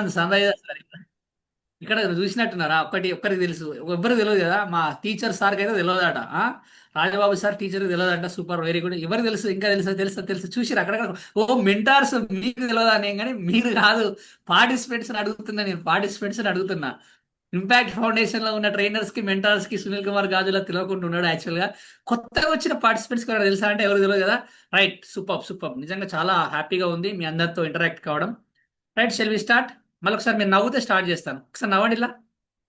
ఉంది sun Risers sir. ఇక్కడ చూసినట్టున్నారా? ఒక్కరికి తెలుసు, ఎవ్వరికి తెలియదు కదా. మా టీచర్ సార్కి అయితే తెలియదట. రాజబాబు సార్ టీచర్ తెలియదట. Super, very good. ఎవరు తెలుసు? ఇంకా తెలుసా? తెలుసా? తెలుసు చూసిరు అక్కడక్కడ. ఓ మెంటార్స్ మీకు తెలియదా నేను? కానీ మీరు కాదు, పార్టిసిపెంట్స్ అడుగుతున్నా, నేను పార్టిసిపెంట్స్ అడుగుతున్నా. ఇంపాక్ట్ ఫౌండేషన్ లో ఉన్న ట్రైనర్స్ కి, మెంటార్స్ కి సునీల్ కుమార్ గాజులా తెలియకుండా ఉన్నాడు. యాక్చువల్ గా కొత్తగా వచ్చిన పార్టిసిపెంట్స్ కూడా తెలుసా అంటే ఎవరు తెలియదు కదా. Right, super super. నిజంగా చాలా హ్యాపీగా ఉంది మీ అందరితో ఇంటరాక్ట్ కావడం. Right, shall we start? మళ్ళీ ఒకసారి మీరు నవ్వుతే స్టార్ట్ చేస్తాను. ఒకసారి నవ్వండి ఇలా.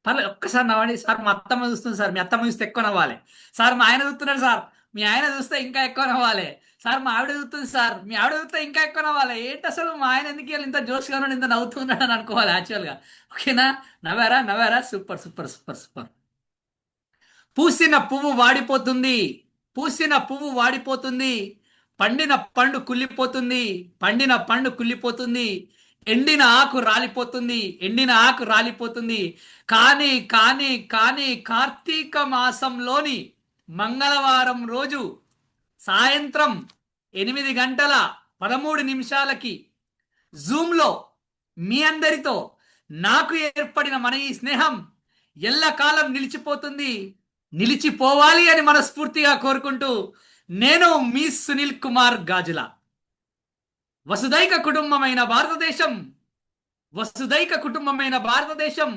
పర్లేదు, ఒక్కసారి నవ్వండి. సార్ మా అత్తమ్మ చూస్తుంది సార్, మీ అత్తమ్మ చూస్తే ఎక్కువ నవ్వాలి. సార్ మా ఆయన చూస్తున్నాడు సార్, మీ ఆయన చూస్తే ఇంకా ఎక్కువ నవ్వాలి. సార్ మా ఆవిడ చూస్తుంది సార్, మీ ఆవిడ చూస్తే ఇంకా ఎక్కువ నవ్వాలి. ఏంటి అసలు మా ఆయన ఎందుకు ఇవాళ ఇంత జోష్గా ఉన్నాడు, ఇంత నవ్వుతున్నాడు అని అనుకోవాలి యాక్చువల్గా. ఓకేనా? నవ్వారా? నవ్వారా? Super super super super. పూసిన పువ్వు వాడిపోతుంది, పూసిన పువ్వు వాడిపోతుంది, పండిన పండు కుళ్ళిపోతుంది, పండిన పండు కుళ్ళిపోతుంది, ఎండిన ఆకు రాలిపోతుంది, ఎండిన ఆకు రాలిపోతుంది. కానీ కార్తీక మాసంలోని మంగళవారం రోజు సాయంత్రం 8 గంటల 13 నిమిషాలకి జూమ్లో మీ అందరితో నాకు ఏర్పడిన మన ఈ స్నేహం ఎల్లకాలం నిలిచిపోతుంది, నిలిచిపోవాలి అని మనస్ఫూర్తిగా కోరుకుంటూ, నేను మీ సునీల్ కుమార్ గాజుల. వసుదైక కుటుంబమైన భారతదేశం, వసుదైక కుటుంబమైన భారతదేశం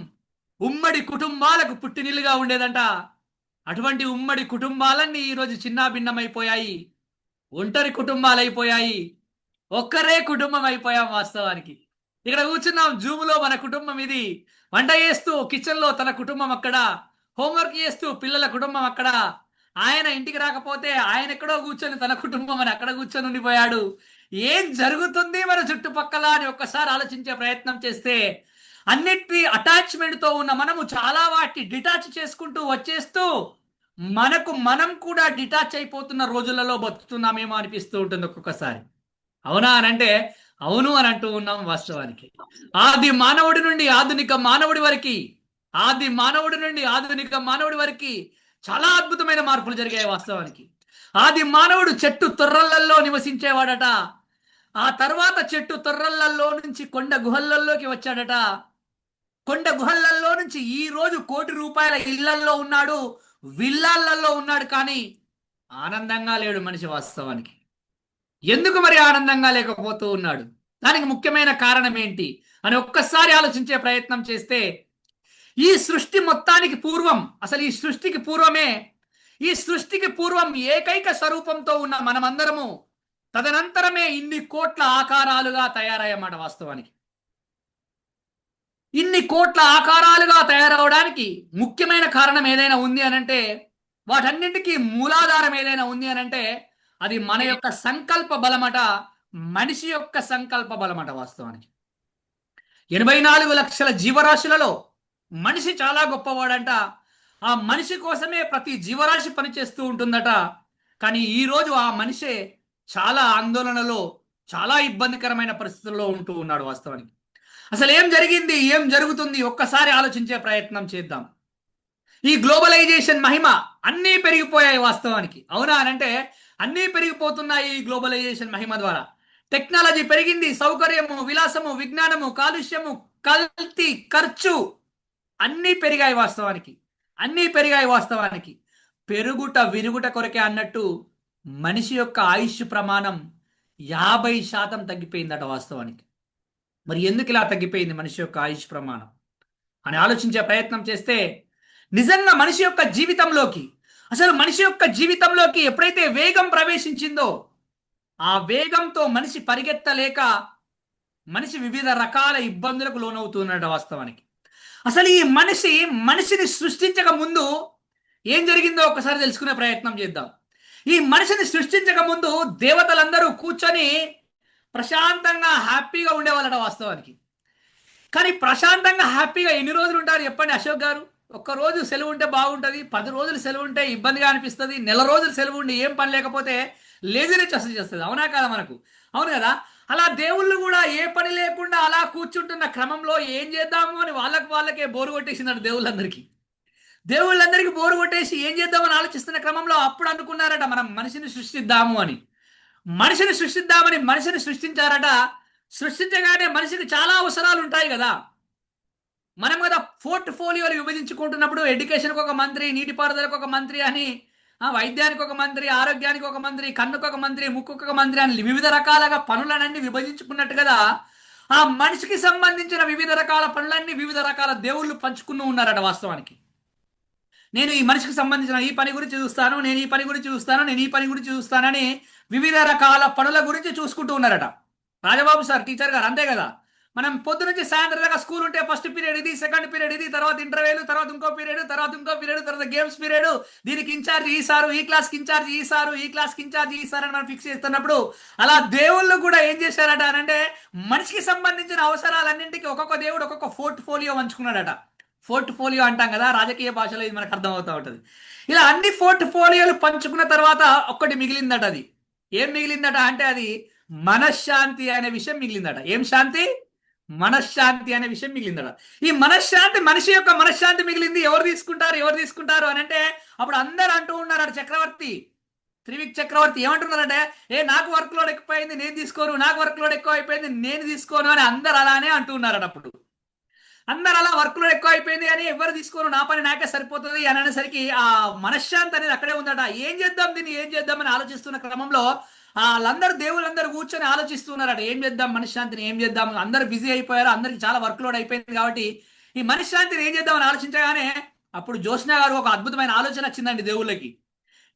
ఉమ్మడి కుటుంబాలకు పుట్టినిల్లుగా ఉండేదంట. అటువంటి ఉమ్మడి కుటుంబాలన్నీ ఈరోజు చిన్నాభిన్నమైపోయాయి, ఒంటరి కుటుంబాలు అయిపోయాయి, ఒక్కరే కుటుంబం అయిపోయాం వాస్తవానికి. ఇక్కడ కూర్చున్నాం జూమ్లో, మన కుటుంబం ఇది. వంట చేస్తూ కిచెన్లో తన కుటుంబం అక్కడ, హోంవర్క్ చేస్తూ పిల్లల కుటుంబం అక్కడ, ఆయన ఇంటికి రాకపోతే ఆయన ఎక్కడో కూర్చొని తన కుటుంబం అని అక్కడ కూర్చొని ఉండిపోయాడు. ఏం జరుగుతుంది మన చుట్టుపక్కల అని ఒక్కసారి ఆలోచించే ప్రయత్నం చేస్తే, అన్నిటి అటాచ్మెంట్తో ఉన్న మనము చాలా వాటి డిటాచ్ చేసుకుంటూ వచ్చేస్తూ మనకు మనం కూడా డిటాచ్ అయిపోతున్న రోజులలో బతుకుతున్నామేమో అనిపిస్తూ ఉంటుంది ఒక్కొక్కసారి. అవునా అని అంటే అవును అని అంటూ ఉన్నాం వాస్తవానికి. ఆది మానవుడి నుండి ఆధునిక మానవుడి వరకు, ఆది మానవుడి నుండి ఆధునిక మానవుడి వరకు చాలా అద్భుతమైన మార్పులు జరిగాయి వాస్తవానికి. ఆది మానవుడు చెట్టు తొర్రలలో నివసించేవాడట. ఆ తర్వాత చెట్టు తొర్రలలో నుంచి కొండ గుహలలోకి వచ్చాడట. కొండ గుహలల్లో నుంచి ఈ రోజు ₹1,00,00,000 ఇళ్లల్లో ఉన్నాడు, విల్లాలలో ఉన్నాడు. కానీ ఆనందంగా లేడు మనిషి వాస్తవానికి. ఎందుకు మరి ఆనందంగా లేకపోతూ ఉన్నాడు? దానికి ముఖ్యమైన కారణం ఏంటి అని ఒక్కసారి ఆలోచించే ప్రయత్నం చేస్తే, ఈ సృష్టి మొత్తానికి పూర్వం, అసలు ఈ సృష్టికి పూర్వమే, ఈ సృష్టికి పూర్వం ఏకైక స్వరూపంతో ఉన్న మనమందరము తదనంతరమే ఇన్ని కోట్ల ఆకారాలుగా తయారయ్యమాట వాస్తవానికి. ఇన్ని కోట్ల ఆకారాలుగా తయారవడానికి ముఖ్యమైన కారణం ఏదైనా ఉంది అనంటే, వాటన్నింటికీ మూలాధారం ఏదైనా ఉంది అనంటే, అది మన యొక్క సంకల్ప బలమట, మనిషి యొక్క సంకల్ప బలమట వాస్తవానికి. 84 లక్షల జీవరాశులలో మనిషి చాలా గొప్పవాడంట. ఆ మనిషి కోసమే ప్రతి జీవరాశి పనిచేస్తూ ఉంటుందట. కానీ ఈరోజు ఆ మనిషే చాలా ఆందోళనలో, చాలా ఇబ్బందికరమైన పరిస్థితుల్లో ఉంటూ ఉన్నాడు వాస్తవానికి. అసలు ఏం జరిగింది, ఏం జరుగుతుంది ఒక్కసారి ఆలోచించే ప్రయత్నం చేద్దాం. ఈ గ్లోబలైజేషన్ మహిమ, అన్నీ పెరిగిపోయాయి వాస్తవానికి. అవునా అనంటే అన్నీ పెరిగిపోతున్నాయి ఈ గ్లోబలైజేషన్ మహిమ ద్వారా. టెక్నాలజీ పెరిగింది, సౌకర్యము, విలాసము, విజ్ఞానము, కాలుష్యము, కల్తీ, ఖర్చు అన్నీ పెరిగాయి వాస్తవానికి. అన్నీ పెరిగాయి వాస్తవానికి. పెరుగుట విరుగుట కొరకే అన్నట్టు మనిషి యొక్క ఆయుష్ ప్రమాణం 50% తగ్గిపోయిందట వాస్తవానికి. మరి ఎందుకు ఇలా తగ్గిపోయింది మనిషి యొక్క ఆయుష్ ప్రమాణం అని ఆలోచించే ప్రయత్నం చేస్తే, నిజంగా మనిషి యొక్క జీవితంలోకి, అసలు మనిషి యొక్క జీవితంలోకి ఎప్పుడైతే వేగం ప్రవేశించిందో, ఆ వేగంతో మనిషి పరిగెత్తలేక మనిషి వివిధ రకాల ఇబ్బందులకు లోనవుతున్నాడు వాస్తవానికి. అసలు ఈ మనిషిని సృష్టించక ముందు ఏం జరిగిందో ఒకసారి తెలుసుకునే ప్రయత్నం చేద్దాం. ఈ మనిషిని సృష్టించక ముందు దేవతలందరూ కూర్చొని ప్రశాంతంగా హ్యాపీగా ఉండేవాళ్ళట వాస్తవానికి. కానీ ప్రశాంతంగా హ్యాపీగా ఎన్ని రోజులు ఉంటారు చెప్పండి అశోక్ గారు? ఒక్క రోజు సెలవు ఉంటే బాగుంటుంది, 10 రోజులు సెలవు ఉంటే ఇబ్బందిగా అనిపిస్తుంది, నెల రోజులు సెలవు ఉండి ఏం పని లేకపోతే లేజినెస్ చేస్తుంది. అవునా కదా మనకు? అవును కదా? అలా దేవుళ్ళు కూడా ఏ పని లేకుండా అలా కూర్చుంటున్న క్రమంలో ఏం చేద్దాము అని వాళ్ళకే బోరు కొట్టేసినారు దేవుళ్ళందరికీ. దేవుళ్ళందరికీ బోరు కొట్టేసి ఏం చేద్దామని ఆలోచిస్తున్న క్రమంలో అప్పుడు అనుకున్నారట, మనం మనిషిని సృష్టిద్దాము అని. మనిషిని సృష్టిద్దామని మనిషిని సృష్టించారట. సృష్టించగానే మనిషికి చాలా అవసరాలు ఉంటాయి కదా. మనం కదా పోర్ట్ఫోలియోలు విభజించుకుంటున్నప్పుడు ఎడ్యుకేషన్కి ఒక మంత్రి, నీటిపారుదలకు ఒక మంత్రి అని, వైద్యానికి ఒక మంత్రి, ఆరోగ్యానికి ఒక మంత్రి, కన్నుకు ఒక మంత్రి, ముక్కుకు ఒక మంత్రి అని వివిధ రకాలుగా పనులనన్నీ విభజించుకున్నట్టు కదా ఆ మనిషికి సంబంధించిన వివిధ రకాల పనులన్నీ వివిధ రకాల దేవుళ్ళు పంచుకుని ఉన్నారట వాస్తవానికి. నేను ఈ మనిషికి సంబంధించిన ఈ పని గురించి చూస్తాను, నేను ఈ పని గురించి చూస్తాను, నేను ఈ పని గురించి చూస్తానని వివిధ రకాల పనుల గురించి చూసుకుంటూ ఉన్నారట. రాజబాబు సార్ టీచర్ గారు అంతే కదా. మనం పొద్దు నుంచి సాయంత్రం దాకా స్కూల్ ఉంటే ఫస్ట్ పీరియడ్ ఇది, సెకండ్ పీరియడ్ ఇది, తర్వాత ఇంటర్వ్యూలు, తర్వాత ఇంకో పీరియడ్, తర్వాత ఇంకో పీరియడ్, తర్వాత గేమ్స్ పీరియడ్, దీనికి ఇన్ఛార్జ్ ఈ సారు, ఈ క్లాస్కి ఇన్ఛార్జ్ ఈ సారు, ఈ క్లాస్కి ఇన్ఛార్జ్ ఈ సార్ అని మనం ఫిక్స్ చేస్తున్నప్పుడు అలా దేవుళ్ళు కూడా ఏం చేశారట అంటే మనిషికి సంబంధించిన అవసరాలన్నింటికి ఒక్కొక్క దేవుడు ఒక్కొక్క పోర్ట్ఫోలియో పంచుకున్నాడట. పోర్ట్ఫోలియో అంటాం కదా రాజకీయ భాషలో, ఇది మనకు అర్థమవుతూ ఉంటుంది. ఇలా అన్ని పోర్ట్ఫోలియోలు పంచుకున్న తర్వాత ఒక్కటి మిగిలిందట. అది ఏం మిగిలిందట అంటే అది మనశ్శాంతి అనే విషయం మిగిలిందట. ఏం శాంతి? మనశ్శాంతి అనే విషయం మిగిలిందట. ఈ మనశ్శాంతి, మనిషి యొక్క మనశ్శాంతి మిగిలింది. ఎవరు తీసుకుంటారు, ఎవరు తీసుకుంటారు అని అంటే అప్పుడు అందరు అంటూ ఉన్నారట. చక్రవర్తి, త్రివిక్ చక్రవర్తి ఏమంటున్నారంటే నాకు వర్క్ లోడ్ ఎక్కువైంది నేను తీసుకోను, నాకు వర్క్ లోడ్ ఎక్కువ అయిపోయింది నేను తీసుకోను అని అందరు అలానే అంటూ ఉన్నారట. అప్పుడు అందరు అలా వర్క్ లోడ్ ఎక్కువ అయిపోయింది అని ఎవరు తీసుకోరు, నా పని నాకే సరిపోతుంది అని అనేసరికి ఆ మనశ్శాంతి అనేది అక్కడే ఉందట. ఏం చేద్దాం, దీన్ని ఏం చేద్దామని ఆలోచిస్తున్న క్రమంలో వాళ్ళందరూ దేవుళ్ళందరూ కూర్చొని ఆలోచిస్తున్నారట. ఏం చేద్దాం, మనశ్శాంతిని ఏం చేద్దాం, అందరూ బిజీ అయిపోయారు, అందరికి చాలా వర్క్ లోడ్ అయిపోయింది కాబట్టి ఈ మనశ్శాంతిని ఏం చేద్దామని ఆలోచించగానే అప్పుడు జ్యోత్స్న గారు ఒక అద్భుతమైన ఆలోచన వచ్చిందండి దేవుళ్ళకి.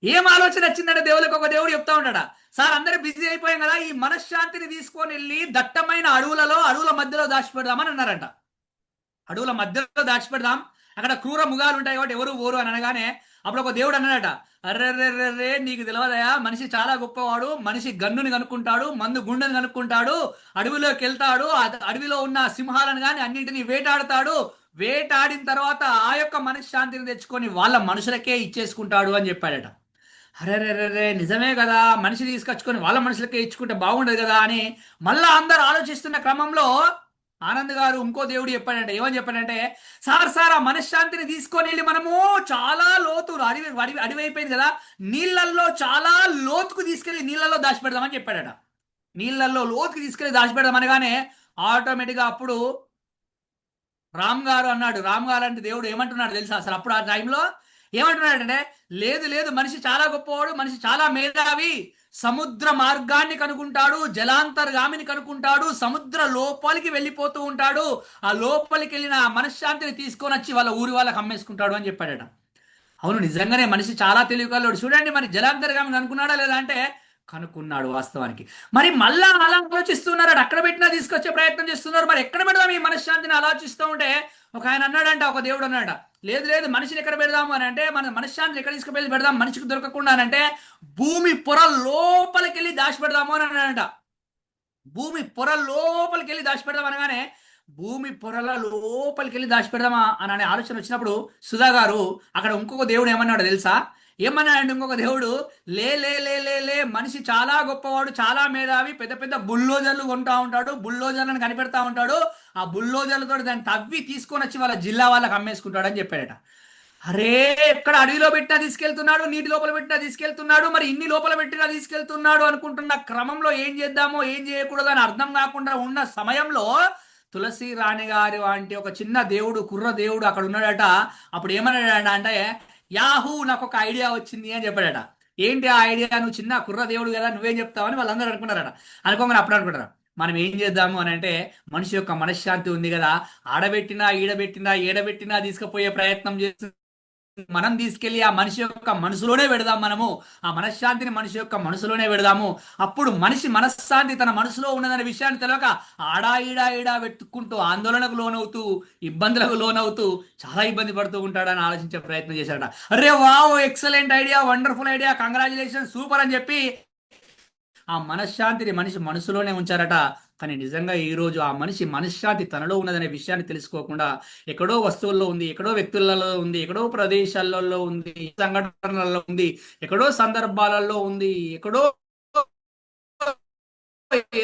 ఏం ఆలోచన వచ్చిందంటే దేవుళ్ళకి ఒక దేవుడు చెప్తా ఉంటాడ, సార్ అందరూ బిజీ అయిపోయాం కదా, ఈ మనశ్శాంతిని తీసుకొని వెళ్ళి దట్టమైన అడవుల మధ్యలో దాచిపెడదామని అన్నారంట. అడవుల మధ్యలో దాచిపెడదాం, అక్కడ క్రూర ముగాలు ఉంటాయి కాబట్టి ఎవరు ఓరు అని అనగానే అప్పుడు ఒక దేవుడు అన్నాడట, అర్రెర్రెర్రే నీకు తెలియదయా, మనిషి చాలా గొప్పవాడు, మనిషి గన్నుని కనుక్కుంటాడు, మందు గుండెని కనుక్కుంటాడు, అడవిలోకి వెళ్తాడు, అడవిలో ఉన్న సింహాలను కానీ అన్నింటినీ వేటాడుతాడు, వేటాడిన తర్వాత ఆ యొక్క మనశ్శాంతిని తెచ్చుకొని వాళ్ళ మనుషులకే ఇచ్చేసుకుంటాడు అని చెప్పాడట. అరెరెర్రే నిజమే కదా, మనిషి తీసుకొచ్చుకొని వాళ్ళ మనుషులకే ఇచ్చుకుంటే బాగుండదు కదా అని మళ్ళా అందరు ఆలోచిస్తున్న క్రమంలో ఆనంద్ గారు ఇంకో దేవుడు చెప్పాడంటే, ఏమని చెప్పాడంటే సార్ ఆ మనశ్శాంతిని తీసుకొని వెళ్ళి మనము చాలా లోతు అడవి అయిపోయింది కదా, నీళ్ళల్లో చాలా లోతుకు తీసుకెళ్లి నీళ్ళల్లో దాచిపెడదామని చెప్పాడట. నీళ్ళల్లో లోతుకు తీసుకెళ్లి దాచిపెడదాం అనగానే ఆటోమేటిక్గా అప్పుడు రామ్ గారు అన్నాడు. రామ్ గారు అంటే దేవుడు ఏమంటున్నాడు తెలుసా అసలు అప్పుడు ఆ టైంలో ఏమంటున్నాడంటే, లేదు మనిషి చాలా గొప్పవాడు, మనిషి చాలా మేధావి, సముద్ర మార్గాన్ని కనుక్కుంటాడు, జలాంతర్గామిని కనుక్కుంటాడు, సముద్ర లోపలికి వెళ్ళిపోతూ ఉంటాడు, ఆ లోపలికి వెళ్ళిన మనశ్శాంతిని తీసుకొని వచ్చి వాళ్ళ ఊరి వాళ్ళకి అమ్మేసుకుంటాడు అని చెప్పాడట. అవును నిజంగానే మనిషి చాలా తెలివికల్లోడు. చూడండి మరి జలాంతర్గామిని కనుక్కున్నాడా లేదా అంటే కనుక్కున్నాడు వాస్తవానికి. మరి మళ్ళా అలా ఆలోచిస్తున్నారు, అక్కడ పెట్టినా తీసుకొచ్చే ప్రయత్నం చేస్తున్నారు, మరి ఎక్కడ పెడదాం ఈ మనశ్శాంతిని ఆలోచిస్తూ ఉంటే ఒక ఆయన అన్నాడంట, ఒక దేవుడు అన్నాడ, లేదు మనిషిని ఎక్కడ పెడదాము అని అంటే మన మనశ్శాంతిని ఎక్కడ తీసుకుపోయి పెడదాం మనిషికి దొరకకుండా అని అంటే భూమి పొర లోపలికి వెళ్ళి దాచి పెడదాము అని అన్నాడంట. భూమి పొర లోపలికి వెళ్ళి దాచి పెడదాం అనగానే భూమి పొరల లోపలికి వెళ్ళి దాచి పెడదామా అని అనే ఆలోచన వచ్చినప్పుడు సుధా గారు అక్కడ ఇంకొక దేవుడు ఏమన్నాడు తెలుసా? ఏమన్నాడంటే ఇంకొక దేవుడు, లే మనిషి చాలా గొప్పవాడు, చాలా మేధావి, పెద్ద పెద్ద బుల్లోజర్లు కొంటా ఉంటాడు, బుల్లోజర్లను కనిపెడతా ఉంటాడు, ఆ బుల్లోజర్లతో దాన్ని తవ్వి తీసుకొని వచ్చి వాళ్ళ జిల్లా వాళ్ళకి అమ్మేసుకుంటాడు అని చెప్పాడట. అరే ఎక్కడ అడవిలో పెట్టినా తీసుకెళ్తున్నాడు, నీటి లోపల పెట్టినా తీసుకెళ్తున్నాడు, మరి ఇన్ని లోపల పెట్టినా తీసుకెళ్తున్నాడు అనుకుంటున్న క్రమంలో ఏం చేద్దామో ఏం చేయకూడదు అని అర్థం కాకుండా ఉన్న సమయంలో తులసి రాణి గారి వంటి ఒక చిన్న దేవుడు, కుర్ర దేవుడు అక్కడ ఉన్నాడట. అప్పుడు ఏమన్నాడట అంటే, యాహూ నాకు ఒక ఐడియా వచ్చింది అని చెప్పాడట. ఏంటి ఆ ఐడియా? నువ్వు చిన్న కుర్ర దేవుడు కదా, నువ్వేం చెప్తావని వాళ్ళందరూ అనుకున్నారట. అనుకోగానే అప్పుడు అనుకుంటారు, మనం ఏం చేద్దాము అని అంటే మనిషి యొక్క మనశ్శాంతి ఉంది కదా, ఆడబెట్టినా ఏడబెట్టినా తీసుకుపోయే ప్రయత్నం చేస్తుంది, మనం తీసుకెళ్లి ఆ మనిషి యొక్క మనసులోనే పెడదాం, మనము ఆ మనశ్శాంతిని మనిషి యొక్క మనసులోనే పెడదాము. అప్పుడు మనిషి మనశ్శాంతి తన మనసులో ఉన్నదనే విషయాన్ని తెలియక ఈడా వెతుక్కుంటూ ఆందోళనకు లోనవుతూ ఇబ్బందులకు లోనవుతూ చాలా ఇబ్బంది పడుతూ ఉంటాడని ఆలోచించే ప్రయత్నం చేశాడట. అరే wow, excellent idea, wonderful idea, congratulation, super అని చెప్పి ఆ మనశ్శాంతిని మనిషి మనసులోనే ఉంచారట. కానీ నిజంగా ఈరోజు ఆ మనిషి మనశ్శాంతి తనలో ఉన్నదనే విషయాన్ని తెలుసుకోకుండా ఎక్కడో వస్తువుల్లో ఉంది, ఎక్కడో వ్యక్తులలో ఉంది, ఎక్కడో ప్రదేశాలలో ఉంది, సంఘటనలలో ఉంది, ఎక్కడో సందర్భాలలో ఉంది, ఎక్కడో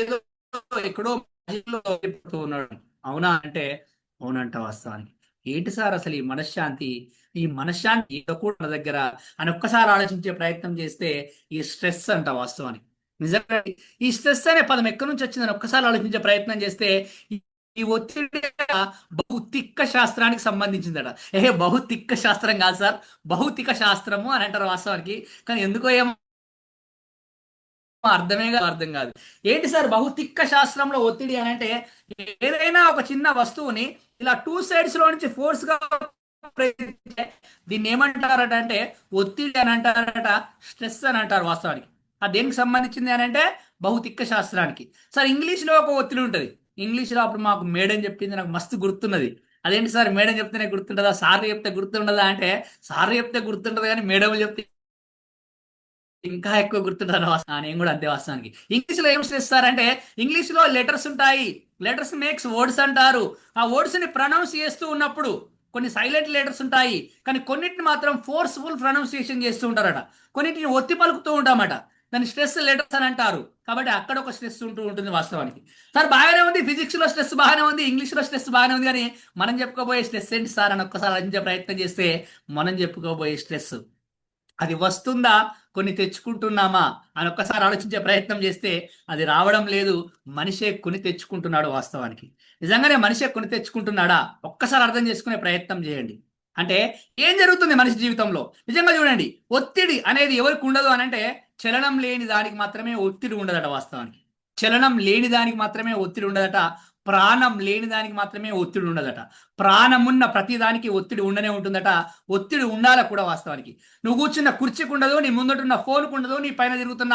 ఏదో ఎక్కడో ఉన్నాడు. అవునా అంటే అవునంట. వాస్తవానికి ఏంటి సార్ అసలు ఈ మనశ్శాంతి కూడా దగ్గర అని ఒక్కసారి ఆలోచించే ప్రయత్నం చేస్తే ఈ స్ట్రెస్ అంట. వాస్తవానికి నిజంగా ఈ స్ట్రెస్ అనే పదం ఎక్కడి నుంచి వచ్చిందని ఒక్కసారి ఆలోచించే ప్రయత్నం చేస్తే ఈ ఒత్తిడి భౌతిక శాస్త్రానికి సంబంధించిందట. భౌతిక శాస్త్రం కాదు సార్, భౌతిక శాస్త్రము అని అంటారు వాస్తవానికి. కానీ ఎందుకో ఏమో అర్థం కాదు. ఏంటి సార్ భౌతిక శాస్త్రంలో ఒత్తిడి అని అంటే, ఏదైనా ఒక చిన్న వస్తువుని ఇలా టూ సైడ్స్ లో నుంచి ఫోర్స్ గా ప్రయోగిస్తే దీన్ని ఏమంటారట అంటే ఒత్తిడి అని అంటారట, స్ట్రెస్ అని అంటారు వాస్తవానికి. అది దేనికి సంబంధించింది అని అంటే భౌతిక శాస్త్రానికి. సార్ ఇంగ్లీష్ లో ఒక ఒత్తిడి ఉంటుంది. ఇంగ్లీష్ లో అప్పుడు మాకు మేడం చెప్పింది, నాకు మస్తు గుర్తున్నది. అదేంటి సార్ మేడం చెప్తేనే గుర్తుంటుందా, సార్లు చెప్తే గుర్తుండదా అంటే, సార్లు చెప్తే గుర్తుంటది కానీ మేడం చెప్తే ఇంకా ఎక్కువ గుర్తుంటారు. నేను కూడా అంతే వాస్తవానికి. ఇంగ్లీష్ లో ఏం చేస్తారంటే, ఇంగ్లీష్ లో లెటర్స్ ఉంటాయి, లెటర్స్ మేక్స్ వర్డ్స్ అంటారు. ఆ వర్డ్స్ ని ప్రొనౌన్స్ చేస్తూ ఉన్నప్పుడు కొన్ని సైలెంట్ లెటర్స్ ఉంటాయి, కానీ కొన్నిటిని మాత్రం ఫోర్స్ఫుల్ ప్రొనౌన్సియేషన్ చేస్తూ ఉంటారట, కొన్నిటిని ఒత్తి పలుకుతూ ఉంటామట. దాన్ని స్ట్రెస్ లెటర్స్ అని అంటారు. కాబట్టి అక్కడ ఒక స్ట్రెస్ ఉంటూ ఉంటుంది వాస్తవానికి. సార్ బాగానే ఉంది, ఫిజిక్స్ లో స్ట్రెస్ బాగానే ఉంది, ఇంగ్లీష్ లో స్ట్రెస్ బాగానే ఉంది, కానీ మనం చెప్పుకోబోయే స్ట్రెస్ ఏంటి సార్ అని ఒక్కసారి ఆలోచించే ప్రయత్నం చేస్తే, మనం చెప్పుకోబోయే స్ట్రెస్ అది వస్తుందా, కొన్ని తెచ్చుకుంటున్నామా అని ఒక్కసారి ఆలోచించే ప్రయత్నం చేస్తే అది రావడం లేదు, మనిషే కొని తెచ్చుకుంటున్నాడు వాస్తవానికి. నిజంగానే మనిషే కొని తెచ్చుకుంటున్నాడా ఒక్కసారి అర్థం చేసుకునే ప్రయత్నం చేయండి. అంటే ఏం జరుగుతుంది మనిషి జీవితంలో నిజంగా చూడండి. ఒత్తిడి అనేది ఎవరికి ఉండదు అని అంటే, చలనం లేని దానికి మాత్రమే ఒత్తిడి ఉండదట వాస్తవానికి. చలనం లేని దానికి మాత్రమే ఒత్తిడి ఉండదట, ప్రాణం లేని దానికి మాత్రమే ఒత్తిడి ఉండదట. ప్రాణమున్న ప్రతి దానికి ఒత్తిడి ఉండనే ఉంటుందట, ఒత్తిడి ఉండాల కూడా వాస్తవానికి. నువ్వు కూర్చున్న కుర్చీకి ఉండదు, నీ ముందటున్న ఫోన్కు ఉండదు, నీ పైన తిరుగుతున్న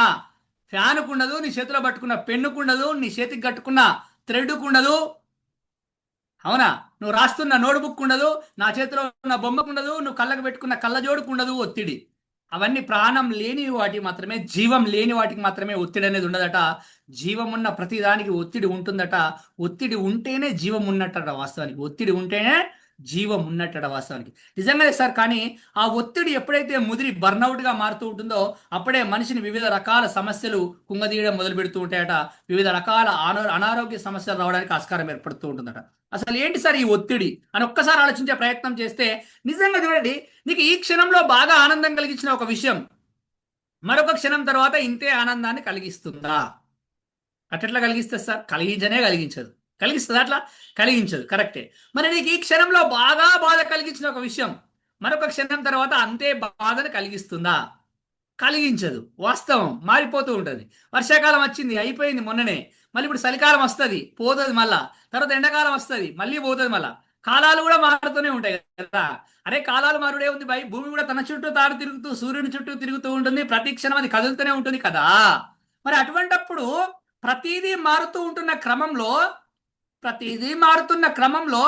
ఫ్యాన్కు ఉండదు, నీ చేతిలో పట్టుకున్న పెన్నుకు ఉండదు, నీ చేతికి కట్టుకున్న థ్రెడ్కు ఉండదు, అవునా, నువ్వు రాస్తున్న నోట్బుక్ ఉండదు, నా చేతిలో ఉన్న బొమ్మకు ఉండదు, నువ్వు కళ్ళకు పెట్టుకున్న కళ్ళజోడుకు ఉండదు ఒత్తిడి. అవన్నీ ప్రాణం లేని వాటికి మాత్రమే, జీవం లేని వాటికి మాత్రమే ఒత్తిడి అనేది ఉండదట. జీవం ఉన్న ప్రతి దానికి ఒత్తిడి ఉంటుందట. ఒత్తిడి ఉంటేనే జీవం ఉన్నట్టట వాస్తవానికి. ఒత్తిడి ఉంటేనే జీవం ఉన్నట్టట వాస్తవానికి. నిజంగానే సార్. కానీ ఆ ఒత్తిడి ఎప్పుడైతే ముదిరి బర్నౌట్ గా మారుతూ ఉంటుందో, అప్పుడే మనిషిని వివిధ రకాల సమస్యలు కుంగదీయడం మొదలు పెడుతూ ఉంటాయట. వివిధ రకాల అనారోగ్య సమస్యలు రావడానికి ఆస్కారం ఏర్పడుతూ ఉంటుందట. అసలు ఏంటి సార్ ఈ ఒత్తిడి అని ఒక్కసారి ఆలోచించే ప్రయత్నం చేస్తే, నిజంగా చూడండి, నీకు ఈ క్షణంలో బాగా ఆనందం కలిగించిన ఒక విషయం మరొక క్షణం తర్వాత ఇంతే ఆనందాన్ని కలిగిస్తుందా? అట్లా కలిగిస్తుంది సార్? కలిగించదు. కలిగిస్తుంది అట్లా? కలిగించదు. కరెక్టే. మరి నీకు ఈ క్షణంలో బాగా బాధ కలిగించిన ఒక విషయం మరొక క్షణం తర్వాత అంతే బాధను కలిగిస్తుందా? కలిగించదు. వాస్తవం మారిపోతూ ఉంటుంది. వర్షాకాలం వచ్చింది, అయిపోయింది మొన్ననే. మళ్ళీ ఇప్పుడు చలికాలం వస్తుంది, పోతుంది మళ్ళా. తర్వాత ఎండాకాలం వస్తుంది, మళ్ళీ పోతుంది మళ్ళా. కాలాలు కూడా మారుతూనే ఉంటాయి కదా. అరే కాలాలు మారుడే ఉంది భయ్, భూమి కూడా తన చుట్టూ తాను తిరుగుతూ సూర్యుని చుట్టూ తిరుగుతూ ఉంటుంది, ప్రతి క్షణం అది కదులుతూనే ఉంటుంది కదా. మరి అటువంటప్పుడు ప్రతిదీ మారుతూ ఉంటున్న క్రమంలో, ప్రతిదీ మారుతున్న క్రమంలో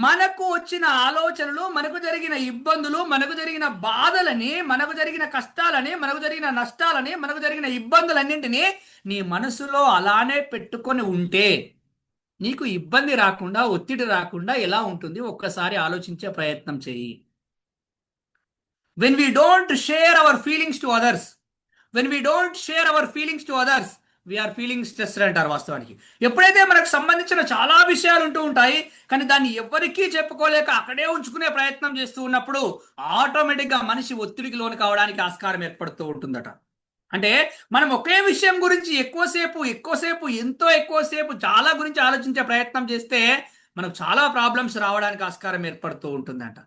మనకు వచ్చిన ఆలోచనలు, మనకు జరిగిన ఇబ్బందులు, మనకు జరిగిన బాధలని, మనకు జరిగిన కష్టాలని, మనకు జరిగిన నష్టాలని, మనకు జరిగిన ఇబ్బందులన్నింటినీ నీ మనసులో అలానే పెట్టుకొని ఉంటే నీకు ఇబ్బంది రాకుండా, ఒత్తిడి రాకుండా ఎలా ఉంటుంది ఒక్కసారి ఆలోచించే ప్రయత్నం చేయి. when we don't share our feelings to others when we don't share our feelings to others we are feeling stress అంటారు వాస్తవానికి. ఎప్పుడైతే మనకు సంబంధించిన చాలా విషయాలు ఉంటూ ఉంటాయి, కానీ దాన్ని ఎవరికీ చెప్పుకోలేక అక్కడే ఉంచుకునే ప్రయత్నం చేస్తూ ఉన్నప్పుడు ఆటోమేటిక్గా మనిషి ఒత్తిడికి లోను కావడానికి ఆస్కారం ఏర్పడుతూ ఉంటుందట. అంటే మనం ఒకే విషయం గురించి ఎక్కువసేపు ఎంతో ఎక్కువసేపు చాలా గురించి ఆలోచించే ప్రయత్నం చేస్తే మనకు చాలా ప్రాబ్లమ్స్ రావడానికి ఆస్కారం ఏర్పడుతూ ఉంటుందంట.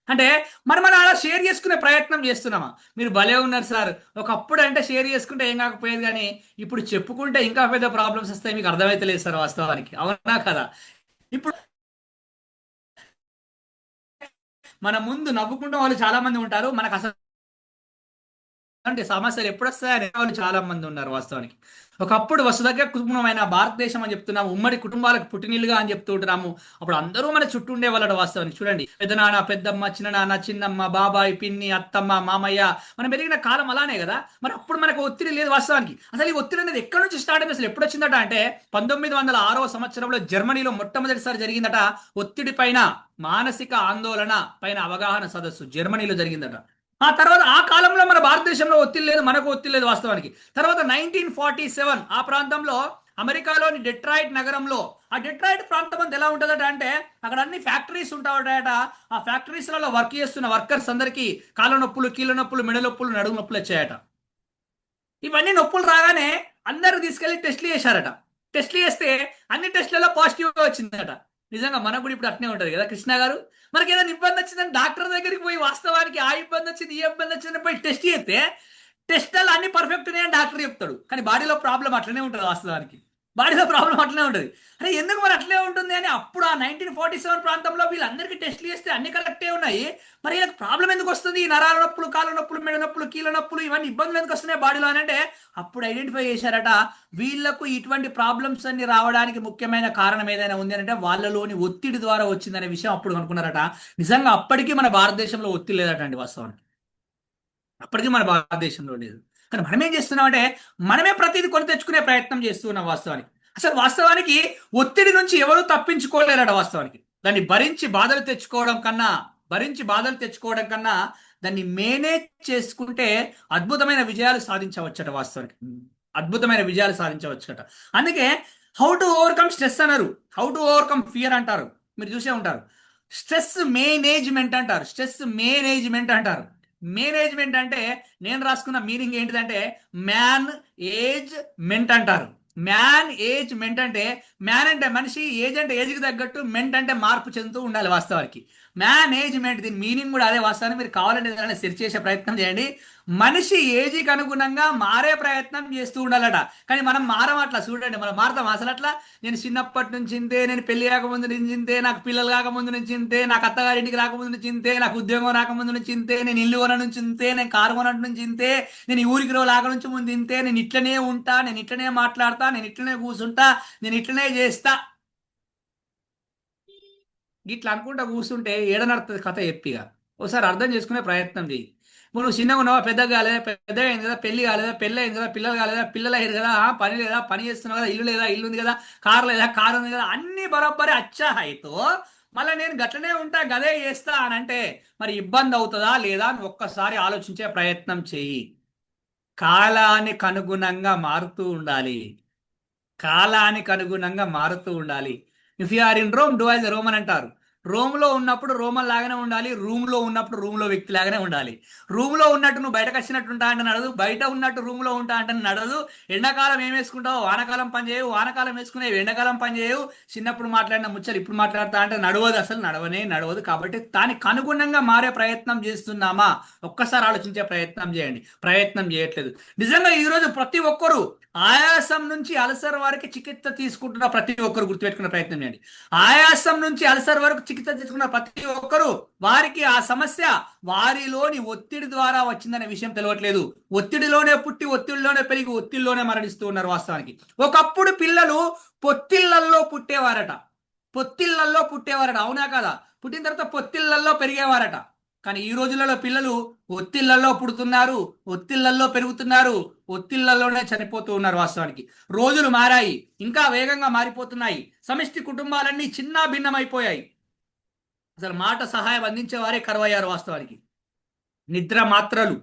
అంటే మనం అలా షేర్ చేసుకునే ప్రయత్నం చేస్తున్నామా? మీరు భలే ఉన్నారు సార్. ఒకప్పుడు అంటే షేర్ చేసుకుంటే ఏం కాకపోయేది, కానీ ఇప్పుడు చెప్పుకుంటే ఇంకా పెద్ద ప్రాబ్లమ్స్ వస్తాయి. మీకు అర్థమైతే లేదు సార్ వాస్తవానికి, అవునా కదా? ఇప్పుడు మన ముందు నవ్వుకుంటూ వాళ్ళు చాలా మంది ఉంటారు, మనకు అసలు అంటే సమస్యలు ఎప్పుడు వస్తాయనే వాళ్ళు చాలా మంది ఉన్నారు వాస్తవానికి. ఒకప్పుడు వసుదగ్గ కుటుంబమైన భారతదేశం అని చెప్తున్నాము, ఉమ్మడి కుటుంబాలకు పుట్టినిల్లుగా అని చెప్తూ ఉంటున్నాము. అప్పుడు అందరూ మన చుట్టూ ఉండేవాళ్ళ వాస్తవానికి. చూడండి, పెద్దనాన్న, పెద్దమ్మ, చిన్ననాన్న, చిన్నమ్మ, బాబాయ్, పిన్ని, అత్తమ్మ, మామయ్య, మనం పెరిగిన కాలం అలానే కదా. మరి అప్పుడు మనకు ఒత్తిడి లేదు వాస్తవానికి. అసలు ఈ ఒత్తిడి అనేది ఎక్కడి నుంచి స్టార్ట్ అయింది, అసలు ఎప్పుడు వచ్చిందట అంటే 1906వ సంవత్సరంలో జర్మనీలో మొట్టమొదటిసారి జరిగిందట. ఒత్తిడి పైన, మానసిక ఆందోళన పైన అవగాహన సదస్సు జర్మనీలో జరిగిందట. ఆ తర్వాత ఆ కాలంలో మన భారతదేశంలో ఒత్తిడి లేదు, మనకు ఒత్తిడి లేదు వాస్తవానికి. తర్వాత 1947 ఆ ప్రాంతంలో అమెరికాలోని డెట్రాయిట్ నగరంలో, ఆ డెట్రాయిట్ ప్రాంతం అంతా ఎలా ఉంటుందట అంటే అక్కడ అన్ని ఫ్యాక్టరీస్ ఉంటాయట. ఆ ఫ్యాక్టరీస్లలో వర్క్ చేస్తున్న వర్కర్స్ అందరికీ కాళ్ళ నొప్పులు, కీళ్ళ నొప్పులు, మెడ నొప్పులు, నడుము నొప్పులు వచ్చాయట. ఇవన్నీ నొప్పులు రాగానే అందరూ తీసుకెళ్లి టెస్ట్లు చేశారట. టెస్ట్లు చేస్తే అన్ని టెస్ట్లలో పాజిటివ్గా వచ్చిందట. నిజంగా మనకు కూడా ఇప్పుడు అట్నే ఉంటది కదా కృష్ణ గారు. మనకి ఏదైనా ఇబ్బంది వచ్చిందని డాక్టర్ దగ్గరికి పోయి వాస్తవానికి ఆ ఇబ్బంది వచ్చింది ఈ ఇబ్బంది వచ్చిందని పోయి టెస్ట్ చేస్తే టెస్టులు అన్ని పర్ఫెక్ట్ ఉన్నాయని డాక్టర్ చెప్తాడు, కానీ బాడీలో ప్రాబ్లం అట్లనే ఉంటుంది వాస్తవానికి. బాడీలో ప్రాబ్లం అట్లనే ఉంటుంది. అరే ఎందుకు మరి అట్లే ఉంటుంది అని అప్పుడు ఆ 1947 ప్రాంతంలో వీళ్ళందరికీ టెస్ట్లు చేస్తే అన్ని కరెక్టే ఉన్నాయి, మరి వీళ్ళకి ప్రాబ్లం ఎందుకు వస్తుంది, ఈ నరాల నొప్పులు, కాళ్ళ నొప్పులు, మెడ నొప్పులు, కీళ్ళ నొప్పులు, ఇవన్నీ ఇబ్బందులు ఎందుకు వస్తున్నాయి బాడీలో అని అంటే అప్పుడు ఐడెంటిఫై చేశారట. వీళ్ళకు ఇటువంటి ప్రాబ్లమ్స్ అన్ని రావడానికి ముఖ్యమైన కారణం ఏదైనా ఉంది అంటే వాళ్ళలోని ఒత్తిడి ద్వారా వచ్చిందనే విషయం అప్పుడు అనుకున్నారట. నిజంగా అప్పటికీ మన భారతదేశంలో ఒత్తిడి లేదట అండి వాస్తవానికి. అప్పటికీ మన భారతదేశంలో లేదు. కానీ మనం ఏం చేస్తున్నాం అంటే మనమే ప్రతిదీ కొని తెచ్చుకునే ప్రయత్నం చేస్తున్నాం వాస్తవానికి. అసలు వాస్తవానికి ఒత్తిడి నుంచి ఎవరు తప్పించుకోలేరట వాస్తవానికి. దాన్ని భరించి బాధలు తెచ్చుకోవడం కన్నా దాన్ని మేనేజ్ చేసుకుంటే అద్భుతమైన విజయాలు సాధించవచ్చట వాస్తవానికి. అద్భుతమైన విజయాలు సాధించవచ్చట. అందుకే హౌ టు ఓవర్కమ్ స్ట్రెస్ అన్నారు, హౌ టు ఓవర్కమ్ ఫియర్ అంటారు. మీరు చూసే ఉంటారు. స్ట్రెస్ మేనేజ్మెంట్ అంటారు, స్ట్రెస్ మేనేజ్మెంట్ అంటారు. మేనేజ్మెంట్ అంటే నేను రాసుకున్న మీనింగ్ ఏంటిదంటే మ్యాన్ ఏజ్ మెంట్ అంటారు. మ్యాన్ ఏజ్ మెంట్ అంటే మ్యాన్ అంటే మనిషి, ఏజ్ అంటే ఏజ్కి తగ్గట్టు, మెంట్ అంటే మార్పు చెందుతూ ఉండాలి వాస్తవానికి. మేనేజ్మెంట్ దీని మీనింగ్ కూడా అదే వాస్తవాన్ని. మీరు కావాలంటే ఏదైనా సెర్చ్ చేసే ప్రయత్నం చేయండి. మనిషి ఏజ్కి అనుగుణంగా మారే ప్రయత్నం చేస్తూ ఉండాలట. కానీ మనం మారమట్లా. చూడండి మనం మారతాం అసలు అట్లా. నేను చిన్నప్పటి నుంచి ఇంతే, నేను పెళ్లి కాకముందు నుంచి ఇంతే, నాకు పిల్లలు కాకముందు నుంచి ఇంతే, నాకు అత్తగారింటికి రాకముందు నుంచి ఇంతే, నాకు ఉద్యోగం రాకముందు నుంచి ఇంతే, నేను ఇల్లు కొన నుంచి ఇంతే, నేను కారు కొనటి నుంచి ఇంతే, నేను ఈ ఊరికి రాక నుంచి ముందు ఇంతే, నేను ఇట్లనే ఉంటా, నేను ఇట్లనే మాట్లాడతా, నేను ఇట్లనే కూర్చుంటా, నేను ఇట్లనే చేస్తా. ఇట్లా అనుకుంటా కూర్చుంటే ఏడనడుతుంది కథ ఎప్పిగా. ఒకసారి అర్థం చేసుకునే ప్రయత్నం చేయి. ఇప్పుడు నువ్వు చిన్నగా ఉన్నావా, పెద్దగా కాలేదా, పెద్దగా అయింది కదా, పెళ్లి కాలేదా, పెళ్ళి అయింది కదా, పిల్లలు కాలేదా, పిల్లలు అయ్యారు కదా, పని లేదా, పని చేస్తున్నావు కదా, ఇల్లు లేదా, ఇల్లు ఉంది కదా, కారు లేదా, కారు ఉంది కదా, అన్ని బరోబ్బరి అచ్చా హైతో మళ్ళీ నేను గట్లనే ఉంటా గదే చేస్తా అని అంటే మరి ఇబ్బంది అవుతుందా లేదా అని ఒక్కసారి ఆలోచించే ప్రయత్నం చెయ్యి. కాలానికి అనుగుణంగా మారుతూ ఉండాలి. కాలానికి అనుగుణంగా మారుతూ ఉండాలి. If you are in Rome do as Roman అంటారు. రోమ్లో ఉన్నప్పుడు రోమన్ లాగానే ఉండాలి, రూమ్లో ఉన్నప్పుడు రూమ్లో వ్యక్తి లాగానే ఉండాలి. రూమ్లో ఉన్నట్టు నువ్వు బయటకు వచ్చినట్టు ఉంటా అంటే నడదు, బయట ఉన్నట్టు రూమ్లో ఉంటా అంటే నడదు. ఎండాకాలం ఏం వేసుకుంటావు, వానకాలం పని చేయవు, వానకాలం వేసుకునేవి ఎండాకాలం పని చేయవు. చిన్నప్పుడు మాట్లాడిన ముచ్చలు ఇప్పుడు మాట్లాడతా అంటే నడవదు, అసలు నడవదు. కాబట్టి దానికి అనుగుణంగా మారే ప్రయత్నం చేస్తున్నామా ఒక్కసారి ఆలోచించే ప్రయత్నం చేయండి. ప్రయత్నం చేయట్లేదు. నిజంగా ఈరోజు ప్రతి ఒక్కరూ ఆయాసం నుంచి అల్సర్ వరకు చికిత్స తీసుకుంటున్న ప్రతి ఒక్కరు గుర్తుపెట్టుకునే ప్రయత్నం చేయండి. ఆయాసం నుంచి అల్సర్ వరకు చికిత్స తీసుకున్న ప్రతి ఒక్కరు వారికి ఆ సమస్య వారిలోని ఒత్తిడి ద్వారా వచ్చిందనే విషయం తెలియట్లేదు. ఒత్తిడిలోనే పుట్టి, ఒత్తిడిలోనే పెరిగి, ఒత్తిడిలోనే మరణిస్తూ ఉన్నారు వాస్తవానికి. ఒకప్పుడు పిల్లలు పొత్తిళ్లల్లో పుట్టేవారట. పొత్తిళ్లల్లో పుట్టేవారట, అవునా కదా? పుట్టిన తర్వాత పొత్తిళ్లల్లో పెరిగేవారట. కానీ ఈ రోజులలో పిల్లలు ఒత్తిళ్లలో పుడుతున్నారు, ఒత్తిళ్లలో పెరుగుతున్నారు, ఒత్తిళ్లలోనే చనిపోతూ ఉన్నారు వాస్తవానికి. రోజులు మారాయి, ఇంకా వేగంగా మారిపోతున్నాయి. సమిష్టి కుటుంబాలన్నీ చిన్న భిన్నమైపోయాయి. అసలు మాట సహాయం అందించే వారే కరువయ్యారు వాస్తవానికి. నిద్ర మాత్రలు,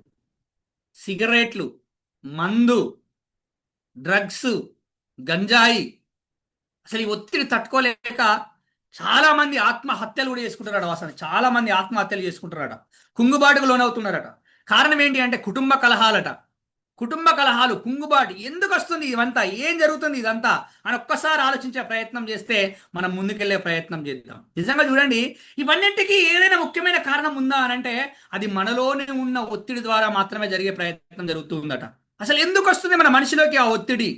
సిగరెట్లు, మందు, డ్రగ్స్, గంజాయి, అసలు ఈ ఒత్తిడి తట్టుకోలేక చాలా మంది ఆత్మహత్యలు కూడా చేసుకుంటున్నారట వాస్తవానికి. చాలా మంది ఆత్మహత్యలు చేసుకుంటున్నారట, కుంగుబాటుకు లోనవుతున్నారట. కారణం ఏంటి అంటే కుటుంబ కలహాలట. కుటుంబ కలహాలు, కుంగుబాటు ఎందుకు వస్తుంది, ఇదంతా ఏం జరుగుతుంది ఇదంతా అని ఒక్కసారి ఆలోచించే ప్రయత్నం చేస్తే మనం ముందుకెళ్లే ప్రయత్నం చేద్దాం. నిజంగా చూడండి, ఇవన్నింటికి ఏదైనా ముఖ్యమైన కారణం ఉందా అని అంటే అది మనలోనే ఉన్న ఒత్తిడి ద్వారా మాత్రమే జరిగే ప్రయత్నం జరుగుతుందట. అసలు ఎందుకు వస్తుంది మన మనిషిలోకి ఆ ఒత్తిడి?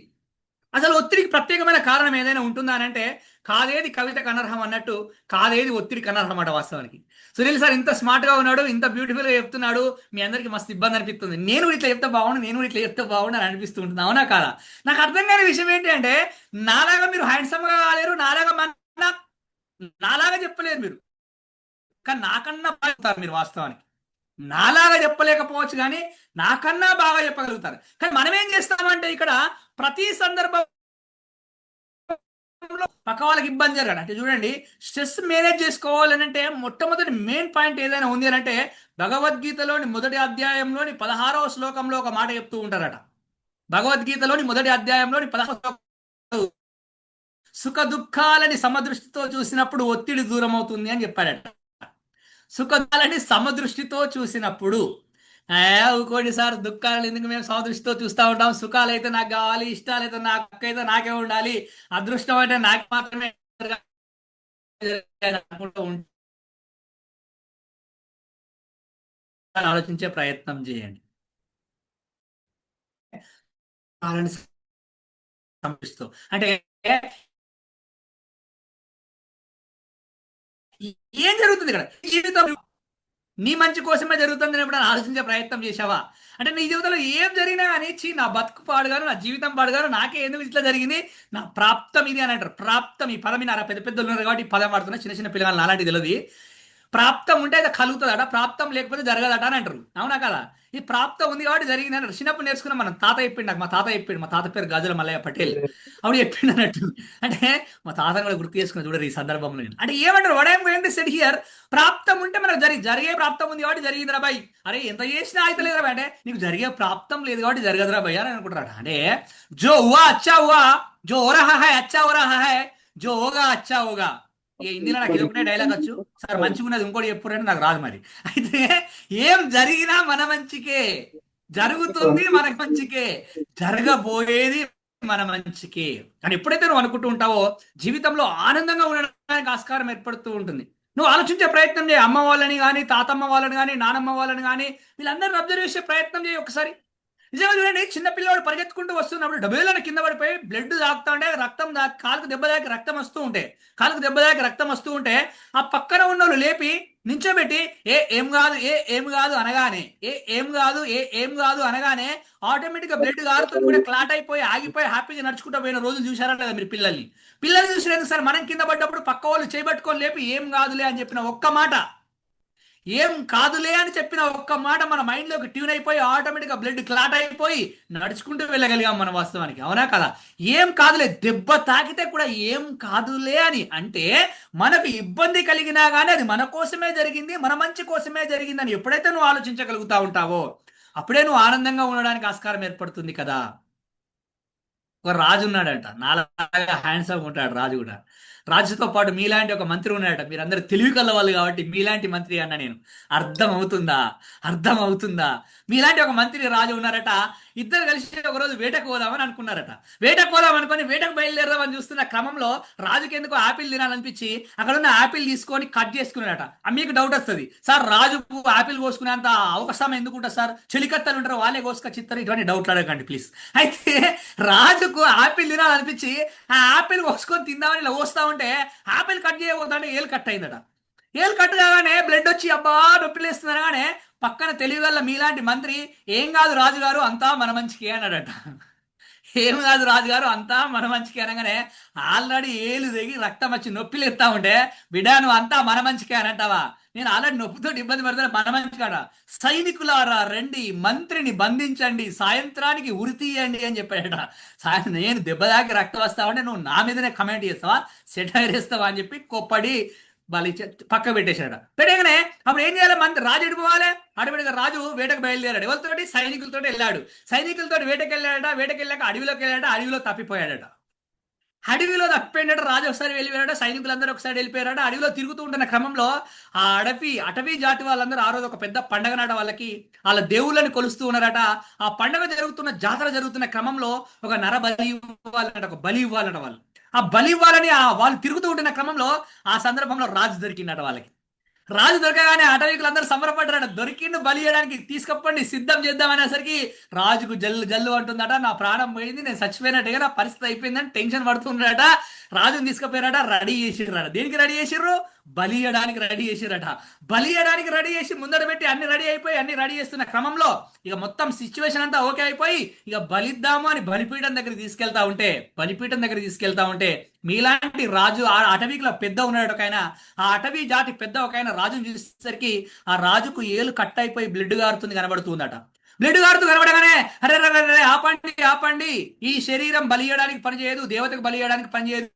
అసలు ఒత్తిడికి ప్రత్యేకమైన కారణం ఏదైనా ఉంటుందా అని అంటే కాదేది కవితకు అనర్హం అన్నట్టు కాదేది ఒత్తిడికి అనర్హం అన్నమాట వాస్తవానికి. సునీల్ సార్ ఇంత స్మార్ట్ గా ఉన్నాడు, ఇంత బ్యూటిఫుల్ గా చెప్తున్నాడు, మీ అందరికి మస్తు ఇబ్బంది అనిపిస్తుంది. నేను ఇట్లా చెప్తే బాగుండు, నేను ఇట్లా చెప్తే బాగుండు అని అనిపిస్తూ ఉంటుంది, అవునా కాదా? నాకు అర్థం కాని విషయం ఏంటి అంటే నాలాగా మీరు హ్యాండ్సమ్ గా కాలేరు, నాలాగా చెప్పలేరు మీరు, కానీ నాకన్నా బాగా చెప్తారు మీరు వాస్తవానికి. నాలాగా చెప్పలేకపోవచ్చు కానీ నాకన్నా బాగా చెప్పగలుగుతారు. కానీ మనం ఏం చేస్తామంటే ఇక్కడ ప్రతి సందర్భం పక్క వాళ్ళకి ఇబ్బంది జరగదు అంటే చూడండి, స్ట్రెస్ మేనేజ్ చేసుకోవాలని అంటే మొట్టమొదటి మెయిన్ పాయింట్ ఏదైనా ఉంది అని అంటే భగవద్గీతలోని మొదటి అధ్యాయంలోని 16వ శ్లోకంలో ఒక మాట చెప్తూ ఉంటారట. భగవద్గీతలోని మొదటి అధ్యాయంలోని 16వ శ్లోకం, సుఖ దుఃఖాలని సమదృష్టితో చూసినప్పుడు ఒత్తిడి దూరం అవుతుంది అని చెప్పాడట. సుఖ దుఃఖాలని సమదృష్టితో చూసినప్పుడు ఊకోండి సార్, దుఃఖాలను ఎందుకు మేము సమదృష్టితో చూస్తూ ఉంటాం? సుఖాలు అయితే నాకు కావాలి, ఇష్టాలు అయితే నాకైతే నాకే ఉండాలి, అదృష్టం అంటే నాకు మాత్రమే ఆలోచించే ప్రయత్నం చేయండి. వాళ్ళని సంపిస్తూ అంటే ఏం జరుగుతుంది ఇక్కడ జీవితం నీ మంచి కోసమే జరుగుతుంది అని ఎప్పుడైనా ఆలోచించే ప్రయత్నం చేశావా? అంటే నీ జీవితంలో ఏం జరిగినా కానీ నా బతుకు పాడుగాను, నా జీవితం పాడుగాను, నాకే ఎందుకు ఇట్లా జరిగింది, నా ప్రాప్తం ఇది అని అంటారు. ప్రాప్తం ఈ పదం నా పెద్ద పెద్దలు ఉన్నారు కాబట్టి ఈ పదం వాడుతున్నా. చిన్న చిన్న పిల్లలు అలాంటి తెలియదు. ప్రాప్తం ఉంటే అది కలుగుతుందట, ప్రాప్తం లేకపోతే జరగదట అని అంటారు. అవునా కదా? ఈ ప్రాప్తం ఉంది కాబట్టి జరిగింది అంటారు. చిన్నప్పుడు నేర్చుకున్నాం మనం. తాత చెప్పిండు నాకు, మా తాత చెప్పిండు. మా తాత పేరు గాజుల మల్లయ్య పటేల్. అప్పుడు చెప్పిండు అన్నట్టు. అంటే మా తాతను కూడా గుర్తు చేసుకుని చూడరు ఈ సందర్భంలో. నేను అంటే ఏమంటారు, what I'm going to said here, ప్రాప్తం ఉంటే మనకు జరిగే ప్రాప్తం ఉంది కాబట్టి జరిగింది రా బాయ్. అరే ఎంత చేసినా అయితే లేదురా బాయ్, అంటే నీకు జరిగే ప్రాప్తం లేదు కాబట్టి జరగదురా బాయ్ అని అనుకుంటారు. అంటే జో హువా అచ్చా హువా, జో హో రహా హై అచ్చా హో రహా హై, జో హోగా అచ్చా హోగా. ఇక హిందీలో నాకు ఇది ఒకటే డైలాగ్ వచ్చు సార్, మంచిగా ఉన్నది ఇంకోటి చెప్పురంటే నాకు రాదు మరి. అయితే ఏం జరిగినా మన మంచికే జరుగుతుంది, మన మంచికే జరగబోయేది మన మంచికే అని ఎప్పుడైతే నువ్వు అనుకుంటూ ఉంటావో జీవితంలో ఆనందంగా ఉండడానికి ఆస్కారం ఏర్పడుతూ ఉంటుంది. నువ్వు ఆలోచించే ప్రయత్నం చేయి. అమ్మ వాళ్ళని కానీ, తాతమ్మ వాళ్ళని కానీ, నానమ్మ వాళ్ళని కానీ, వీళ్ళందరిని అబ్జర్వ్ చేసే ప్రయత్నం చేయి ఒకసారి. నిజంగా చూడండి, చిన్న పిల్లవాడు పరిగెత్తుకుంటూ వస్తున్నప్పుడు డబ్బేలను కింద పడిపోయి బ్లడ్ తాగుతా ఉంటే, రక్తం కాలుకు దెబ్బ దాకి రక్తం వస్తూ ఉంటే, కాలుకు దెబ్బ దాకి రక్తం వస్తూ ఉంటే ఆ పక్కన ఉన్న వాళ్ళు లేపి నించోబెట్టి ఏం కాదు, ఏం కాదు అనగానే, ఏం కాదు అనగానే ఆటోమేటిక్గా బ్లడ్ కారుతుంది కూడా క్లాట్ అయిపోయి ఆగిపోయి హ్యాపీగా నడుచుకుంటూ పోయిన రోజులు చూసారా లేదా మీరు? పిల్లల్ని చూసినందుకు సార్ మనం కింద పడ్డప్పుడు పక్క వాళ్ళు చేయబట్టుకొని లేపి ఏం కాదులే అని చెప్పిన ఒక్క మాట, ఏం కాదులే అని చెప్పిన ఒక్క మాట మన మైండ్లోకి ట్యూన్ అయిపోయి ఆటోమేటిక్గా బ్లడ్ క్లాట్ అయిపోయి నడుచుకుంటూ వెళ్ళగలిగాం మన వాస్తవానికి. అవునా కదా? ఏం కాదులే, దెబ్బ తాకితే కూడా ఏం కాదులే అని అంటే మనకు ఇబ్బంది కలిగినా కానీ అది మన కోసమే జరిగింది, మన మంచి కోసమే జరిగింది అని ఎప్పుడైతే నువ్వు ఆలోచించగలుగుతా ఉంటావో అప్పుడే నువ్వు ఆనందంగా ఉండడానికి ఆస్కారం ఏర్పడుతుంది కదా. ఒక రాజు ఉన్నాడంట, నాలాగా హ్యాండ్సమ్ ఉంటాడు రాజు కూడా. రాజుతో పాటు మీలాంటి ఒక మంత్రి ఉన్నాడట. మీరందరూ తెలివి కల వాళ్ళు కాబట్టి మీలాంటి మంత్రి అన్న నేను. అర్థం అవుతుందా? అర్థం అవుతుందా? మీలాంటి ఒక మంత్రి రాజు ఉన్నారట. ఇద్దరు కలిసి ఒకరోజు వేటకు పోదామని అనుకున్నారట. వేటకు పోదాం అనుకొని వేటకు బయలుదేరదామని చూస్తున్న క్రమంలో రాజుకి ఎందుకో ఆపిల్ తినాలనిపించి అక్కడ ఉన్న ఆపిల్ తీసుకొని కట్ చేసుకున్నాడట. మీకు డౌట్ వస్తుంది, సార్ రాజుకు ఆపిల్ కోసుకునేంత అవకాశం ఎందుకు ఉంటుంది సార్, చెలికత్తలు ఉంటారు వాళ్ళే కోసుకొచ్చిస్తారు, ఇటువంటి డౌట్లు అడగండి ప్లీజ్. అయితే రాజుకు ఆపిల్ తినాలనిపించి ఆ ఆపిల్ కోసుకొని తిందామని ఇలా కోస్తా ఉంటే ఆపిల్ కట్ చేయబోతుంటే ఏలు కట్ అయిందట. ఏలు కట్ కాగానే బ్లడ్ వచ్చి అబ్బా నొప్పి లేస్తుంది అనగానే పక్కన తెలివిగల్ల మీలాంటి మంత్రి ఏం కాదు రాజుగారు అంతా మన మంచికి అన్నాడట. ఏం కాదు రాజుగారు అంతా మన మంచికి అనగానే ఆల్రెడీ ఏలు తెగి రక్తం వచ్చి నొప్పిలు ఎత్తా ఉంటే బిడ్డ నువ్వు అంతా మన మంచికే అని అంటావా? నేను ఆల్రెడీ నొప్పితో ఇబ్బంది పడతాను, మన మంచి కాడ. సైనికులారా రండి, మంత్రిని బంధించండి, సాయంత్రానికి ఉరి తీయండి అని చెప్పాడట. నేను దెబ్బ దాకి రక్తం వస్తావంటే నువ్వు నా మీదనే కమెంట్ చేస్తావా, సెటైర్ చేస్తావా అని చెప్పి కొప్పడి బలి పక్క పెట్టేశాడు. పెట్టగానే అప్పుడు ఏం చేయాలి, మంత్రి రాజు ఎడిపోవాలి. ఆటోమేటిక్గా రాజు వేటకు బయలుదేరాడు. ఎవరితోటి? సైనికులతో వెళ్ళాడు. సైనికులతో వేటకి వెళ్ళాడట. వేటకి వెళ్ళాక అడవిలోకి వెళ్ళాడట. అడవిలో తప్పిపోయాడట. అడవిలో తప్పిపోయినట్టు రాజు ఒకసారి వెళ్ళిపోయాడట. సైనికులందరూ ఒకసారి వెళ్ళిపోయారట. అడవిలో తిరుగుతూ ఉంటున్న క్రమంలో ఆ అటవీ జాతి వాళ్ళందరూ ఆ రోజు ఒక పెద్ద పండగ నాట వాళ్ళకి వాళ్ళ దేవుళ్ళని కొలుస్తూ ఉన్నారట. ఆ పండగ జరుగుతున్న జాతర జరుగుతున్న క్రమంలో ఒక నర బలి ఇవ్వాలన్నట, ఒక బలి ఇవ్వాలట వాళ్ళు. ఆ బలి ఇవ్వాలని వాళ్ళు తిరుగుతూ ఉంటున్న క్రమంలో ఆ సందర్భంలో రాజు దొరికిందట వాళ్ళకి. రాజు దొరకగానే అటవీకులందరూ సంబరపడ్డాడు. దొరికిండు, బలి చేయడానికి తీసుకపోండి, సిద్ధం చేద్దాం అనేసరికి రాజుకు జల్లు జల్లు అంటుందట. నా ప్రాణం పోయింది, నేను చచ్చిపోయినట్టుగా నా పరిస్థితి అయిపోయిందని టెన్షన్ పడుతుండట. రాజుని తీసుకుపోయారట, రెడీ చేసిర్రట. దేనికి రెడీ చేసిర్రు? బలి ఇవ్వడానికి రెడీ చేసిరట. బలి ఇవ్వడానికి రెడీ చేసి ముందర పెట్టి అన్ని రెడీ అయిపోయి అన్ని రెడీ చేస్తున్న క్రమంలో ఇక మొత్తం సిచ్యువేషన్ అంతా ఓకే అయిపోయి ఇక బలిద్దాము అని బలిపీఠం దగ్గరికి తీసుకెళ్తా ఉంటే మీలాంటి రాజు ఆ అటవీలో పెద్ద ఉన్నాడు ఒక ఆయన, ఆ అటవీ జాతి పెద్ద ఒక ఆయన రాజును చూసేసరికి ఆ రాజుకు ఏలు కట్ అయిపోయి బ్లడ్ గారుతుంది కనబడుతుందట. బ్లడ్ గారుతూ కనబడగానే అరే ఆపండి ఆపండి, ఈ శరీరం బలి ఇవ్వడానికి పనిచేయదు, దేవతకు బలి ఇవ్వడానికి పనిచేయదు,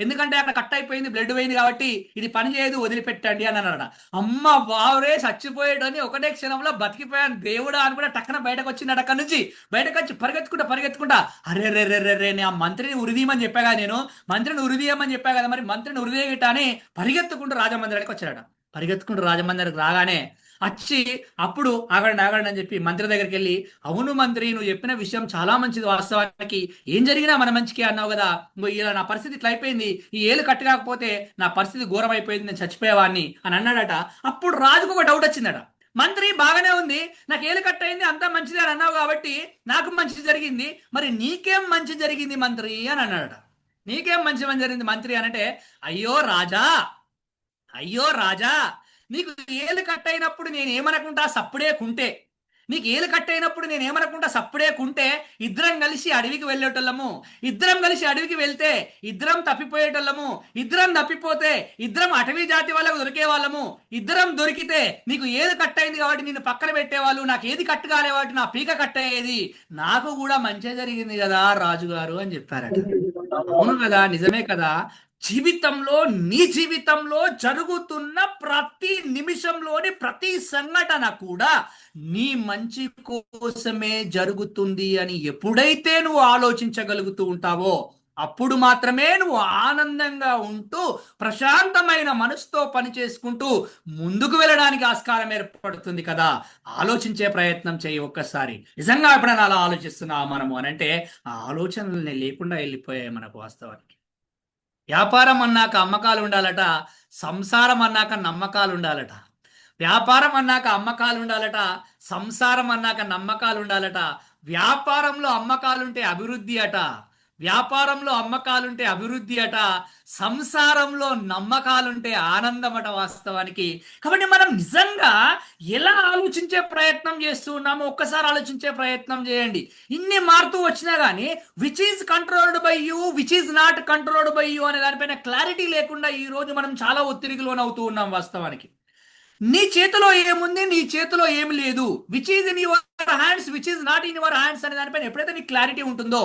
ఎందుకంటే అక్కడ కట్ అయిపోయింది, బ్లడ్ పోయింది కాబట్టి ఇది పని చేయదు, వదిలిపెట్టండి అని అన్నాడు. అమ్మ బావురే చచ్చిపోయేటని ఒకటే క్షణంలో బతికిపోయాను దేవుడా అని కూడా టక్కన బయటకు వచ్చింది. అక్కడి నుంచి బయటకు వచ్చి పరిగెత్తుకుంటా అరే రే రే రే రే నేను ఆ మంత్రిని ఉరిదీయమని చెప్పాగా, నేను మంత్రిని ఉరిదీయమని చెప్పా కదా, మరి మంత్రిని ఉరిదీయగిట్ట అని పరిగెత్తుకుంటూ రాజమందిరానికి వచ్చాడట. పరిగెత్తుకుంటూ రాజమందిరానికి రాగానే వచ్చి అప్పుడు ఆగండి ఆగండి అని చెప్పి మంత్రి దగ్గరికి వెళ్ళి, అవును మంత్రి, నువ్వు చెప్పిన విషయం చాలా మంచిది, వాస్తవానికి ఏం జరిగినా మన మంచికి అన్నావు కదా, ఇంకో ఇలా నా పరిస్థితి ఇట్లా అయిపోయింది, ఈ ఏలు కట్టు కాకపోతే నా పరిస్థితి ఘోరం అయిపోయింది, నేను చచ్చిపోయేవాడిని అని అన్నాడట. అప్పుడు రాజుకు ఒక డౌట్ వచ్చిందట, మంత్రి బాగానే ఉంది, నాకు ఏలు కట్ అయింది, అంతా మంచిది అని అన్నావు కాబట్టి నాకు మంచి జరిగింది, మరి నీకేం మంచి జరిగింది మంత్రి అని అన్నాడట. నీకేం మంచి జరిగింది మంత్రి అని అంటే, అయ్యో రాజా, అయ్యో రాజా, నీకు ఏలు కట్ అయినప్పుడు నేను ఏమనుకుంటా సప్పుడే కుంటే, నీకు ఏలు కట్ అయినప్పుడు నేను ఏమనుకుంటా సప్పుడే కుంటే, ఇద్దరం కలిసి అడవికి వెళ్ళేటోళ్ళము, ఇద్దరం కలిసి అడవికి వెళ్తే ఇద్దరం తప్పిపోయేటోళ్ళము, ఇద్దరం తప్పిపోతే ఇద్దరం అటవీ జాతి వాళ్ళకు దొరికే వాళ్ళము, ఇద్దరం దొరికితే నీకు ఏది కట్ అయింది కాబట్టి నిన్ను పక్కన పెట్టేవాళ్ళు, నాకు ఏది కట్టు కాలే కాబట్టి నా పీక కట్ అయ్యేది, నాకు కూడా మంచి జరిగింది కదా రాజుగారు అని చెప్పారట. అవును కదా, నిజమే కదా. జీవితంలో, నీ జీవితంలో జరుగుతున్న ప్రతి నిమిషంలోని ప్రతి సంఘటన కూడా నీ మంచి కోసమే జరుగుతుంది అని ఎప్పుడైతే నువ్వు ఆలోచించగలుగుతూ ఉంటావో అప్పుడు మాత్రమే నువ్వు ఆనందంగా ఉంటూ ప్రశాంతమైన మనసుతో పని చేసుకుంటూ ముందుకు వెళ్ళడానికి ఆస్కారం ఏర్పడుతుంది కదా. ఆలోచించే ప్రయత్నం చేయి ఒక్కసారి. నిజంగా ఎప్పుడైనా అలా ఆలోచిస్తున్నావా మనము అని అంటే, ఆ ఆలోచనల్ని లేకుండా వెళ్ళిపోయాయి మనకు వాస్తవానికి. వ్యాపారం అన్నాక అమ్మకాలు ఉండాలట, సంసారం అన్నాక నమ్మకాలు ఉండాలట. వ్యాపారం అన్నాక అమ్మకాలు ఉండాలట, సంసారం అన్నాక నమ్మకాలు ఉండాలట. వ్యాపారంలో అమ్మకాలుంటే అభివృద్ధి అట, వ్యాపారంలో అమ్మకాలుంటే అభివృద్ధి అట, సంసారంలో నమ్మకాలుంటే ఆనందం అట వాస్తవానికి. కాబట్టి మనం నిజంగా ఎలా ఆలోచించే ప్రయత్నం చేస్తూ ఉన్నామో ఒక్కసారి ఆలోచించే ప్రయత్నం చేయండి. ఇన్ని మారుతూ వచ్చినా కానీ which is controlled by you, which is not controlled by you అనే దానిపైన క్లారిటీ లేకుండా ఈ రోజు మనం చాలా ఒత్తిడికి లోనవుతూ ఉన్నాం వాస్తవానికి. నీ చేతిలో ఏముంది, నీ చేతిలో ఏమి లేదు, which is in your hands, which is not in your hands అనే దానిపైన ఎప్పుడైతే నీకు క్లారిటీ ఉంటుందో,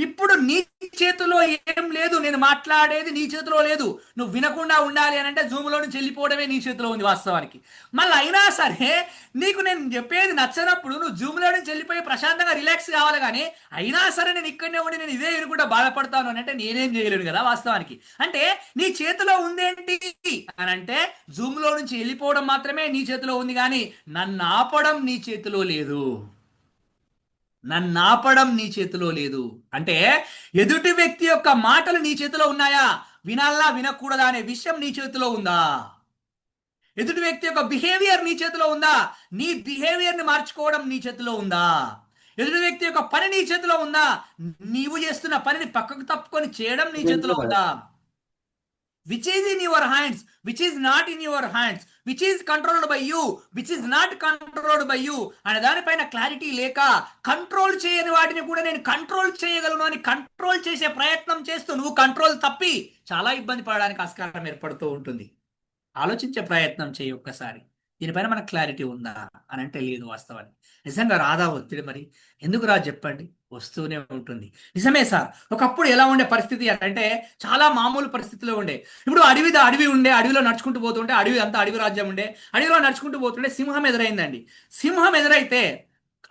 ఇప్పుడు నీ చేతిలో ఏం లేదు, నేను మాట్లాడేది నీ చేతిలో లేదు, నువ్వు వినకుండా ఉండాలి అని అంటే జూమ్లో నుంచి వెళ్ళిపోవడమే నీ చేతిలో ఉంది వాస్తవానికి. మళ్ళీ అయినా సరే నీకు నేను చెప్పేది నచ్చనప్పుడు నువ్వు జూమ్లో నుంచి వెళ్ళిపోయి ప్రశాంతంగా రిలాక్స్ కావాలి, కానీ అయినా సరే నేను ఇక్కడనే ఉండి నేను ఇదే వినుకుంటా బాధపడతాను అని అంటే నేనేం చేయలేను కదా వాస్తవానికి. అంటే నీ చేతిలో ఉందేంటి అని అంటే జూమ్లో నుంచి వెళ్ళిపోవడం మాత్రమే నీ చేతిలో ఉంది, కానీ నన్ను ఆపడం నీ చేతిలో లేదు, నన్ను ఆపడం నీ చేతిలో లేదు. అంటే ఎదుటి వ్యక్తి యొక్క మాటలు నీ చేతిలో ఉన్నాయా, వినాలా వినకూడదా అనే విషయం నీ చేతిలో ఉందా, ఎదుటి వ్యక్తి యొక్క బిహేవియర్ నీ చేతిలో ఉందా, నీ బిహేవియర్ని మార్చుకోవడం నీ చేతిలో ఉందా, ఎదుటి వ్యక్తి యొక్క పని నీ చేతిలో ఉందా, నీవు చేస్తున్న పనిని పక్కకు తప్పుకొని చేయడం నీ చేతిలో ఉందా. Which is in your hands, which is not in your hands, which is controlled by you, which is not controlled by you అనే దానిపైన క్లారిటీ లేక కంట్రోల్ చేయని వాటిని కూడా నేను కంట్రోల్ చేయగలను అని కంట్రోల్ చేసే ప్రయత్నం చేస్తూ నువ్వు కంట్రోల్ తప్పి చాలా ఇబ్బంది పడడానికి ఆస్కారం ఏర్పడుతూ ఉంటుంది. ఆలోచించే ప్రయత్నం చేయి ఒక్కసారి, దీనిపైన మనకు క్లారిటీ ఉందా అని అంటే లేదు వాస్తవానికి. నిజంగా రాదా ఒత్తిడి? మరి ఎందుకు రాదు చెప్పండి, వస్తూనే ఉంటుంది. నిజమే సార్, ఒకప్పుడు ఎలా ఉండే పరిస్థితి అంటే చాలా మామూలు పరిస్థితిలో ఉండే. ఇప్పుడు అడవి ఉండే, అడవిలో నడుచుకుంటూ పోతుంటే, అడవి అంతా అడవి రాజ్యం ఉండే, అడవిలో నడుచుకుంటూ పోతుంటే సింహం ఎదురైందండి. సింహం ఎదురైతే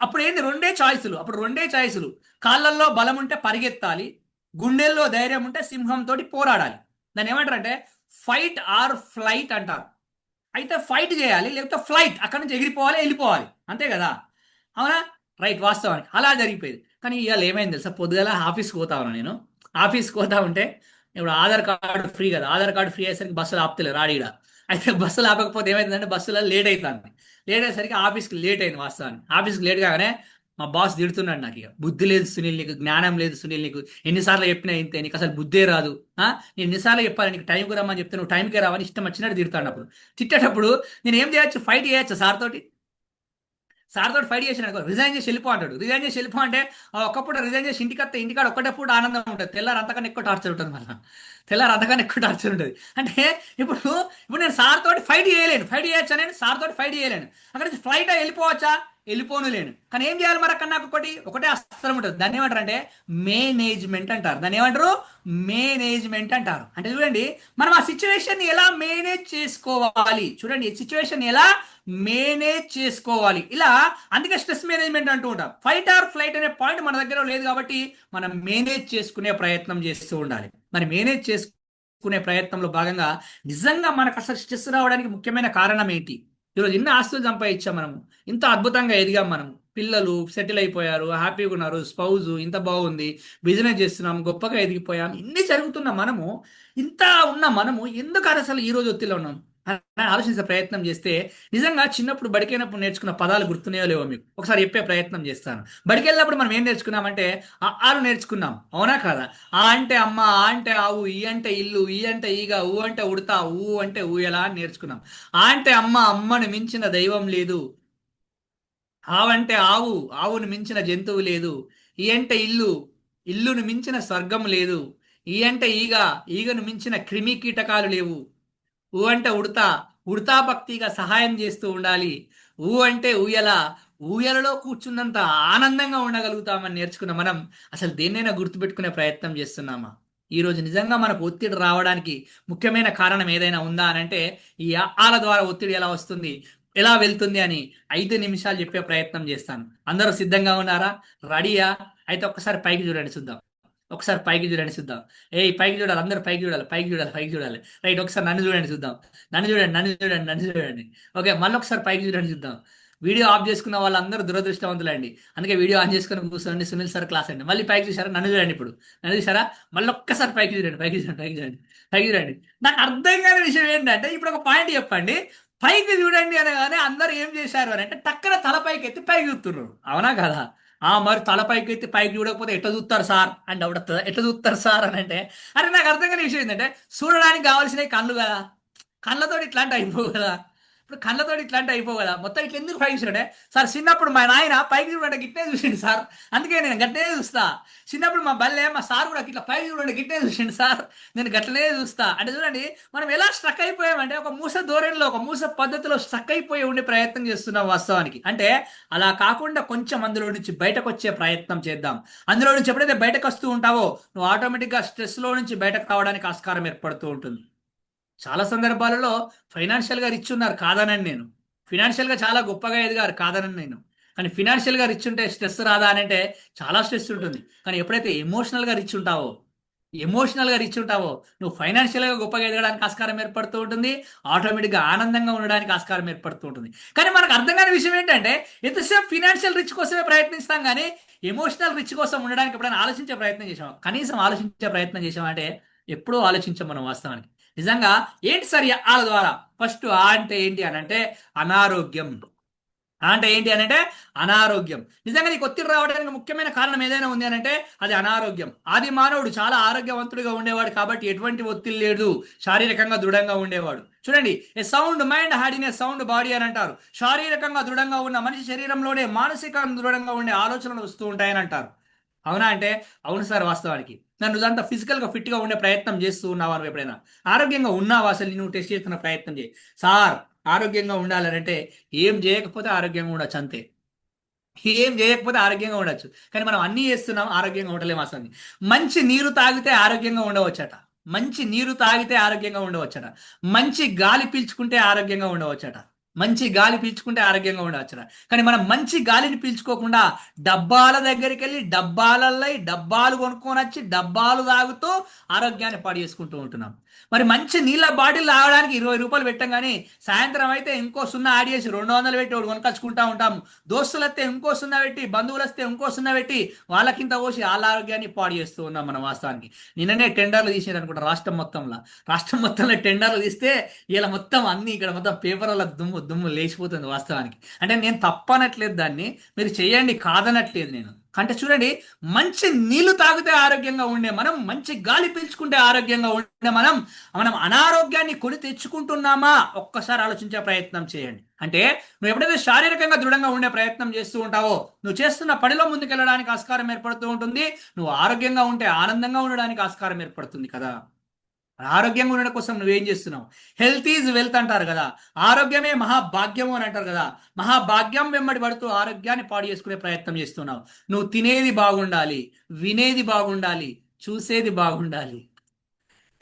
అప్పుడు ఏంది, రెండే చాయిసులు, అప్పుడు రెండే చాయిసులు, కాళ్ళల్లో బలం ఉంటే పరిగెత్తాలి, గుండెల్లో ధైర్యం ఉంటే సింహంతో పోరాడాలి. దాన్ని ఏమంటారంటే ఫైట్ ఆర్ ఫ్లైట్ అంటారు. అయితే ఫైట్ చేయాలి, లేకపోతే ఫ్లైట్, అక్కడ నుంచి ఎగిరిపోవాలి, వెళ్ళిపోవాలి, అంతే కదా. అవునా, రైట్, వాస్తవానికి అలా జరిగిపోయేది. కానీ ఇవాళ ఏమైంది తెలుసా, పొద్దుగల ఆఫీస్కి పోతా ఉన్నా నేను, ఆఫీస్కి పోతా ఉంటే ఇప్పుడు ఆధార్ కార్డు ఫ్రీ కదా, ఆధార్ కార్డు ఫ్రీ అయ్యేసరికి బస్సులు ఆపుతలేదు రాడీడ. అయితే బస్సులు ఆపకపోతే ఏమైందంటే బస్సులో లేట్ అవుతుంది, లేట్ అయ్యేసరికి ఆఫీస్కి లేట్ అయింది వాస్తవానికి. ఆఫీస్కి లేట్ కాగానే మా బాస్ తిడుతున్నాడు, నాకు ఇక బుద్ధి లేదు సునీల్, నీకు జ్ఞానం లేదు సునీల్, నీకు ఎన్నిసార్లు చెప్పినా ఇంతే, నీకు అసలు బుద్ధే రాదు, నేను ఎన్నిసార్లు చెప్పాలి నీకు టైంకి రమ్మని చెప్తే నువ్వు టైంకే రావని ఇష్టం వచ్చినట్టు తిడతాడు. అప్పుడు తిట్టేటప్పుడు నేను ఏం చేయొచ్చు, ఫైట్ చేయొచ్చు సార్ తోటి, సార్ తోటి ఫైట్ చేసిన రిజైన్ చేసి వెళ్ళిపో అంటాడు. రిజైన్ చేసి వెళ్ళిపో అంటే ఒకప్పుడు రిజైన్ చేసి ఇంటికి వస్తే ఇంటికాడ ఒక్కటప్పుడు ఆనందం ఉంటుంది, తెల్లారు అంతకన్నా ఎక్కువ టార్చర్ ఉంటుంది, మళ్ళీ తెల్లారు అంతకన్నా ఎక్కువ టార్చర్ ఉంటుంది. అంటే ఇప్పుడు ఇప్పుడు నేను సార్ తోటి ఫైట్ చేయలేను, ఫైట్ చేయొచ్చా, నేను సార్ తోటి ఫైట్ చేయలేను, అక్కడ నుంచి ఫ్లైట్ వెళ్ళిపోవచ్చా, వెళ్ళిపోను లేను. కానీ ఏం చేయాలి మరి అక్కడ, నాకు ఒకటే అస్త్రం ఉంటుంది, దాన్ని ఏమంటారు అంటే మేనేజ్మెంట్ అంటారు. దాన్ని ఏమంటారు, మేనేజ్మెంట్ అంటారు. అంటే చూడండి, మనం ఆ సిచ్యువేషన్ ఎలా మేనేజ్ చేసుకోవాలి, చూడండి సిచ్యువేషన్ ఎలా మేనేజ్ చేసుకోవాలి, ఇలా అందుకే స్ట్రెస్ మేనేజ్మెంట్ అంటూ ఉంటాం. ఫైట్ ఆర్ ఫ్లైట్ అనే పాయింట్ మన దగ్గర లేదు కాబట్టి మనం మేనేజ్ చేసుకునే ప్రయత్నం చేస్తూ ఉండాలి. మరి మేనేజ్ చేసుకునే ప్రయత్నంలో భాగంగా నిజంగా మనకు అసలు స్ట్రెస్ రావడానికి ముఖ్యమైన కారణం ఏంటి, ఈరోజు ఇన్ని ఆస్తులు సంపాదించాం మనము, ఇంత అద్భుతంగా ఎదిగాం మనము, పిల్లలు సెటిల్ అయిపోయారు, హ్యాపీగా ఉన్నారు, స్పౌజ్ ఇంత బాగుంది, బిజినెస్ చేస్తున్నాం, గొప్పగా ఎదిగిపోయాం, ఇన్ని జరుగుతున్న మనము, ఇంత ఉన్న మనము ఎందుకు అసలు ఈ రోజు ఒత్తిడిలో ఉన్నాం అని ఆలోచించే ప్రయత్నం చేస్తే, నిజంగా చిన్నప్పుడు బడికైనప్పుడు నేర్చుకున్న పదాలు గుర్తున్నాయో లేవో మీకు ఒకసారి చెప్పే ప్రయత్నం చేస్తాను. బడికి వెళ్ళినప్పుడు మనం ఏం నేర్చుకున్నామంటే ఆలు నేర్చుకున్నాం, అవునా కాదా? ఆ అంటే అమ్మ, ఆ అంటే ఆవు, ఈ అంటే ఇల్లు, ఈ అంటే ఈగ, ఊ అంటే ఉడతా, ఊ అంటే ఊయలా అని నేర్చుకున్నాం. ఆ అంటే అమ్మ, అమ్మను మించిన దైవం లేదు. ఆవంటే ఆవు, ఆవును మించిన జంతువు లేదు. ఈ అంటే ఇల్లు, ఇల్లును మించిన స్వర్గం లేదు. ఈ అంటే ఈగ, ఈగను మించిన క్రిమి కీటకాలు లేవు. ఊ అంటే ఉడతా, ఉడతా భక్తిగా సహాయం చేస్తూ ఉండాలి. ఊ అంటే ఊయల, ఊయలలో కూర్చున్నంత ఆనందంగా ఉండగలుగుతామని నేర్చుకున్న మనం అసలు దేన్నైనా గుర్తుపెట్టుకునే ప్రయత్నం చేస్తున్నామా? ఈ రోజు నిజంగా మనకు ఒత్తిడి రావడానికి ముఖ్యమైన కారణం ఏదైనా ఉందా అని అంటే, ఈ ఆల ద్వారా ఒత్తిడి ఎలా వస్తుంది, ఎలా వెళ్తుంది అని 5 నిమిషాలు చెప్పే ప్రయత్నం చేస్తాను. అందరూ సిద్ధంగా ఉన్నారా? రెడీయా? అయితే ఒక్కసారి పైకి చూడండి చూద్దాం. ఒకసారి పైకి చూడండి చూద్దాం. పైకి చూడాలి, అందరూ పైకి చూడాలి, పైకి చూడాలి, పైకి చూడాలి. రైట్, ఒకసారి నన్ను చూడండి చూద్దాం. నన్ను చూడండి, నన్ను చూడండి, నన్ను చూడండి. ఓకే, మళ్ళీ ఒకసారి పైకి చూడండి చూద్దాం. వీడియో ఆఫ్ చేసుకున్న వాళ్ళందరూ దురదృష్టవంతులండి. అందుకే వీడియో ఆన్ చేసుకుని కూర్చోండి. సునీల్ సార్ క్లాస్ అండి. మళ్ళీ పైకి చూసారా? నన్ను చూడండి ఇప్పుడు. నన్ను చూసారా? మళ్ళీ ఒక్కసారి పైకి చూడండి, పైకి చూడండి, పైకి చూడండి, పైకి చూడండి. నాకు అర్థం కాని విషయం ఏంటంటే, ఇప్పుడు ఒక పాయింట్ చెప్పండి. పైకి చూడండి అనగానే అందరూ ఏం చేశారు అని అంటే టక్కన తల పైకి ఎత్తి పైకి చూస్తున్నారు, అవునా కదా? మరి తల పైకి ఎత్తి పైకి చూడకపోతే ఎట్లా చూస్తారు సార్ అని డౌట్ వస్తుంది. ఎట్లా చూస్తారు సార్ అని అంటే, అరే నాకు అర్థం కాని విషయం ఏంటంటే, చూడడానికి కావాల్సినవి కళ్ళు కదా, కళ్ళతో ఇట్లాంటి అయిపోవు కదా. ఇప్పుడు కళ్ళతో ఇట్లాంటి అయిపోవు కదా, మొత్తం ఇట్లా ఎందుకు పైకి చూడండి సార్? చిన్నప్పుడు మా నాయన పైకి చూడండి గిట్టే చూసిండు సార్, అందుకే నేను గట్టే చూస్తా. చిన్నప్పుడు మా బల్లె మా సార్ కూడా ఇట్లా పైకి చూడండి గిట్టే చూసిండు సార్, నేను గట్లనే చూస్తా. అంటే చూడండి, మనం ఎలా స్ట్రక్ అయిపోయామంటే ఒక మూస ధోరణిలో, ఒక మూస పద్ధతిలో స్ట్రక్ అయిపోయి ఉండే ప్రయత్నం చేస్తున్నాం వాస్తవానికి. అంటే అలా కాకుండా కొంచెం అందులో నుంచి బయటకు వచ్చే ప్రయత్నం చేద్దాం. అందులో నుంచి ఎప్పుడైతే బయటకు వస్తూ ఉంటావో, నువ్వు ఆటోమేటిక్గా స్ట్రెస్లో నుంచి బయటకు రావడానికి ఆస్కారం ఏర్పడుతూ ఉంటుంది. చాలా సందర్భాలలో ఫైనాన్షియల్గా రిచ్ ఉన్నారు, కాదనని నేను. ఫినాన్షియల్గా చాలా గొప్పగా ఎదిగారు, కాదనని నేను. కానీ ఫినాన్షియల్గా రిచ్ ఉంటే స్ట్రెస్ రాదా అని అంటే చాలా స్ట్రెస్ ఉంటుంది. కానీ ఎప్పుడైతే ఎమోషనల్గా రిచ్ ఉంటావో, ఎమోషనల్గా రిచ్ ఉంటావో, నువ్వు ఫైనాన్షియల్గా గొప్పగా ఎదగడానికి ఆస్కారం ఏర్పడుతూ ఉంటుంది. ఆటోమేటిక్గా ఆనందంగా ఉండడానికి ఆస్కారం ఏర్పడుతూ ఉంటుంది. కానీ మనకు అర్థం కాని విషయం ఏంటంటే, ఎంతసేపు ఫినాన్షియల్ రిచ్ కోసమే ప్రయత్నిస్తాం కానీ ఎమోషనల్ రిచ్ కోసం ఉండడానికి ఎప్పుడైనా ఆలోచించే ప్రయత్నం చేసాం? కనీసం ఆలోచించే ప్రయత్నం చేసామంటే ఎప్పుడూ ఆలోచించాం మనం వాస్తవానికి. నిజంగా ఏంటి సార్ ఈ ఆల ద్వారా? ఫస్ట్ ఆ అంటే ఏంటి అని అంటే అనారోగ్యం. ఆ అంటే ఏంటి అని అంటే అనారోగ్యం. నిజంగా నీకు ఒత్తిడి రావడానికి ముఖ్యమైన కారణం ఏదైనా ఉంది అని అంటే అది అనారోగ్యం. ఆది మానవుడు చాలా ఆరోగ్యవంతుడిగా ఉండేవాడు కాబట్టి ఎటువంటి ఒత్తిడి లేదు, శారీరకంగా దృఢంగా ఉండేవాడు. చూడండి, a sound mind had in a sound body అని అంటారు. శారీరకంగా దృఢంగా ఉన్న మనిషి శరీరంలోనే మానసికంగా దృఢంగా ఉండే ఆలోచనలు వస్తూ ఉంటాయని అంటారు. అవునా అంటే అవును సార్ వాస్తవానికి. నన్ను అంతా ఫిజికల్గా ఫిట్గా ఉండే ప్రయత్నం చేస్తూ ఉన్నావా? నువ్వు ఎప్పుడైనా ఆరోగ్యంగా ఉన్నావా? అసలు నువ్వు టెస్ట్ చేస్తున్న ప్రయత్నం చేయి సార్. ఆరోగ్యంగా ఉండాలంటే ఏం చేయకపోతే ఆరోగ్యంగా ఉండొచ్చు అంతే. ఏం చేయకపోతే ఆరోగ్యంగా ఉండొచ్చు. కానీ మనం అన్నీ చేస్తున్నాం, ఆరోగ్యంగా ఉండలేము అసలు. మంచి నీరు తాగితే ఆరోగ్యంగా ఉండవచ్చట. మంచి నీరు తాగితే ఆరోగ్యంగా ఉండవచ్చట. మంచి గాలి పీల్చుకుంటే ఆరోగ్యంగా ఉండవచ్చట. మంచి గాలి పీల్చుకుంటే ఆరోగ్యంగా ఉండవచ్చట. కానీ మనం మంచి గాలిని పీల్చుకోకుండా డబ్బాల దగ్గరికి వెళ్ళి డబ్బాలల్లో డబ్బాలు కొనుక్కొని వచ్చి డబ్బాలు తాగుతూ ఆరోగ్యాన్ని పాడు చేసుకుంటూ ఉంటున్నాం. మరి మంచి నీళ్ళ బాటిల్ తాగడానికి 20 రూపాయలు పెట్టాం కానీ సాయంత్రం అయితే ఇంకో సున్నా యాడ్ చేసి 200 పెట్టి ఒకటి కొనుకొచ్చుకుంటా ఉంటాము. దోస్తులు వస్తే ఇంకో సున్నా పెట్టి, బంధువులు వస్తే ఇంకో సున్నా పెట్టి వాళ్ళకింత పోసి వాళ్ళ ఆరోగ్యాన్ని పాడు చేస్తూ ఉన్నాం మనం వాస్తవానికి. నిన్ననే టెండర్లు తీసేది అనుకుంటా రాష్ట్రం మొత్తంలో టెండర్లు తీస్తే ఇలా మొత్తం అన్ని ఇక్కడ మొత్తం పేపర్ల దుమ్ము దుమ్ము లేచిపోతుంది వాస్తవానికి. అంటే నేను తప్పనట్లేదు దాన్ని, మీరు చేయండి కాదనట్లేదు నేను. అంటే చూడండి, మంచి నీళ్లు తాగితే ఆరోగ్యంగా ఉండే మనం, మంచి గాలి పీల్చుకుంటే ఆరోగ్యంగా ఉండే మనం, మనం అనారోగ్యాన్ని కొని తెచ్చుకుంటున్నామా? ఒక్కసారి ఆలోచించే ప్రయత్నం చేయండి. అంటే నువ్వు ఎప్పుడైతే శారీరకంగా దృఢంగా ఉండే ప్రయత్నం చేస్తూ ఉంటావో, నువ్వు చేస్తున్న పనిలో ముందుకెళ్ళడానికి ఆస్కారం ఏర్పడుతూ ఉంటుంది. నువ్వు ఆరోగ్యంగా ఉంటే ఆనందంగా ఉండడానికి ఆస్కారం ఏర్పడుతుంది కదా. ఆరోగ్యంగా ఉండడం కోసం నువ్వేం చేస్తున్నావు? హెల్త్ ఈజ్ వెల్త్ అంటారు కదా, ఆరోగ్యమే మహాభాగ్యము అని అంటారు కదా. మహాభాగ్యం వెంబడి పడుతూ ఆరోగ్యాన్ని పాడు చేసుకునే ప్రయత్నం చేస్తున్నావు. నువ్వు తినేది బాగుండాలి, వినేది బాగుండాలి, చూసేది బాగుండాలి.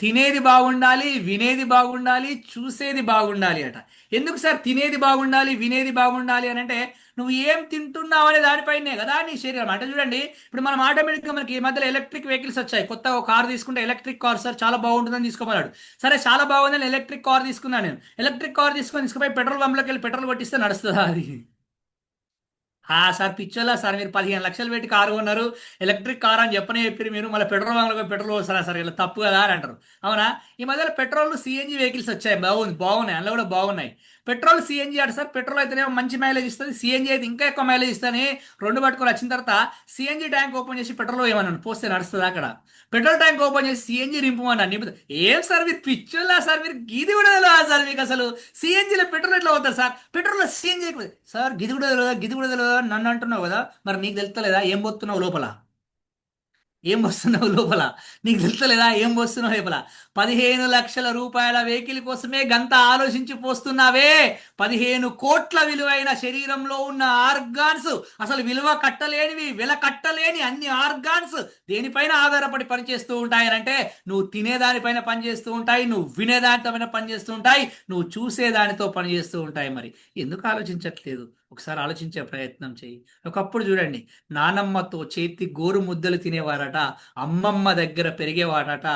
తినేది బాగుండాలి, వినేది బాగుండాలి, చూసేది బాగుండాలి అట. ఎందుకు సార్ తినేది బాగుండాలి, వినేది బాగుండాలి అని అంటే, నువ్వు ఏం తింటున్నావు అనే దానిపైనే కదా నీ శరీరం. అంటే చూడండి, ఇప్పుడు మనం ఆటోమేటిక్గా మనకి ఈ మధ్యలో ఎలక్ట్రిక్ వెహికల్స్ వచ్చాయి. కొత్త ఒక కార్ తీసుకుంటే ఎలక్ట్రిక్ కార్ సార్ చాలా బాగుంటుందని తీసుకోమన్నాడు. సరే చాలా బాగుందని ఎలక్ట్రిక్ కార్ తీసుకున్నాను నేను. ఎలక్ట్రిక్ కార్ తీసుకుపోయి పెట్రోల్ బంప్లోకి వెళ్ళి పెట్రోల్ కొట్టిస్తే నడుస్తుందా అది? సార్ పిచ్చోలా సార్, మీరు 15 లక్షలు పెట్టి కారు కొన్నారు, ఎలక్ట్రిక్ కార్ అని చెప్పారు మీరు, మళ్ళీ పెట్రోల్ బంక్లో పెట్రోల్ వస్తారా సార్, ఇలా తప్పు కదా అని అంటారు. అవునా? ఈ మధ్యలో పెట్రోల్ సిఎన్జి వెహికల్స్ వచ్చాయి, బాగున్నాయి, అందులో కూడా బాగున్నాయి. పెట్రోల్ సిఎన్జి అంటే సార్, పెట్రోల్ అయితేనేమో మంచి మైలేజ్ ఇస్తుంది, సిఎన్జి అయితే ఇంకా ఎక్కువ మైలేజ్ ఇస్తుంది. రెండు పట్టుకొని వచ్చిన తర్వాత సిఎన్జి ట్యాంక్ ఓపెన్ చేసి పెట్రోల్ ఏమన్నాను పోస్తే నడుస్తుంది అక్కడ. పెట్రోల్ ట్యాంక్ ఓపెన్ చేసి సిఎన్జి నింపమన్నా నింపుతా. ఏం సార్ మీరు పిచ్చోలా సార్, మీరు గీది కూడా తెలియదా సార్ మీకు అసలు? సిఎన్జిలో పెట్రోల్ ఎట్లా అవుతుంది సార్? పెట్రోల్లో సిఎన్జి సార్ గిది కూడా తెలియదా, గిది కూడా తెలియదా నన్ను అంటున్నావు కదా, మరి నీకు తెలుస్తలేదా ఏం పోతున్నావు లోపల? ఏం వస్తున్నావు లోపల? నీకు తెలుస్తలేదా ఏం వస్తున్నావు లోపల? 15 లక్షల రూపాయల వెహికల్ కోసమే గంత ఆలోచించి పోస్తున్నావే. 15 కోట్ల విలువైన శరీరంలో ఉన్న ఆర్గాన్స్, అసలు విలువ కట్టలేనివి, వెల కట్టలేని అన్ని ఆర్గాన్స్ దేనిపైన ఆధారపడి పనిచేస్తూ ఉంటాయనంటే, నువ్వు తినేదానిపైన పనిచేస్తూ ఉంటాయి, నువ్వు వినేదానిపైన పనిచేస్తూ ఉంటాయి, నువ్వు చూసేదానితో పనిచేస్తూ ఉంటాయి. మరి ఎందుకు ఆలోచించట్లేదు? ఒకసారి ఆలోచించే ప్రయత్నం చేయి. ఒకప్పుడు చూడండి, నానమ్మతో చేతి గోరు ముద్దలు తినేవారట, అమ్మమ్మ దగ్గర పెరిగేవారట,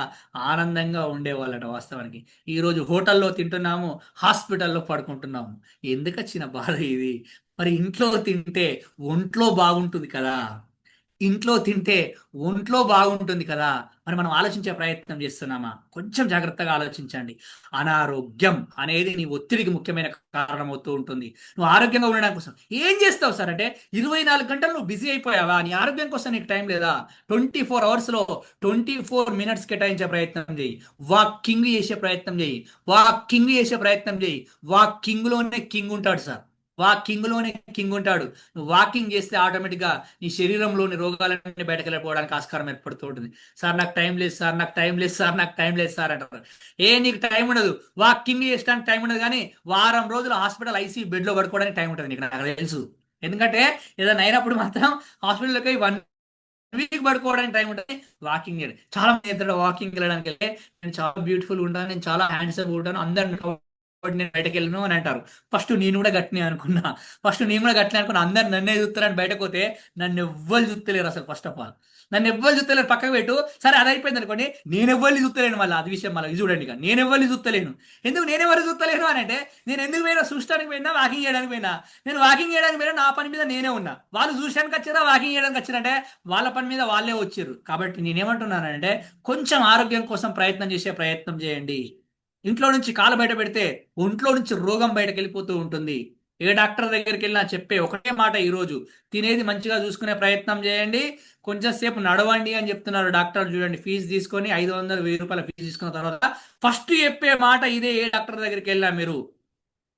ఆనందంగా ఉండేవాళ్ళట. వాస్తవానికి ఈరోజు హోటల్లో తింటున్నాము, హాస్పిటల్లో పడుకుంటున్నాము. ఎందుకు వచ్చిన బాధ ఇది? మరి ఇంట్లో తింటే ఒంట్లో బాగుంటుంది కదా, ఇంట్లో తింటే ఒంట్లో బాగుంటుంది కదా. మరి మనం ఆలోచించే ప్రయత్నం చేస్తున్నామా? కొంచెం జాగ్రత్తగా ఆలోచించండి. అనారోగ్యం అనేది నీ ఒత్తిడికి ముఖ్యమైన కారణం అవుతూ ఉంటుంది. నువ్వు ఆరోగ్యంగా ఉండడం కోసం ఏం చేస్తావు సార్ అంటే, 24 గంటలు నువ్వు బిజీ అయిపోయావా? నీ ఆరోగ్యం కోసం నీకు టైం లేదా? 24 అవర్స్లో 24 మినిట్స్ కేటాయించే ప్రయత్నం చేయి. వాకింగ్ చేసే ప్రయత్నం చేయి. వాకింగ్ చేసే ప్రయత్నం చేయి. వాకింగ్లోనే కింగ్ ఉంటాడు సార్. వాకింగ్లోనే కింగ్ ఉంటాడు. నువ్వు వాకింగ్ చేస్తే ఆటోమేటిక్గా నీ శరీరంలోని రోగాలన్నీ బయటకు వెళ్ళిపోవడానికి ఆస్కారం ఏర్పడుతూ ఉంటుంది. సార్ నాకు టైం లేదు సార్, నాకు టైం లేదు సార్, నాకు టైం లేదు సార్ అంటారు. నీకు టైం ఉండదు, వాకింగ్ చేయడానికి టైం ఉండదు, కానీ వారం రోజులు హాస్పిటల్ ఐసీ బెడ్లో పడుకోవడానికి టైం ఉంటుంది నీకు, నాకు తెలుసు. ఎందుకంటే ఏదైనా అయినప్పుడు మాత్రం హాస్పిటల్కి 1 వీక్ పడుకోవడానికి టైం ఉంటుంది. వాకింగ్ చేయడం చాలా మంది ఇద్దరు వాకింగ్ వెళ్ళడానికి వెళ్తే, నేను చాలా బ్యూటిఫుల్ ఉంటాను, నేను చాలా హ్యాండ్సమ్ ఉంటాను, అందరు నేను బయటకు వెళ్ళను అని అంటారు. ఫస్ట్ నేను కూడా గట్టినే అనుకున్నా, అందరు నన్నే చూస్తారని బయటకు పోతే, నన్ను ఎవ్వరు చూస్తలేరు అసలు. ఫస్ట్ ఆఫ్ ఆల్ నన్ను ఎవ్వరు చూస్తలేరు, పక్కకు పెట్టు. సరే అది అయిపోయింది అనుకోండి, నేను ఎవ్వరిని చూస్తలేను. మళ్ళీ అది విషయం మళ్ళీ ఇది చూడండి, ఇక నేను ఎవ్వరిని చూస్తలేను. ఎందుకు నేను ఎవరు చూస్తలేను అని అంటే, నేను ఎందుకు పోయినా, చూడటానికి పోయినా, వాకింగ్ చేయడానికి పోయినా. నేను వాకింగ్ చేయడానికి పోయినా, నా పని మీద నేనే ఉన్నా. వాళ్ళు చూడడానికి వచ్చారా, వాకింగ్ చేయడానికి వచ్చారంటే వాళ్ళ పని మీద వాళ్ళే వచ్చారు. కాబట్టి నేనేమంటున్నానంటే, కొంచెం ఆరోగ్యం కోసం ప్రయత్నం చేసే ప్రయత్నం చేయండి. ఇంట్లో నుంచి కాలు బయట పెడితే ఒంట్లో నుంచి రోగం బయటకు వెళ్ళిపోతూ ఉంటుంది. ఏ డాక్టర్ దగ్గరికి వెళ్ళినా చెప్పే ఒకటే మాట ఈరోజు, తినేది మంచిగా చూసుకునే ప్రయత్నం చేయండి, కొంచెం సేపు నడవండి అని చెప్తున్నారు డాక్టర్లు. చూడండి, ఫీజు తీసుకొని 500 1000 రూపాయల ఫీజు తీసుకున్న తర్వాత ఫస్ట్ చెప్పే మాట ఇదే. ఏ డాక్టర్ దగ్గరికి వెళ్ళా మీరు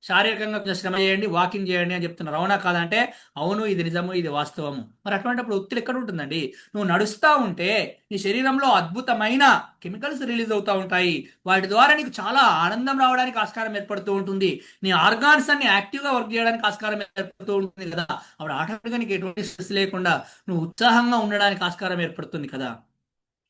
శారీరకంగా కొంచెం శ్రమ చేయండి, వాకింగ్ చేయండి అని చెప్తున్నారు. అవునా కాదంటే అవును, ఇది నిజము, ఇది వాస్తవము. మరి అటువంటిప్పుడు ఒత్తిడి ఎక్కడ ఉంటుందండి? నువ్వు నడుస్తూ ఉంటే నీ శరీరంలో అద్భుతమైన కెమికల్స్ రిలీజ్ అవుతూ ఉంటాయి. వాటి ద్వారా నీకు చాలా ఆనందం రావడానికి ఆస్కారం ఏర్పడుతూ ఉంటుంది. నీ ఆర్గాన్స్ అన్ని యాక్టివ్గా వర్క్ చేయడానికి ఆస్కారం ఏర్పడుతూ ఉంటుంది కదా. అప్పుడు ఆటోమేటిక్గా నీకు ఎటువంటి స్ట్రెస్ లేకుండా నువ్వు ఉత్సాహంగా ఉండడానికి ఆస్కారం ఏర్పడుతుంది కదా.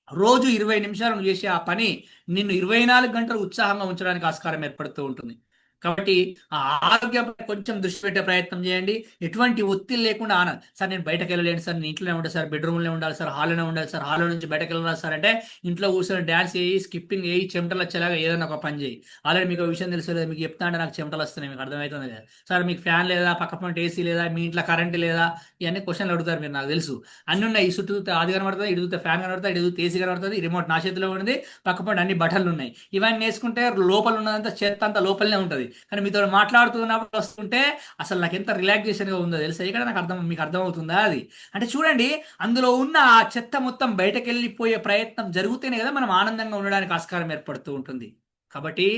రోజు 20 నిమిషాలు నువ్వు చేసే ఆ పని నిన్ను 24 గంటలు ఉత్సాహంగా ఉంచడానికి ఆస్కారం ఏర్పడుతూ ఉంటుంది. కాబట్టి ఆ ఆరోగ్యంపై కొంచెం దృష్టి పెట్టే ప్రయత్నం చేయండి. ఎటువంటి ఒత్తిడి లేకుండా సార్ నేను బయటకు వెళ్ళలేను సార్, నేను ఇంట్లోనే ఉంటాను సార్, బెడ్రూమ్లో ఉండాలి సార్, హాల్లోనే ఉండాలి సార్, హాల్లో నుంచి బయటకు వెళ్ళాలి సార్ అంటే, ఇంట్లో కూర్చొని డ్యాన్స్ చేయి, స్కిప్పింగ్ చేయి, చెమటలు వచ్చేలాగా ఏదైనా ఒక పని చేయి. ఆల్రెడీ మీకు విషయం తెలుసు లేదు, మీకు చెప్తా అంటే నాకు చెమటలు వస్తున్నాయి, మీకు అర్థమవుతుంది కదా సార్. మీకు ఫ్యాన్ లేదా, పక్క పంట ఏసీ లేదా, మీ ఇంట్లో కరెంట్ లేదా, ఇవన్నీ క్వశ్చన్లు అడుగుతారు మీరు, నాకు తెలుసు. అన్ని ఉన్నాయి, ఈ చుట్టూ అది కనబడుతుంది, ఇటు చూస్తే ఫ్యాన్ కనబడుతుంది, ఇటు చూస్తే ఏసీ కనబడుతుంది, రిమోట్ నా చేతిలో ఉంది, పక్క పంట అన్ని బటన్లు ఉన్నాయి. ఇవన్నీ వేసుకుంటే లోపల ఉన్నదంతా చెత్త అంతా లోపలనే ఉంటుంది. కానీ మీతో మాట్లాడుతున్నప్పుడు వస్తుంటే అసలు నాకు ఎంత రిలాక్సేషన్గా ఉందో తెలుసా. ఇక్కడ నాకు మీకు అర్థమవుతుందా అది? అంటే చూడండి, అందులో ఉన్న ఆ చెత్త మొత్తం బయటకు వెళ్ళిపోయే ప్రయత్నం జరిగితేనే కదా మనం ఆనందంగా ఉండడానికి ఆస్కారం ఏర్పడుతూ ఉంటుంది. కాబట్టి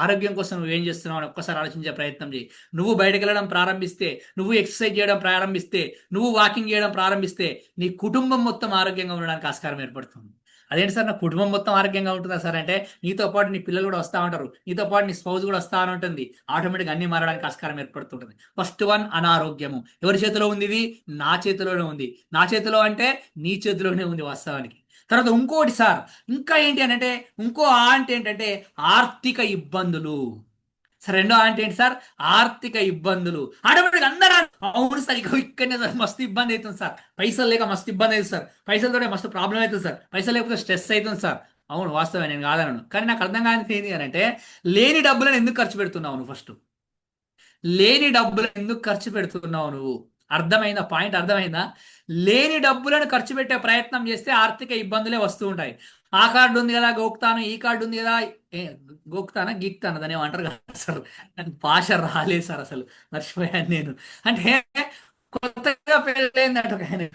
ఆరోగ్యం కోసం నువ్వేం చేస్తున్నావు అని ఒక్కసారి ఆలోచించే ప్రయత్నం చేయి. నువ్వు బయటకు వెళ్ళడం ప్రారంభిస్తే, నువ్వు ఎక్సర్సైజ్ చేయడం ప్రారంభిస్తే, నువ్వు వాకింగ్ చేయడం ప్రారంభిస్తే, నీ కుటుంబం మొత్తం ఆరోగ్యంగా ఉండడానికి ఆస్కారం ఏర్పడుతుంది. అదేంటి సార్, నా కుటుంబం మొత్తం ఆరోగ్యంగా ఉంటుందా సార్ అంటే, నీతో పాటు నీ పిల్లలు కూడా వస్తూ ఉంటారు, నీతో పాటు నీ స్పౌజ్ కూడా వస్తూ ఉంటుంది. ఆటోమేటిక్గా అన్ని మారడానికి ఆస్కారం ఏర్పడుతుంటుంది. ఫస్ట్ వన్ అనారోగ్యము. ఎవరి చేతిలో ఉంది ఇది? నా చేతిలోనే ఉంది. నా చేతిలో అంటే నీ చేతిలోనే ఉంది వాస్తవానికి. తర్వాత ఇంకోటి సార్, ఇంకా ఏంటి అని అంటే, ఇంకో అంటే ఏంటంటే ఆర్థిక ఇబ్బందులు. సార్ రెండో అంటే ఏంటి సార్? ఆర్థిక ఇబ్బందులు. ఆటోమేటిక్ అందరూ అవును సార్, ఇక ఇక్కడనే సార్ మస్తు ఇబ్బంది అవుతుంది సార్, పైసలు లేక మస్తు ఇబ్బంది అవుతుంది సార్, పైసలతోనే మస్తు ప్రాబ్లం అవుతుంది సార్, పైసలు లేకపోతే స్ట్రెస్ అవుతుంది సార్. అవును వాస్తవమే, నేను కాదనను. కానీ నాకు అర్థం కానిది ఏంటి అని అంటే, లేని డబ్బులను ఎందుకు ఖర్చు పెడుతున్నావు నువ్వు ఫస్ట్? లేని డబ్బులు ఎందుకు ఖర్చు పెడుతున్నావు నువ్వు? అర్థమైందా? పాయింట్ అర్థమైందా? లేని డబ్బులను ఖర్చు పెట్టే ప్రయత్నం చేస్తే ఆర్థిక ఇబ్బందులే వస్తూ ఉంటాయి. ఆ కార్డు ఉంది కదా గోక్తాను, ఈ కార్డు ఉంది కదా ఏ, గోక్తానా గీక్తానా దాని ఏమంటారు కదా సార్. నాకు భాష రాలేదు సార్, అసలు మర్చిపోయాను నేను. అంటే కొత్తగా పెళ్ళైందట ఒక ఆయన,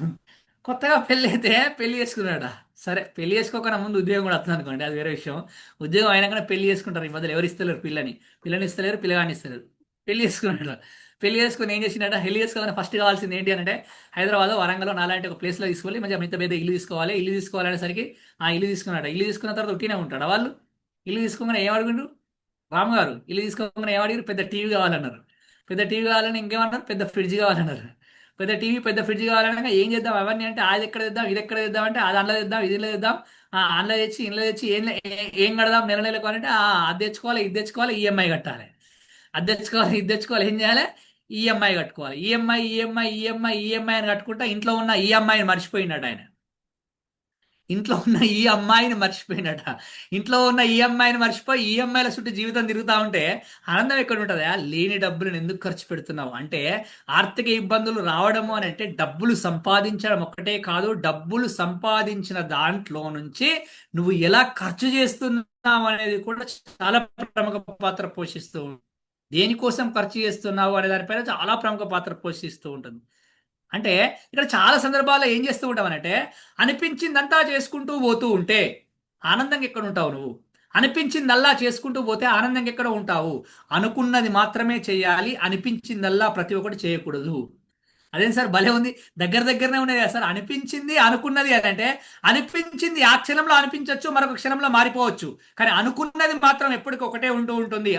కొత్తగా పెళ్ళి అయితే పెళ్లి చేసుకున్నాడా. సరే పెళ్లి చేసుకోకుండా ముందు ఉద్యోగం కూడా వస్తుంది అనుకోండి, అది వేరే విషయం. ఉద్యోగం అయినాకనే పెళ్లి చేసుకుంటారు. ఈ మధ్యలో ఎవరు ఇస్తలేరు పిల్లని, పిల్లని ఇస్తలేరు, పిల్లగాని ఇస్తలేరు. పెళ్లి చేసుకున్నాడు. పెళ్లి చేసుకుని ఏం చేసిండట, పెళ్లి చేసుకోవాలని ఫస్ట్ కావాల్సింది ఏంటి అంటే, హైదరాబాద్ వరంగల్ నాలాంటి ఒక ప్లేస్లో తీసుకోవాలి, మంచిగా ఇంత పెద్ద ఇల్లు తీసుకోవాలి. ఇల్లు తీసుకోవాలనేసరికి ఆ ఇల్లు తీసుకున్నాడు. ఇల్లు తీసుకున్న తర్వాత ఉట్టినే ఉంటాడు వాళ్ళు. ఇల్లు తీసుకోగానే ఏం అడుగుండు, రామ్ గారు ఇల్లు తీసుకోగానే ఏం అడిగారు, పెద్ద టీవీ కావాలన్నారు. పెద్ద టీవీ కావాలని ఇంకేమన్నారు, పెద్ద ఫ్రిడ్జ్ కావాలన్నారు. పెద్ద టీవీ పెద్ద ఫ్రిడ్జ్ కావాలనగా ఏం చేద్దాం అవన్నీ అంటే, అది ఎక్కడ తెద్దాం ఇది ఎక్కడ తెద్దాం అంటే, అది అందులో తెద్దాం ఇది ఇందులో తెద్దాం, అందులో తెచ్చి ఇంట్లో తెచ్చి ఏం కడదాం నెల నెలకు అంటే, అది తెచ్చుకోవాలి ఇది తెచ్చుకోవాలి ఈఎంఐ కట్టాలి. అది తెచ్చుకోవాలి ఇది తెచ్చుకోవాలి, ఏం చేయాలి, ఈఎంఐ కట్టుకోవాలి. ఈఎంఐ అని కట్టుకుంటా ఇంట్లో ఉన్న ఈఎంఐని మర్చిపోయినాడు ఆయన. ఇంట్లో ఉన్న ఈ అమ్మాయిని మర్చిపోయినట. ఇంట్లో ఉన్న ఈ అమ్మాయిని మర్చిపోయి ఈఎంఐల చుట్టూ జీవితం తిరుగుతా ఉంటే ఆనందం ఎక్కడ ఉంటుందా? లేని డబ్బులను ఎందుకు ఖర్చు పెడుతున్నావు అంటే, ఆర్థిక ఇబ్బందులు రావడము అని అంటే డబ్బులు సంపాదించడం ఒక్కటే కాదు, డబ్బులు సంపాదించిన దాంట్లో నుంచి నువ్వు ఎలా ఖర్చు చేస్తున్నావు అనేది కూడా చాలా ప్రముఖ పాత్ర పోషిస్తూ ఉంటుంది. దేనికోసం ఖర్చు చేస్తున్నావు అనే దానిపైన చాలా ప్రముఖ పాత్ర పోషిస్తూ ఉంటుంది. అంటే ఇక్కడ చాలా సందర్భాల్లో ఏం చేస్తూ ఉంటావనంటే, అనిపించిందంతా చేసుకుంటూ పోతూ ఉంటే ఆనందంగా ఎక్కడ ఉంటావు నువ్వు? అనిపించిందల్లా చేసుకుంటూ పోతే ఆనందంగా ఎక్కడ ఉంటావు? అనుకున్నది మాత్రమే చేయాలి, అనిపించిందల్లా ప్రతి ఒక్కటి చేయకూడదు. అదేం సార్ భలే ఉంది, దగ్గర దగ్గరనే ఉన్నాయి కదా సార్. అనిపించింది అనుకున్నది అని అంటే, అనిపించింది ఆ క్షణంలో అనిపించవచ్చు, మరొక క్షణంలో మారిపోవచ్చు. కానీ అనుకున్నది మాత్రం ఎప్పటికీ ఒకటే ఉంటూ ఉంటుంది.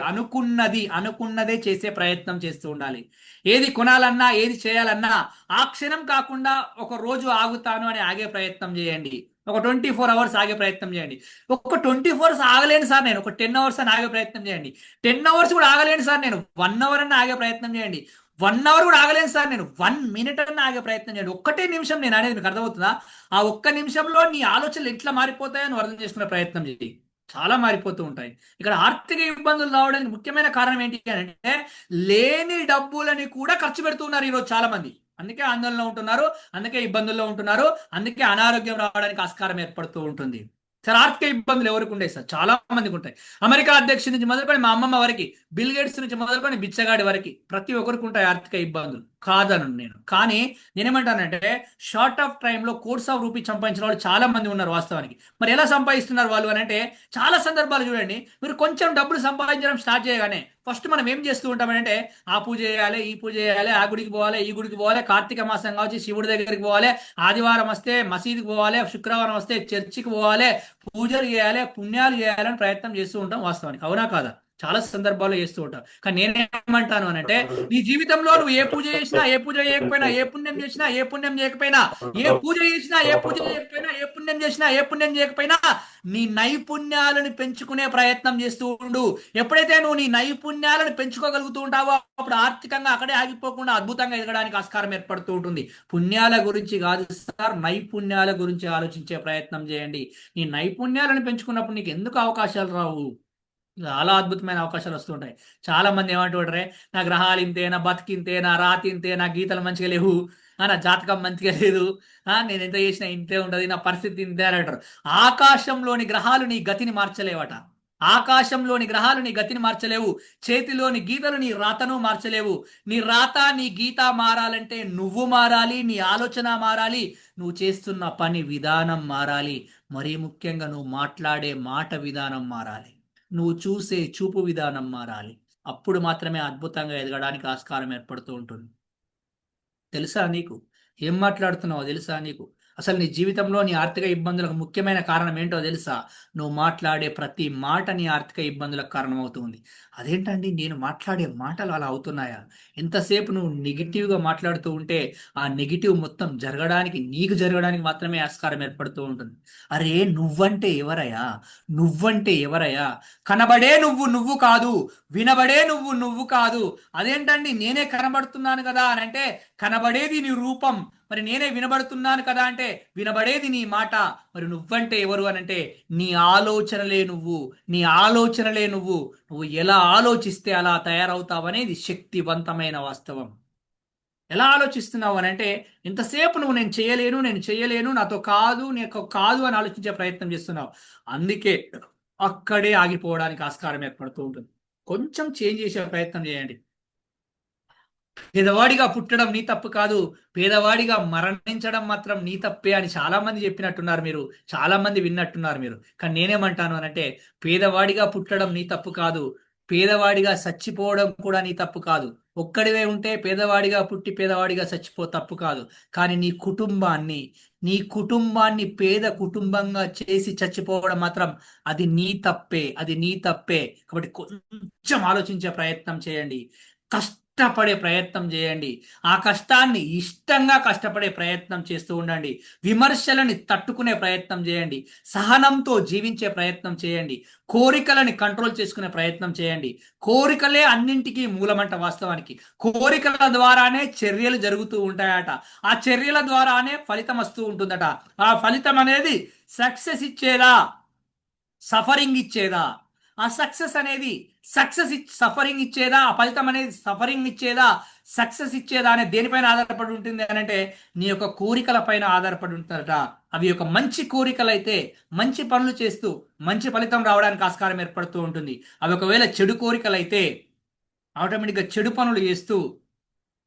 అనుకున్నదే చేసే ప్రయత్నం చేస్తూ ఉండాలి. ఏది కొనాలన్నా ఏది చేయాలన్నా ఆ క్షణం కాకుండా ఒక రోజు ఆగుతాను అని ఆగే ప్రయత్నం చేయండి. ఒక 24 అవర్స్ ఆగే ప్రయత్నం చేయండి. ఒక 24 అవర్స్ ఆగలేను సార్ నేను, ఒక 10 అవర్స్ అని ఆగే ప్రయత్నం చేయండి. 10 అవర్స్ కూడా ఆగలేను సార్ నేను, 1 అవర్ అని ఆగే ప్రయత్నం చేయండి. 1 అవర్ కూడా ఆగలేను సార్ నేను, 1 మినిట్ అన్న ఆగే ప్రయత్నం చేయండి. ఒక్కటే నిమిషం నేను అనేది మీకు అర్థమవుతుందా? ఆ ఒక్క నిమిషంలో నీ ఆలోచనలు ఎట్లా మారిపోతాయో నువ్వు అర్థం చేసుకునే ప్రయత్నం చేయి. చాలా మారిపోతూ ఉంటాయి. ఇక్కడ ఆర్థిక ఇబ్బందులు రావడానికి ముఖ్యమైన కారణం ఏంటి అంటే, లేని డబ్బులని కూడా ఖర్చు పెడుతున్నారు ఈరోజు చాలా మంది. అందుకే ఆందోళనలో ఉంటున్నారు, అందుకే ఇబ్బందుల్లో ఉంటున్నారు, అందుకే అనారోగ్యం రావడానికి ఆస్కారం ఏర్పడుతూ ఉంటుంది. సార్ ఆర్థిక ఇబ్బందులు ఎవరికి ఉంటాయి సార్? చాలా మందికి ఉంటాయి. అమెరికా అధ్యక్షుడి నుంచి మొదలుకొని మా అమ్మమ్మ వరకు, బిల్ గేట్స్ నుంచి మొదలుకొని బిచ్చగాడి వరకు ప్రతి ఒక్కరికి ఉంటాయి ఆర్థిక ఇబ్బందులు, కాదను నేను. కానీ నేనేమంటానంటే, షార్ట్ ఆఫ్ టైంలో కోర్స్ ఆఫ్ రూపీ సంపాదించిన వాళ్ళు చాలా మంది ఉన్నారు వాస్తవానికి. మరి ఎలా సంపాదిస్తున్నారు వాళ్ళు అని అంటే, చాలా సందర్భాలు చూడండి, మీరు కొంచెం డబ్బులు సంపాదించడం స్టార్ట్ చేయగానే ఫస్ట్ మనం ఏం చేస్తూ ఉంటామంటే, ఆ పూజ చేయాలి ఈ పూజ చేయాలి, ఆ గుడికి పోవాలి ఈ గుడికి పోవాలి, కార్తీక మాసం కావచ్చు శివుడి దగ్గరికి పోవాలి, ఆదివారం వస్తే మసీదుకి పోవాలి, శుక్రవారం వస్తే చర్చికి పోవాలి, పూజలు చేయాలి పుణ్యాలు చేయాలని ప్రయత్నం చేస్తూ ఉంటాం వాస్తవానికి. అవునా కాదా? చాలా సందర్భాల్లో చేస్తూ ఉంటాం. కానీ నేనేమంటాను అని అంటే, నీ జీవితంలో నువ్వు ఏ పూజ చేసినా ఏ పూజ చేయకపోయినా, ఏ పుణ్యం చేసినా ఏ పుణ్యం చేయకపోయినా, ఏ పూజ చేసినా ఏ పూజ చేయకపోయినా, ఏ పుణ్యం చేసినా ఏ పుణ్యం చేయకపోయినా, నీ నైపుణ్యాలను పెంచుకునే ప్రయత్నం చేస్తూ ఉండు. ఎప్పుడైతే నువ్వు నీ నైపుణ్యాలను పెంచుకోగలుగుతూ ఉంటావో అప్పుడు ఆర్థికంగా అక్కడే ఆగిపోకుండా అద్భుతంగా ఎదగడానికి ఆస్కారం ఏర్పడుతూ ఉంటుంది. పుణ్యాల గురించి కాదు సార్, నైపుణ్యాల గురించి ఆలోచించే ప్రయత్నం చేయండి. నీ నైపుణ్యాలను పెంచుకున్నప్పుడు నీకు ఎందుకు అవకాశాలు రావు? చాలా అద్భుతమైన అవకాశాలు వస్తుంటాయి. చాలా మంది ఏమంటుంటారే, నా గ్రహాలు ఇంతే, నా బతికింతే, నా రాతి ఇంతే, నా గీతలు మంచిగా లేవు, నా జాతకం మంచిగా లేదు, నేను ఎంత చేసినా ఇంతే ఉంటది, నా పరిస్థితి ఇంతే అని అంటారు. ఆకాశంలోని గ్రహాలు నీ గతిని మార్చలేవట. ఆకాశంలోని గ్రహాలు నీ గతిని మార్చలేవు. చేతిలోని గీతలు నీ రాతను మార్చలేవు. నీ రాత నీ గీత మారాలంటే నువ్వు మారాలి, నీ ఆలోచన మారాలి, నువ్వు చేస్తున్న పని విధానం మారాలి, మరీ ముఖ్యంగా నువ్వు మాట్లాడే మాట విధానం మారాలి, నువ్వు చూసే చూపు విధానం మారాలి. అప్పుడు మాత్రమే అద్భుతంగా ఎదగడానికి ఆస్కారం ఏర్పడుతూ ఉంటుంది. తెలుసా నీకు? ఏం మాట్లాడుతున్నావో తెలుసా నీకు? అసలు నీ జీవితంలో నీ ఆర్థిక ఇబ్బందులకు ముఖ్యమైన కారణం ఏంటో తెలుసా? నువ్వు మాట్లాడే ప్రతి మాట నీ ఆర్థిక ఇబ్బందులకు కారణమవుతుంది. అదేంటండి, నేను మాట్లాడే మాటలు అలా అవుతున్నాయా? ఎంతసేపు నువ్వు నెగిటివ్గా మాట్లాడుతూ ఉంటే ఆ నెగిటివ్ మొత్తం జరగడానికి, నీకు జరగడానికి మాత్రమే ఆస్కారం ఏర్పడుతూ ఉంటుంది. అరే, నువ్వంటే ఎవరయ్యా? నువ్వంటే ఎవరయ్యా? కనబడే నువ్వు నువ్వు కాదు, వినబడే నువ్వు నువ్వు కాదు. అదేంటండి, నేనే కనబడుతున్నాను కదా అని అంటే కనబడేది నీ రూపం, మరి నేనే వినబడుతున్నాను కదా అంటే వినబడేది నీ మాట. మరి నువ్వంటే ఎవరు అని అంటే నీ ఆలోచనలే నువ్వు, నీ ఆలోచనలే నువ్వు. నువ్వు ఎలా ఆలోచిస్తే అలా తయారవుతావు అనేది శక్తివంతమైన వాస్తవం. ఎలా ఆలోచిస్తున్నావు అని అంటే ఇంతసేపు నువ్వు నేను చేయలేను, నేను చేయలేను, నాతో కాదు, నీకు కాదు అని ఆలోచించే ప్రయత్నం చేస్తున్నావు. అందుకే అక్కడే ఆగిపోవడానికి ఆస్కారం ఏర్పడుతూ ఉంటుంది. కొంచెం చేంజ్ చేసే ప్రయత్నం చేయండి. పేదవాడిగా పుట్టడం నీ తప్పు కాదు, పేదవాడిగా మరణించడం మాత్రం నీ తప్పే అని చాలా మంది చెప్పినట్టున్నారు మీరు, చాలా మంది విన్నట్టున్నారు మీరు. కానీ నేనేమంటాను అనంటే పేదవాడిగా పుట్టడం నీ తప్పు కాదు, పేదవాడిగా చచ్చిపోవడం కూడా నీ తప్పు కాదు. ఒక్కడివే ఉంటే పేదవాడిగా పుట్టి పేదవాడిగా చచ్చిపో తప్పు కాదు. కానీ నీ కుటుంబాన్ని పేద కుటుంబంగా చేసి చచ్చిపోవడం మాత్రం అది నీ తప్పే, అది నీ తప్పే. కాబట్టి కొంచెం ఆలోచించే ప్రయత్నం చేయండి, కష్టపడే ప్రయత్నం చేయండి. ఆ కష్టాన్ని ఇష్టంగా కష్టపడే ప్రయత్నం చేస్తూ ఉండండి. విమర్శలని తట్టుకునే ప్రయత్నం చేయండి. సహనంతో జీవించే ప్రయత్నం చేయండి. కోరికలని కంట్రోల్ చేసుకునే ప్రయత్నం చేయండి. కోరికలే అన్నింటికీ మూలమంట వాస్తవానికి. కోరికల ద్వారానే చర్యలు జరుగుతూ ఉంటాయట. ఆ చర్యల ద్వారానే ఫలితం వస్తూ ఉంటుందట. ఆ ఫలితం అనేది సక్సెస్ ఇచ్చేదా, సఫరింగ్ ఇచ్చేదా? ఆ సక్సెస్ అనేది సఫరింగ్ ఇచ్చేదా, ఆ ఫలితం అనేది సఫరింగ్ ఇచ్చేదా, సక్సెస్ ఇచ్చేదా అనే దేనిపైన ఆధారపడి ఉంటుంది అని అంటే నీ యొక్క కోరికల పైన ఆధారపడి ఉంటుందట. అవి ఒక మంచి కోరికలు అయితే మంచి పనులు చేస్తూ మంచి ఫలితం రావడానికి ఆస్కారం ఏర్పడుతూ ఉంటుంది. అవి ఒకవేళ చెడు కోరికలు అయితే ఆటోమేటిక్గా చెడు పనులు చేస్తూ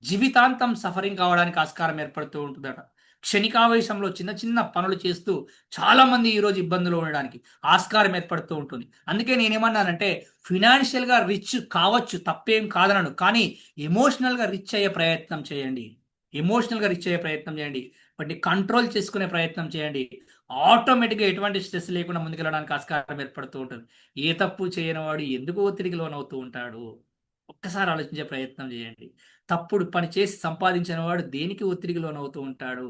జీవితాంతం సఫరింగ్ కావడానికి ఆస్కారం ఏర్పడుతూ ఉంటుందట. క్షణికావేశంలో చిన్న చిన్న పనులు చేస్తూ చాలా మంది ఈరోజు ఇబ్బందులు ఉండడానికి ఆస్కారం ఏర్పడుతూ ఉంటుంది. అందుకే నేనేమన్నానంటే ఫినాన్షియల్గా రిచ్ కావచ్చు, తప్పేం కాదనను, కానీ ఎమోషనల్గా రిచ్ అయ్యే ప్రయత్నం చేయండి. ఎమోషనల్గా రిచ్ అయ్యే ప్రయత్నం చేయండి. వాటిని కంట్రోల్ చేసుకునే ప్రయత్నం చేయండి. ఆటోమేటిక్గా ఎటువంటి స్ట్రెస్ లేకుండా ముందుకెళ్ళడానికి ఆస్కారం ఏర్పడుతూ ఉంటుంది. ఏ తప్పు చేయని వాడు ఎందుకు ఒత్తిడికి లోనవుతూ ఉంటాడు? ఒక్కసారి ఆలోచించే ప్రయత్నం చేయండి. తప్పుడు పని చేసి సంపాదించిన వాడు దేనికి ఒత్తిడికి లోనవుతూ ఉంటాడు?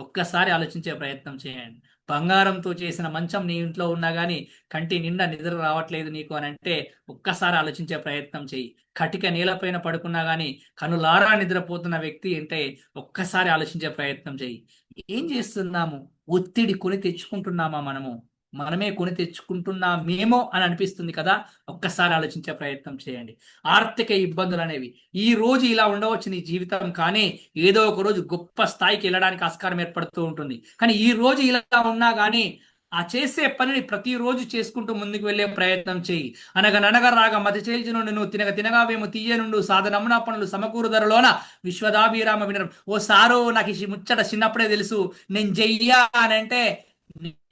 ఒక్కసారి ఆలోచించే ప్రయత్నం చేయండి. బంగారంతో చేసిన మంచం నీ ఇంట్లో ఉన్నా కానీ కంటి నిండా నిద్ర రావట్లేదు నీకు అని అంటే ఒక్కసారి ఆలోచించే ప్రయత్నం చేయి. కటిక నేలపైన పడుకున్నా కానీ కనులారా నిద్రపోతున్న వ్యక్తి అంటే ఒక్కసారి ఆలోచించే ప్రయత్నం చేయి. ఏం చేస్తున్నాము? ఒత్తిడి కొని తెచ్చుకుంటున్నామా మనము? మనమే కొని తెచ్చుకుంటున్నామేమో అని అనిపిస్తుంది కదా. ఒక్కసారి ఆలోచించే ప్రయత్నం చేయండి. ఆర్థిక ఇబ్బందులు అనేవి ఈ రోజు ఇలా ఉండవచ్చు నీ జీవితం, కానీ ఏదో ఒక రోజు గొప్ప స్థాయికి వెళ్ళడానికి ఆస్కారం ఏర్పడుతూ ఉంటుంది. కానీ ఈ రోజు ఇలా ఉన్నా కానీ ఆ చేసే పనిని ప్రతిరోజు చేసుకుంటూ ముందుకు వెళ్ళే ప్రయత్నం చేయి. అనగననగ రాగా మతి చేల్చి నుండి నువ్వు తినగ తినగావేమో తీయనుండు సాధనమున పనులు సమకూరు ధరలోన విశ్వదాభిరామ వినరం. ఓ సారు, నాకు ఈ ముచ్చట చిన్నప్పుడే తెలుసు, నేను చెయ్యా అని అంటే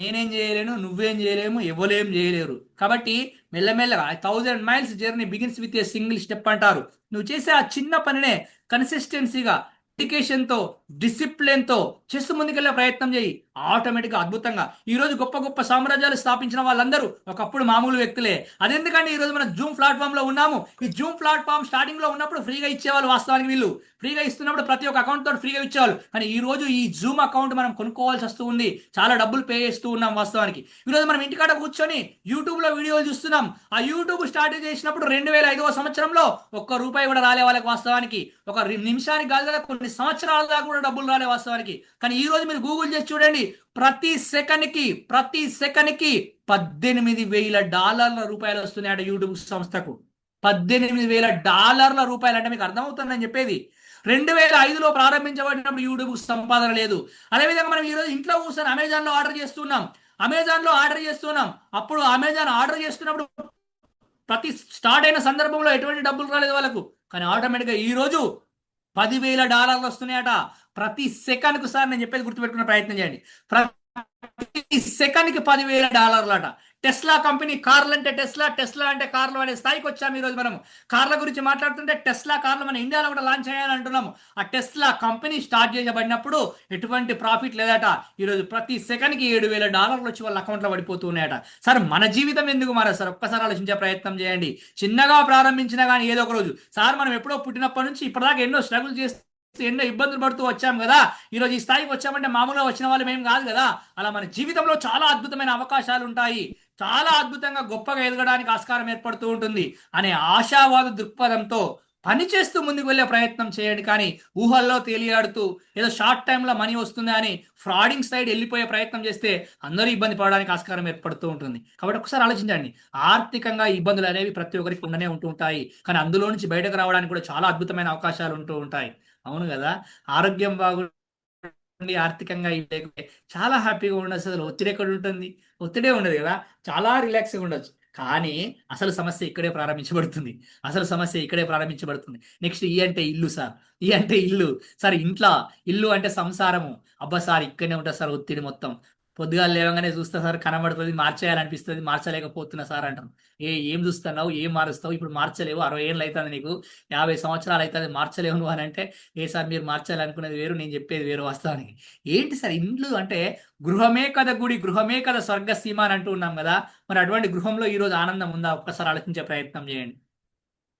నేనేం చేయలేను, నువ్వేం చేయలేము, ఎవరేం చేయలేరు. కాబట్టి మెల్లమెల్లగా 1000 miles journey begins with a single step అంటారు. నువ్వు చేసే ఆ చిన్న పనినే కన్సిస్టెన్సీగా, డెడికేషన్తో, డిసిప్లిన్తో చేస్తూ ముందుకెళ్ళే ప్రయత్నం చేయి. ఆటోమేటిక్గా అద్భుతంగా ఈ రోజు గొప్ప గొప్ప సామ్రాజ్యాలు స్థాపించిన వాళ్ళందరూ ఒకప్పుడు మామూలు వ్యక్తులే. అదెందుకంటే ఈ రోజు మనం జూమ్ ప్లాట్ఫామ్ లో ఉన్నాము. ఈ జూమ్ ప్లాట్ఫామ్ స్టార్టింగ్ లో ఉన్నప్పుడు ఫ్రీగా ఇచ్చేవాళ్ళు, వాస్తవానికి వీళ్ళు ఫ్రీగా ఇస్తున్నప్పుడు ప్రతి ఒక్క అకౌంట్ తోటి ఫ్రీగా ఇచ్చేవాళ్ళు. కానీ ఈ రోజు ఈ జూమ్ అకౌంట్ మనం కొనుక్కోవాల్సి వస్తూ ఉంది, చాలా డబ్బులు పే చేస్తూ ఉన్నాం. వాస్తవానికి ఈ రోజు మనం ఇంటికాడ కూర్చొని యూట్యూబ్ లో వీడియోలు చూస్తున్నాం. ఆ యూట్యూబ్ స్టార్ట్ చేసినప్పుడు 2005వ సంవత్సరంలో ఒక్క రూపాయి కూడా రాలే వాళ్ళకి. వాస్తవానికి ఒక నిమిషానికి కాదు కదా, కొన్ని సంవత్సరాల దాకా కూడా డబ్బులు రాలే వాస్తవానికి. కానీ ఈ రోజు మీరు గూగుల్ చేసి చూడండి, ప్రతి సెకండ్కి $18,000 వస్తున్నాయట యూట్యూబ్ సంస్థకు. $18,000 అంటే మీకు అర్థమవుతుందని చెప్పేది. 2005లో ప్రారంభించబడినప్పుడు యూట్యూబ్ సంపాదన లేదు. అదేవిధంగా మనం ఈరోజు ఇంట్లో కూర్చొని అమెజాన్లో ఆర్డర్ చేస్తున్నాం. అప్పుడు అమెజాన్ ఆర్డర్ చేస్తున్నప్పుడు ప్రతి స్టార్ట్ అయిన సందర్భంలో ఎటువంటి డబ్బులు రాలేదు వాళ్ళకు. కానీ ఆటోమేటిక్గా ఈ రోజు $10,000 వస్తున్నాయట. ప్రతి సెకండ్కు సార్ నేను చెప్పేది గుర్తుపెట్టుకునే ప్రయత్నం చేయండి. సెకండ్కి $10,000. టెస్లా కంపెనీ, కార్లు అంటే టెస్లా, టెస్లా అంటే కార్లు అనే స్థాయికి వచ్చాము ఈరోజు మనం. కార్ల గురించి మాట్లాడుతుంటే టెస్లా కార్లు మన ఇండియాలో కూడా లాంచ్ చేయాలంటున్నాము. ఆ టెస్లా కంపెనీ స్టార్ట్ చేయబడినప్పుడు ఎటువంటి ప్రాఫిట్ లేదట. ఈరోజు ప్రతి సెకండ్కి $7,000 వచ్చి వాళ్ళ అకౌంట్లో పడిపోతూ ఉన్నాయట. సార్ మన జీవితం ఎందుకు మారదు సార్? ఒక్కసారి ఆలోచించే ప్రయత్నం చేయండి. చిన్నగా ప్రారంభించినా కానీ ఏదో ఒక రోజు, సార్ మనం ఎప్పుడో పుట్టినప్పటి నుంచి ఇప్పటిదాకా ఎన్నో స్ట్రగుల్ చేస్తూ ఎన్నో ఇబ్బందులు పడుతూ వచ్చాం కదా. ఈరోజు ఈ స్థాయికి వచ్చామంటే మామూలుగా వచ్చిన వాళ్ళు మేము కాదు కదా. అలా మన జీవితంలో చాలా అద్భుతమైన అవకాశాలు ఉంటాయి. చాలా అద్భుతంగా గొప్పగా ఎదగడానికి ఆస్కారం ఏర్పడుతూ ఉంటుంది అనే ఆశావాద దృక్పథంతో పని చేస్తూ ముందుకు వెళ్ళే ప్రయత్నం చేయండి. కానీ ఊహల్లో తేలియాడుతూ ఏదో షార్ట్ టైంలో మనీ వస్తుంది అని ఫ్రాడింగ్ సైడ్ వెళ్ళిపోయే ప్రయత్నం చేస్తే అందరూ ఇబ్బంది పడడానికి ఆస్కారం ఏర్పడుతూ ఉంటుంది. కాబట్టి ఒకసారి ఆలోచించండి. ఆర్థికంగా ఇబ్బందులు అనేవి ప్రతి ఒక్కరికి ఉండనే ఉంటూ ఉంటాయి. కానీ అందులో నుంచి బయటకు రావడానికి కూడా చాలా అద్భుతమైన అవకాశాలు ఉంటూ ఉంటాయి. అవును కదా. ఆరోగ్యం బాగుండి ఆర్థికంగా లేకపోతే చాలా హ్యాపీగా ఉండొచ్చు. అసలు ఒత్తిడి ఎక్కడ ఉంటుంది? ఒత్తిడే ఉండదు కదా. చాలా రిలాక్స్గా ఉండొచ్చు. కానీ అసలు సమస్య ఇక్కడే ప్రారంభించబడుతుంది. అసలు సమస్య ఇక్కడే ప్రారంభించబడుతుంది. నెక్స్ట్ ఈ అంటే ఇల్లు సార్. ఈ అంటే ఇల్లు సార్. ఇంట్లో ఇల్లు అంటే సంసారము. అబ్బా సార్ ఇక్కడనే ఉంటుంది సార్ ఒత్తిడి మొత్తం. పొద్దుగాలు లేవగానే చూస్తా సార్, కనబడుతుంది, మార్చేయాలనిపిస్తుంది, మార్చలేకపోతున్నా సార్ అంటాం. ఏం చూస్తున్నావు, ఏం మారుస్తావు, ఇప్పుడు మార్చలేవు, 60 ఏళ్ళు అవుతుంది నీకు, 50 సంవత్సరాలు అవుతుంది, మార్చలేవు నువ్వు అని అంటే, ఏ సార్ మీరు మార్చాలనుకునేది వేరు, నేను చెప్పేది వేరు. వాస్తవానికి ఏంటి సార్, ఇండ్లు అంటే గృహమే కదా గుడి, గృహమే కదా స్వర్గసీమ అని అంటూ ఉన్నాం కదా. మరి అటువంటి గృహంలో ఈరోజు ఆనందం ఉందా? ఒక్కసారి ఆలోచించే ప్రయత్నం చేయండి.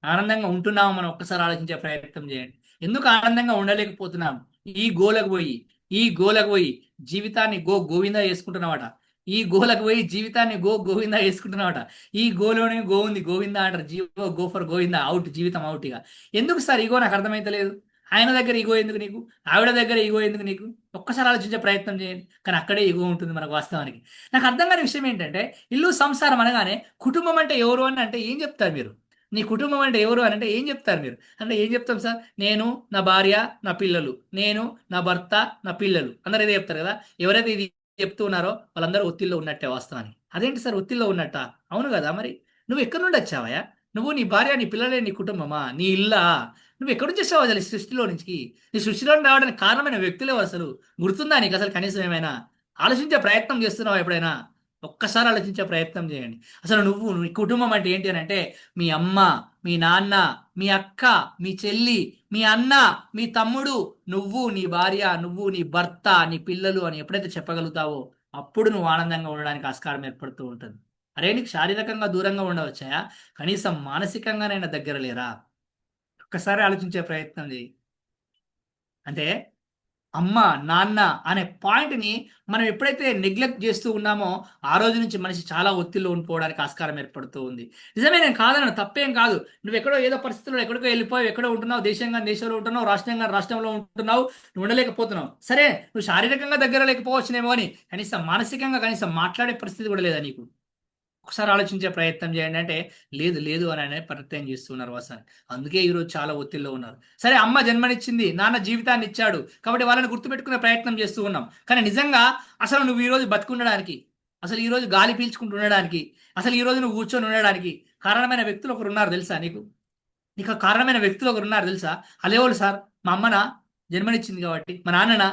ఆనందంగా ఉంటున్నాము మనం? ఒక్కసారి ఆలోచించే ప్రయత్నం చేయండి. ఎందుకు ఆనందంగా ఉండలేకపోతున్నాం? ఈ గోలకు పోయి ఈ గోలకు పోయి జీవితాన్ని గోవిందా చేసుకుంటున్నామట. ఈ గోలకు పోయి జీవితాన్ని గోవిందా చేసుకుంటున్నామట. ఈ గోలోనే గో ఉంది, గోవిందా అంటారు. GO go for Govinda, out, జీవితం అవుట్. ఇక ఎందుకు సార్ ఈగో? నాకు అర్థమైతలేదు. ఆయన దగ్గర ఈగో ఎందుకు నీకు? ఆవిడ దగ్గర ఈగో ఎందుకు నీకు? ఒక్కసారి ఆలోచించే ప్రయత్నం చేయండి. కానీ అక్కడే ఈగో ఉంటుంది మనకు వాస్తవానికి. నాకు అర్థం కాని విషయం ఏంటంటే, ఇల్లు సంసారం అనగానే కుటుంబం అంటే ఎవరు అని అంటే ఏం చెప్తారు మీరు? నీ కుటుంబం అంటే ఎవరు అని అంటే ఏం చెప్తారు మీరు? అంటే ఏం చెప్తాం సార్? నేను, నా భార్య, నా పిల్లలు, నేను, నా భర్త, నా పిల్లలు, అందరూ ఇదే చెప్తారు కదా. ఎవరైతే ఇది చెప్తూ ఉన్నారో వాళ్ళందరూ ఒత్తిడిలో ఉన్నట్టే వాస్తవానికి. అదేంటి సార్ ఒత్తిడిలో ఉన్నట్ట? అవును కదా. మరి నువ్వు ఎక్కడి నుండి వచ్చావయ్యా? నువ్వు, నీ భార్య, నీ పిల్లలే నీ కుటుంబమా, నీ ఇల్లా? నువ్వు ఎక్కడి నుంచి వచ్చావు అసలు ఈ సృష్టిలో నుంచి? నీ సృష్టిలో రావడానికి కారణమైన వ్యక్తులే అసలు గుర్తుందా నీకు అసలు కనీసం ఏమైనా? ఆలోచించే ప్రయత్నం చేస్తున్నావు ఎప్పుడైనా? ఒక్కసారి ఆలోచించే ప్రయత్నం చేయండి. అసలు నువ్వు, నీ కుటుంబం అంటే ఏంటి అని అంటే, మీ అమ్మ, మీ నాన్న, మీ అక్క, మీ చెల్లి, మీ అన్న, మీ తమ్ముడు, నువ్వు, నీ భార్య, నువ్వు, నీ భర్త, నీ పిల్లలు అని ఎప్పుడైతే చెప్పగలుగుతావో అప్పుడు నువ్వు ఆనందంగా ఉండడానికి ఆస్కారం ఏర్పడుతూ ఉంటుంది. అరే నీకు శారీరకంగా దూరంగా ఉండవచ్చాయా? కనీసం మానసికంగానైనా దగ్గర లేరా? ఒక్కసారి ఆలోచించే ప్రయత్నం చేయి. అంటే అమ్మ, నాన్న అనే పాయింట్‌ని మనం ఎప్పుడైతే నెగ్లెక్ట్ చేస్తూ ఉన్నామో, ఆ రోజు నుంచి మనిషి చాలా ఒత్తిడిలో ఉండిపోవడానికి ఆస్కారం ఏర్పడుతూ ఉంది. నిజమే, నేను కాదనను, తప్పేం కాదు. నువ్వెక్కడో ఏదో పరిస్థితుల్లో ఎక్కడికో వెళ్ళిపోయావు, ఎక్కడో ఉంటున్నావు, దేశంగా దేశంలో ఉంటున్నావు, రాష్ట్రంగా రాష్ట్రంలో ఉంటున్నావు, నువ్వు ఉండలేకపోతున్నావు. సరే, నువ్వు శారీరకంగా దగ్గర లేకపోవచ్చునేమో అని, కనీసం మానసికంగా కనీసం మాట్లాడే పరిస్థితి కూడా లేదా నీకు? ఒకసారి ఆలోచించే ప్రయత్నం చేయండి అంటే, లేదు లేదు అని అనే ప్రయత్నం చేస్తున్నారు వాస్తవానికి. అందుకే ఈరోజు చాలా ఒత్తిడిలో ఉన్నారు. సరే, అమ్మ జన్మనిచ్చింది, నాన్న జీవితాన్ని ఇచ్చాడు, కాబట్టి వాళ్ళని గుర్తుపెట్టుకునే ప్రయత్నం చేస్తూ ఉన్నాం. కానీ నిజంగా అసలు నువ్వు ఈరోజు బతుకుండడానికి, అసలు ఈరోజు గాలి పీల్చుకుంటూ ఉండడానికి, అసలు ఈరోజు నువ్వు కూర్చొని ఉండడానికి కారణమైన వ్యక్తులు ఒకరు ఉన్నారు తెలుసా నీకు? నీకు ఆ కారణమైన వ్యక్తులు ఒకరు ఉన్నారు తెలుసా? అలేవాళ్ళు సార్, మా అమ్మనా జన్మనిచ్చింది కాబట్టి, మా నాన్ననా,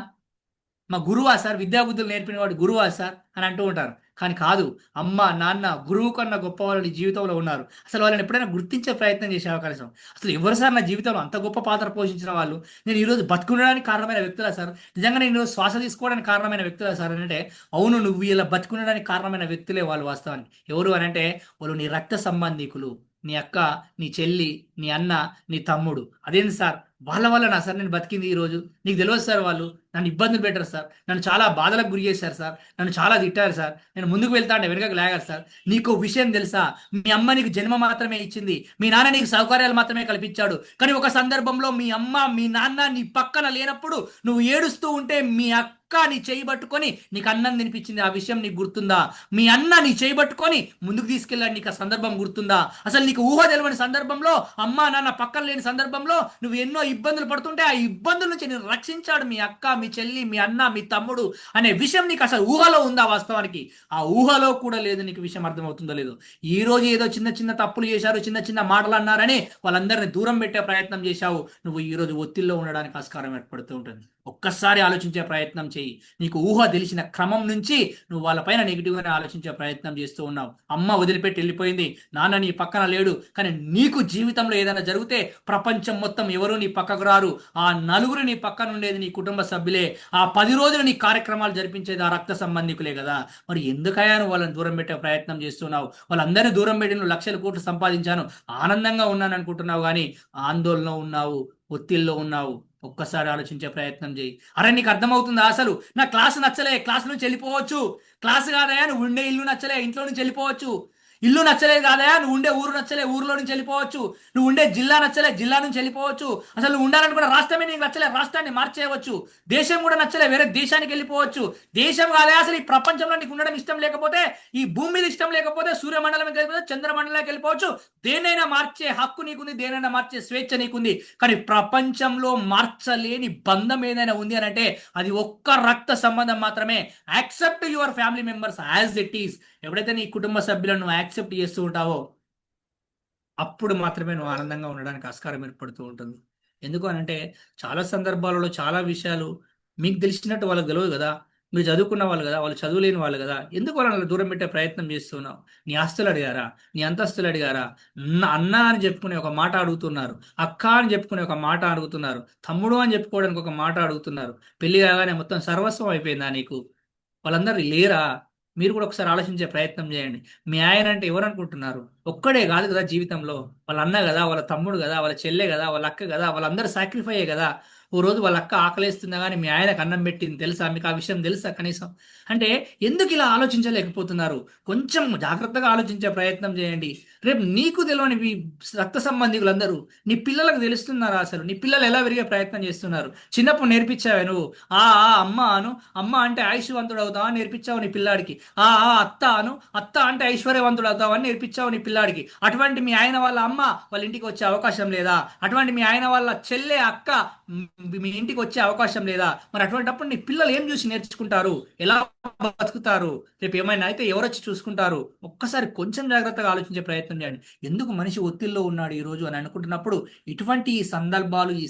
మా గురువా సార్, విద్యాబుద్ధులు నేర్పిన వాడు గురువా సార్ అని అంటూ ఉంటారు. కానీ కాదు. అమ్మ, నాన్న, గురువు కన్నా గొప్ప వాళ్ళు నీ జీవితంలో ఉన్నారు. అసలు వాళ్ళని ఎప్పుడైనా గుర్తించే ప్రయత్నం చేసావా కనీసం? అసలు ఎవరు సార్ నా జీవితంలో అంత గొప్ప పాత్ర పోషించిన వాళ్ళు? నేను ఈరోజు బతుకుండడానికి కారణమైన వ్యక్తులా సార్? నిజంగా నేను ఈరోజు శ్వాస తీసుకోవడానికి కారణమైన వ్యక్తులా సార్ అని అంటే, అవును, నువ్వు ఇలా బతుకుండడానికి కారణమైన వ్యక్తులే వాళ్ళు వాస్తవానికి. ఎవరు అని అంటే, వాళ్ళు నీ రక్త సంబంధికులు. నీ అక్క, నీ చెల్లి, నీ అన్న, నీ తమ్ముడు. అదేంటి సార్, వాళ్ళ వల్ల నా సార్ నేను బతికింది ఈరోజు? నీకు తెలియదు సార్. వాళ్ళు నన్ను ఇబ్బందులు పెట్టారు సార్, నన్ను చాలా బాధలకు గురి చేశారు సార్, నన్ను చాలా తిట్టారు సార్, నేను ముందుకు వెళ్తా అంటే వెనుకకు లాగారు సార్. నీకు విషయం తెలుసా? మీ అమ్మ నీకు జన్మ మాత్రమే ఇచ్చింది, మీ నాన్న నీకు సౌకర్యాలు మాత్రమే కల్పించాడు. కానీ ఒక సందర్భంలో మీ అమ్మ, మీ నాన్న నీ పక్కన లేనప్పుడు నువ్వు ఏడుస్తూ ఉంటే మీ అక్క నీ చేయి పట్టుకొని నీకు అన్నం తినిపించింది. ఆ విషయం నీకు గుర్తుందా? మీ అన్న నీ చేయి పట్టుకొని ముందుకు తీసుకెళ్ళాడు. నీకు ఆ సందర్భం గుర్తుందా? అసలు నీకు ఊహ తెలియని సందర్భంలో, అమ్మ నాన్న పక్కన లేని సందర్భంలో నువ్వు ఎన్నో ఇబ్బందులు పడుతుంటే ఆ ఇబ్బందుల నుంచి నేను రక్షించాడు మీ అక్క, మీ చెల్లి, మీ అన్న, మీ తమ్ముడు అనే విషయం నీకు అసలు ఊహలో ఉందా వాస్తవానికి? ఆ ఊహలో కూడా లేదు. నీకు విషయం అర్థమవుతుందో లేదు. ఈ రోజు ఏదో చిన్న చిన్న తప్పులు చేశారు, చిన్న చిన్న మాటలు అన్నారని వాళ్ళందరినీ దూరం పెట్టే ప్రయత్నం చేశావు. నువ్వు ఈ రోజు ఒత్తిడిలో ఉండడానికి ఆస్కారం ఏర్పడుతూ ఉంటుంది. ఒక్కసారి ఆలోచించే ప్రయత్నం చేయి. చేయి. నీకు ఊహ తెలిసిన క్రమం నుంచి నువ్వు వాళ్ళపైన నెగిటివ్గానే ఆలోచించే ప్రయత్నం చేస్తూ ఉన్నావు. అమ్మ వదిలిపెట్టి వెళ్ళిపోయింది, నాన్న నీ పక్కన లేడు, కానీ నీకు జీవితంలో ఏదైనా జరిగితే ప్రపంచం మొత్తం ఎవరు నీ పక్కకు రారు. ఆ నలుగురు నీ పక్కన ఉండేది నీ కుటుంబ సభ్యులే. ఆ 10 రోజులు నీ కార్యక్రమాలు జరిపించేది ఆ రక్త సంబంధికులే కదా. మరి ఎందుకయ్యా నువ్వు వాళ్ళని దూరం పెట్టే ప్రయత్నం చేస్తున్నావు? వాళ్ళందరినీ దూరం పెట్టి నువ్వు లక్షల కోట్లు సంపాదించాను, ఆనందంగా ఉన్నాను అనుకుంటున్నావు, కానీ ఆందోళనలో ఉన్నావు, ఒత్తిడిలో ఉన్నావు. ఒక్కసారి ఆలోచించే ప్రయత్నం చేయి. అరే నీకు అర్థమవుతుందా? అసలు నా క్లాస్ నచ్చలే, క్లాస్ నుంచి వెళ్ళిపోవచ్చు. క్లాస్ కాదయా, నువ్వు ఉండే ఇల్లు నచ్చలే, ఇంట్లో నుంచి వెళ్ళిపోవచ్చు. ఇల్లు నచ్చలేదు కాదయా, నువ్వు ఉండే ఊరు నచ్చలే, ఊర్లో నుంచి వెళ్ళిపోవచ్చు. నువ్వు ఉండే జిల్లా నచ్చలే, జిల్లా నుంచి వెళ్ళిపోవచ్చు. అసలు నువ్వు ఉండాలనుకున్న రాష్ట్రమే నీకు నచ్చలే, రాష్ట్రాన్ని మార్చేయవచ్చు. దేశం కూడా నచ్చలే, వేరే దేశానికి వెళ్ళిపోవచ్చు. దేశం కాదే, అసలు ఈ ప్రపంచంలో నీకు ఉండడం ఇష్టం లేకపోతే, ఈ భూమి మీద ఇష్టం లేకపోతే, సూర్యమండలం వెళ్ళిపోతే, చంద్రమండలానికి వెళ్ళిపోవచ్చు. దేనైనా మార్చే హక్కు నీకుంది, దేనైనా మార్చే స్వేచ్ఛ నీకుంది. కానీ ప్రపంచంలో మార్చలేని బంధం ఏదైనా ఉంది అని అంటే అది ఒక్క రక్త సంబంధం మాత్రమే. Accept your family members as it is. ఎప్పుడైతే నీ కుటుంబ సభ్యులను నువ్వు యాక్సెప్ట్ చేస్తూ ఉంటావో అప్పుడు మాత్రమే నువ్వు ఆనందంగా ఉండడానికి ఆస్కారం ఏర్పడుతూ ఉంటుంది. ఎందుకు అనంటే చాలా సందర్భాలలో చాలా విషయాలు మీకు తెలిసినట్టు వాళ్ళకి తెలియదు కదా. మీరు చదువుకున్న వాళ్ళు కదా, వాళ్ళు చదువులేని వాళ్ళు కదా. ఎందుకు వాళ్ళని దూరం పెట్టే ప్రయత్నం చేస్తున్నావు? నీ ఆస్తులు అడిగారా? నీ అంతస్తులు అడిగారా? అన్న అని చెప్పుకునే ఒక మాట అడుగుతున్నారు, అక్క అని చెప్పుకునే ఒక మాట అడుగుతున్నారు, తమ్ముడు అని చెప్పుకోవడానికి ఒక మాట అడుగుతున్నారు. పెళ్లి కాగానే మొత్తం సర్వస్వం అయిపోయిందా నీకు? వాళ్ళందరూ లేరా? మీరు కూడా ఒకసారి ఆలోచించే ప్రయత్నం చేయండి. మీ ఆయన అంటే ఎవరు అనుకుంటున్నారు? ఒక్కడే కాదు కదా జీవితంలో. వాళ్ళ అన్న కదా, వాళ్ళ తమ్ముడు కదా, వాళ్ళ చెల్లె కదా, వాళ్ళ అక్క కదా, వాళ్ళందరూ సాక్రిఫై కదా. ఓ రోజు వాళ్ళ అక్క ఆకలేస్తుందా కానీ మీ ఆయనకు అన్నం పెట్టింది తెలుసా? మీకు ఆ విషయం తెలుసా కనీసం? అంటే ఎందుకు ఇలా ఆలోచించలేకపోతున్నారు? కొంచెం జాగ్రత్తగా ఆలోచించే ప్రయత్నం చేయండి. రేపు నీకు తెలియని రక్త సంబంధికులందరూ నీ పిల్లలకు తెలుస్తున్నారా? అసలు నీ పిల్లలు ఎలా పెరిగే ప్రయత్నం చేస్తున్నారు? చిన్నప్పుడు నేర్పించావే నువ్వు? అమ్మ అను, అమ్మ అంటే ఆయుష్వంతుడు అవుతావు అని నేర్పించావు నీ పిల్లాడికి. అత్త అను, అత్త అంటే ఐశ్వర్యవంతుడు అవుతావు అని నేర్పించావు నీ పిల్లాడికి. అటువంటి మీ ఆయన వాళ్ళ అమ్మ వాళ్ళ ఇంటికి వచ్చే అవకాశం లేదా? అటువంటి మీ ఆయన వాళ్ళ చెల్లె అక్క మీ ఇంటికి వచ్చే అవకాశం లేదా? మరి అటువంటిప్పుడు నీ పిల్లలు ఏం చూసి నేర్చుకుంటారు? ఎలా బతుకుతారు? రేపు ఏమైనా అయితే ఎవరు వచ్చి చూసుకుంటారు? ఒక్కసారి కొంచెం జాగ్రత్తగా ఆలోచించే ప్రయత్నం చేయండి. ఎందుకు మనిషి ఒత్తిడిలో ఉన్నాడు ఈ రోజు అని అనుకుంటున్నప్పుడు ఇటువంటి ఈ సందర్భాలు, ఈ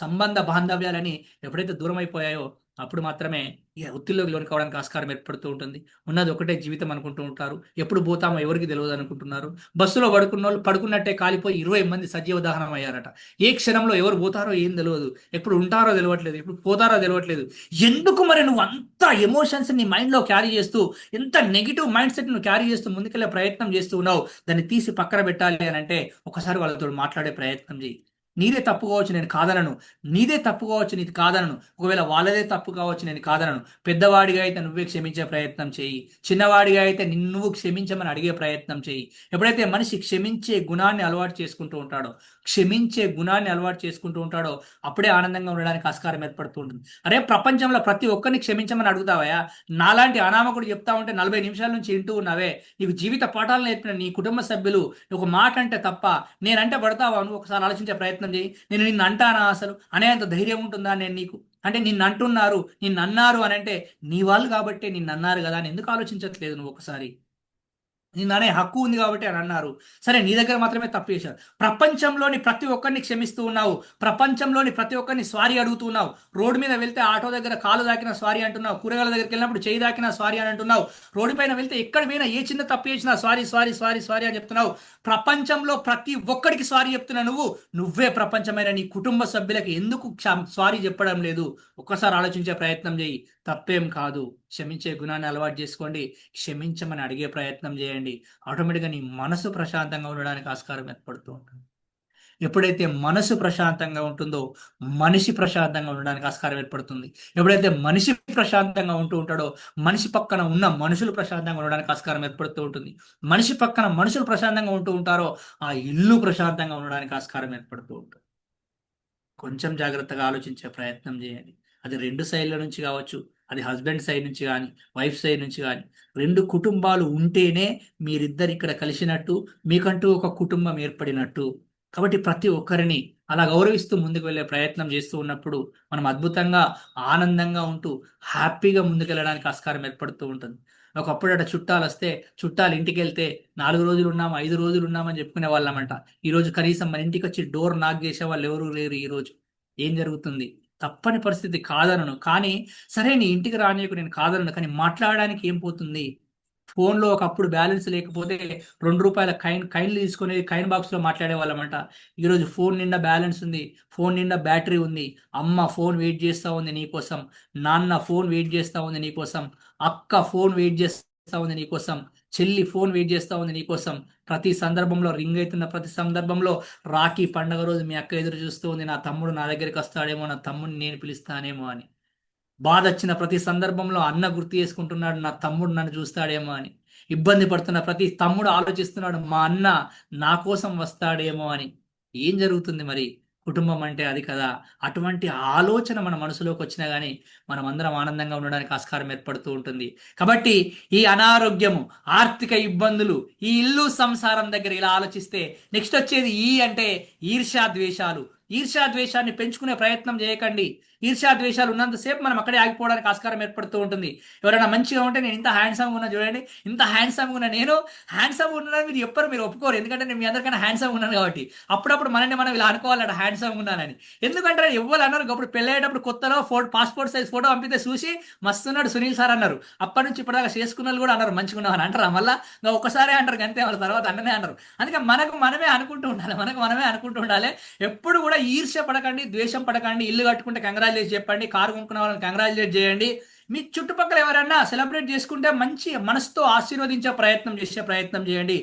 సంబంధ బాంధవ్యాలని ఎప్పుడైతే దూరం అయిపోయాయో అప్పుడు మాత్రమే ఈ ఒత్తిడిలోకి లోను కావడానికి ఆస్కారం ఏర్పడుతూ ఉంటుంది. ఉన్నది ఒకటే జీవితం అనుకుంటూ ఉంటారు. ఎప్పుడు పోతామో ఎవరికి తెలియదు అనుకుంటున్నారు. బస్సులో పడుకున్న వాళ్ళు పడుకున్నట్టే కాలిపోయి 20 మంది సజీవ దహనం అయ్యారట. ఏ క్షణంలో ఎవరు పోతారో ఏం తెలియదు, ఎప్పుడు ఉంటారో తెలియట్లేదు, ఎప్పుడు పోతారో తెలియట్లేదు. ఎందుకు మరి నువ్వు అంత ఎమోషన్స్ నీ మైండ్లో క్యారీ చేస్తూ, ఎంత నెగిటివ్ మైండ్ సెట్ నువ్వు క్యారీ చేస్తూ ముందుకెళ్ళే ప్రయత్నం చేస్తూ ఉన్నావు? దాన్ని తీసి పక్కన పెట్టాలి అని అంటే ఒకసారి వాళ్ళతో మాట్లాడే ప్రయత్నం చేయి. నీదే తప్పు కావచ్చు, నేను కాదనను. నీదే తప్పు కావచ్చు, నీది కాదనను. ఒకవేళ వాళ్ళదే తప్పు కావచ్చు, నేను కాదనను. పెద్దవాడిగా అయితే నువ్వే క్షమించే ప్రయత్నం చేయి. చిన్నవాడిగా అయితే నిన్ను నువ్వు క్షమించమని అడిగే ప్రయత్నం చేయి. ఎప్పుడైతే మనిషి క్షమించే గుణాన్ని అలవాటు చేసుకుంటూ ఉంటాడో, క్షమించే గుణాన్ని అలవాటు చేసుకుంటూ ఉంటాడో అప్పుడే ఆనందంగా ఉండడానికి ఆస్కారం ఏర్పడుతూ ఉంటుంది. అరే ప్రపంచంలో ప్రతి ఒక్కరిని క్షమించమని అడుగుతావా? నాలాంటి అనామకుడు చెప్తా ఉంటే 40 నిమిషాల నుంచి వింటూ ఉన్నావే. నీకు జీవిత పాఠాలు నేర్పిన నీ కుటుంబ సభ్యులు ఒక మాట అంటే తప్ప నేనంటే పడతావా? నువ్వు ఒకసారి ఆలోచించే ప్రయత్నం చేయి. నేను నిన్ను అంటానా? అసలు అనేంత ధైర్యం ఉంటుందా నేను నీకు? అంటే నిన్ను అంటున్నారు, నిన్ను అన్నారు అని అంటే నీ వాళ్ళు కాబట్టి నిన్ను అన్నారు కదా అని ఎందుకు ఆలోచించట్లేదు నువ్వు ఒకసారి? నిన్ను అనే హక్కు ఉంది కాబట్టి అని అన్నారు. సరే నీ దగ్గర మాత్రమే తప్పు చేశారు. ప్రపంచంలోని ప్రతి ఒక్కరిని క్షమిస్తూ ఉన్నావు. ప్రపంచంలోని ప్రతి ఒక్కరిని స్వారీ అడుగుతూ ఉన్నావు. రోడ్డు మీద వెళ్తే ఆటో దగ్గర కాలు దాకిన స్వారీ అంటున్నావు. కూరగాయల దగ్గరికి వెళ్ళినప్పుడు చేయి దాకిన స్వారీ అని అంటున్నావు. రోడ్డు పైన వెళ్తే ఎక్కడ పోయినా ఏ చిన్న తప్పు చేసినా స్వారీ స్వారీ స్వారీ స్వారీ అని చెప్తున్నావు. ప్రపంచంలో ప్రతి ఒక్కడికి స్వారీ చెప్తున్నా నువ్వే ప్రపంచమైన నీ కుటుంబ సభ్యులకి ఎందుకు స్వారీ చెప్పడం లేదు? ఒక్కసారి ఆలోచించే ప్రయత్నం చేయి. తప్పేం కాదు. క్షమించే గుణాన్ని అలవాటు చేసుకోండి. క్షమించమని అడిగే ప్రయత్నం చేయండి. ఆటోమేటిక్గా నీ మనసు ప్రశాంతంగా ఉండడానికి ఆస్కారం ఏర్పడుతూ ఉంటుంది. ఎప్పుడైతే మనసు ప్రశాంతంగా ఉంటుందో మనిషి ప్రశాంతంగా ఉండడానికి ఆస్కారం ఏర్పడుతుంది. ఎప్పుడైతే మనిషి ప్రశాంతంగా ఉంటూ ఉంటాడో మనిషి పక్కన ఉన్న మనుషులు ప్రశాంతంగా ఉండడానికి ఆస్కారం ఏర్పడుతూ ఉంటుంది. మనిషి పక్కన మనుషులు ప్రశాంతంగా ఉంటూ ఉంటారో ఆ ఇల్లు ప్రశాంతంగా ఉండడానికి ఆస్కారం ఏర్పడుతూ ఉంటుంది. కొంచెం జాగ్రత్తగా ఆలోచించే ప్రయత్నం చేయండి. అది 2 సైడ్ల నుంచి కావచ్చు, అది హస్బెండ్ సైడ్ నుంచి కానీ, వైఫ్ సైడ్ నుంచి కానీ. 2 కుటుంబాలు ఉంటేనే మీరిద్దరు ఇక్కడ కలిసినట్టు, మీకంటూ ఒక కుటుంబం ఏర్పడినట్టు. కాబట్టి ప్రతి ఒక్కరిని అలా గౌరవిస్తూ ముందుకు వెళ్ళే ప్రయత్నం చేస్తూ ఉన్నప్పుడు మనం అద్భుతంగా ఆనందంగా ఉంటూ హ్యాపీగా ముందుకెళ్ళడానికి ఆస్కారం ఏర్పడుతూ ఉంటుంది. ఒకప్పుడు అట చుట్టాలు వస్తే, చుట్టాలు ఇంటికి వెళ్తే 4 రోజులు ఉన్నాం, 5 రోజులు ఉన్నామని చెప్పుకునే వాళ్ళమంట. ఈ రోజు కనీసం మన ఇంటికి వచ్చి డోర్ నాక్ చేసే వాళ్ళు ఎవరు లేరు. ఈ రోజు ఏం జరుగుతుంది? తప్పని పరిస్థితి కాదనను. కానీ సరే నీ ఇంటికి రానీయకు నేను కాదనను. కానీ మాట్లాడడానికి ఏం పోతుంది? ఫోన్‌లో ఒకప్పుడు బ్యాలెన్స్ లేకపోతే రూ. 2 కాయిన్‌లు తీసుకొని కాయిన్ బాక్స్‌లో మాట్లాడేవాళ్ళమంట. ఈరోజు ఫోన్ నిండా బ్యాలెన్స్ ఉంది. ఫోన్ నిండా బ్యాటరీ ఉంది. అమ్మ ఫోన్ వెయిట్ చేస్తా ఉంది నీకోసం. నాన్న ఫోన్ వెయిట్ చేస్తా ఉంది నీకోసం. అక్క ఫోన్ వెయిట్ చేస్తా ఉంది నీకోసం. చెల్లి ఫోన్ వెయిట్ చేస్తా ఉంది నీకోసం. ప్రతి సందర్భంలో రింగ్ అయితున్న ప్రతి సందర్భంలో రాఖీ పండగ రోజు మీ అక్క ఎదురు చూస్తూ ఉంది. నా తమ్ముడు నా దగ్గరికి వస్తాడేమో, నా తమ్ముడిని నేను పిలుస్తానేమో అని. బాధొచ్చిన ప్రతి సందర్భంలో అన్న గుర్తు చేసుకుంటున్నాడు, నా తమ్ముడు నన్ను చూస్తాడేమో అని. ఇబ్బంది పడుతున్న ప్రతి తమ్ముడు ఆలోచిస్తున్నాడు, మా అన్న నా కోసం వస్తాడేమో అని. ఏం జరుగుతుంది మరి? కుటుంబం అంటే అది కదా. అటువంటి ఆలోచన మన మనసులోకి వచ్చినా గానీ మనం అందరం ఆనందంగా ఉండడానికి ఆస్కారం ఏర్పడుతూ ఉంటుంది. కాబట్టి ఈ అనారోగ్యము, ఆర్థిక ఇబ్బందులు, ఈ ఇల్లు సంసారం దగ్గర ఇలా ఆలోచిస్తే నెక్స్ట్ వచ్చేది అంటే ఈర్ష్యా ద్వేషాలు. ఈర్ష్యా ద్వేషాన్ని పెంచుకునే ప్రయత్నం చేయకండి. ఈర్ష్యా ద్వేషాలు ఉన్నంతసేపు మనం అక్కడే ఆగిపోవడానికి ఆస్కారం ఏర్పడుతూ ఉంటుంది. ఎవరైనా మంచిగా ఉంటే నేను ఇంత హ్యాండ్సమ్గా ఉన్నా చూడండి, ఇంత హ్యాండ్సమ్గా ఉన్నా, నేను హ్యాండ్సమ్గా ఉన్నానని మీరు ఎప్పరు, మీరు ఒప్పుకోరు. ఎందుకంటే నేను మీ అందరికన్నా హ్యాండ్సమ్గా ఉన్నాను కాబట్టి. అప్పుడప్పుడు మనల్ని మనం ఇలా అనుకోవాలట హ్యాండ్సమ్గా ఉన్నానని. ఎందుకంటే ఎవ్వరు అన్నారు అప్పుడు పెళ్ళయ్యేటప్పుడు కొత్తలో పాస్పోర్ట్ సైజ్ ఫోటో పంపితే చూసి మస్తున్నాడు సునీల్ సార్ అన్నారు. అప్పటి నుంచి ఇప్పటిదాకా చేసుకున్న వాళ్ళు కూడా అన్నారు మంచిగా ఉన్నామని. అంటారా మళ్ళీ ఒక్కసారి అంటారు అంతే, వాళ్ళ తర్వాత అన్ననే అన్నారు. అందుకే మనకు మనమే అనుకుంటూ ఉండాలి, మనకు మనమే అనుకుంటూ ఉండాలి. ఎప్పుడు కూడా ఈర్ష్య పడకండి, ద్వేషం పడకండి. ఇల్లు కట్టుకుంటే కంగ్రాచులేట్ చెప్పండి, కారు కొనుక్కున్న వాళ్ళని కంగ్రాచులేట్ చేయండి. మీ చుట్టుపక్కల ఎవరైనా సెలబ్రేట్ చేసుకుంటే మంచి మనసుతో ఆశీర్వదించే ప్రయత్నం చేయండి.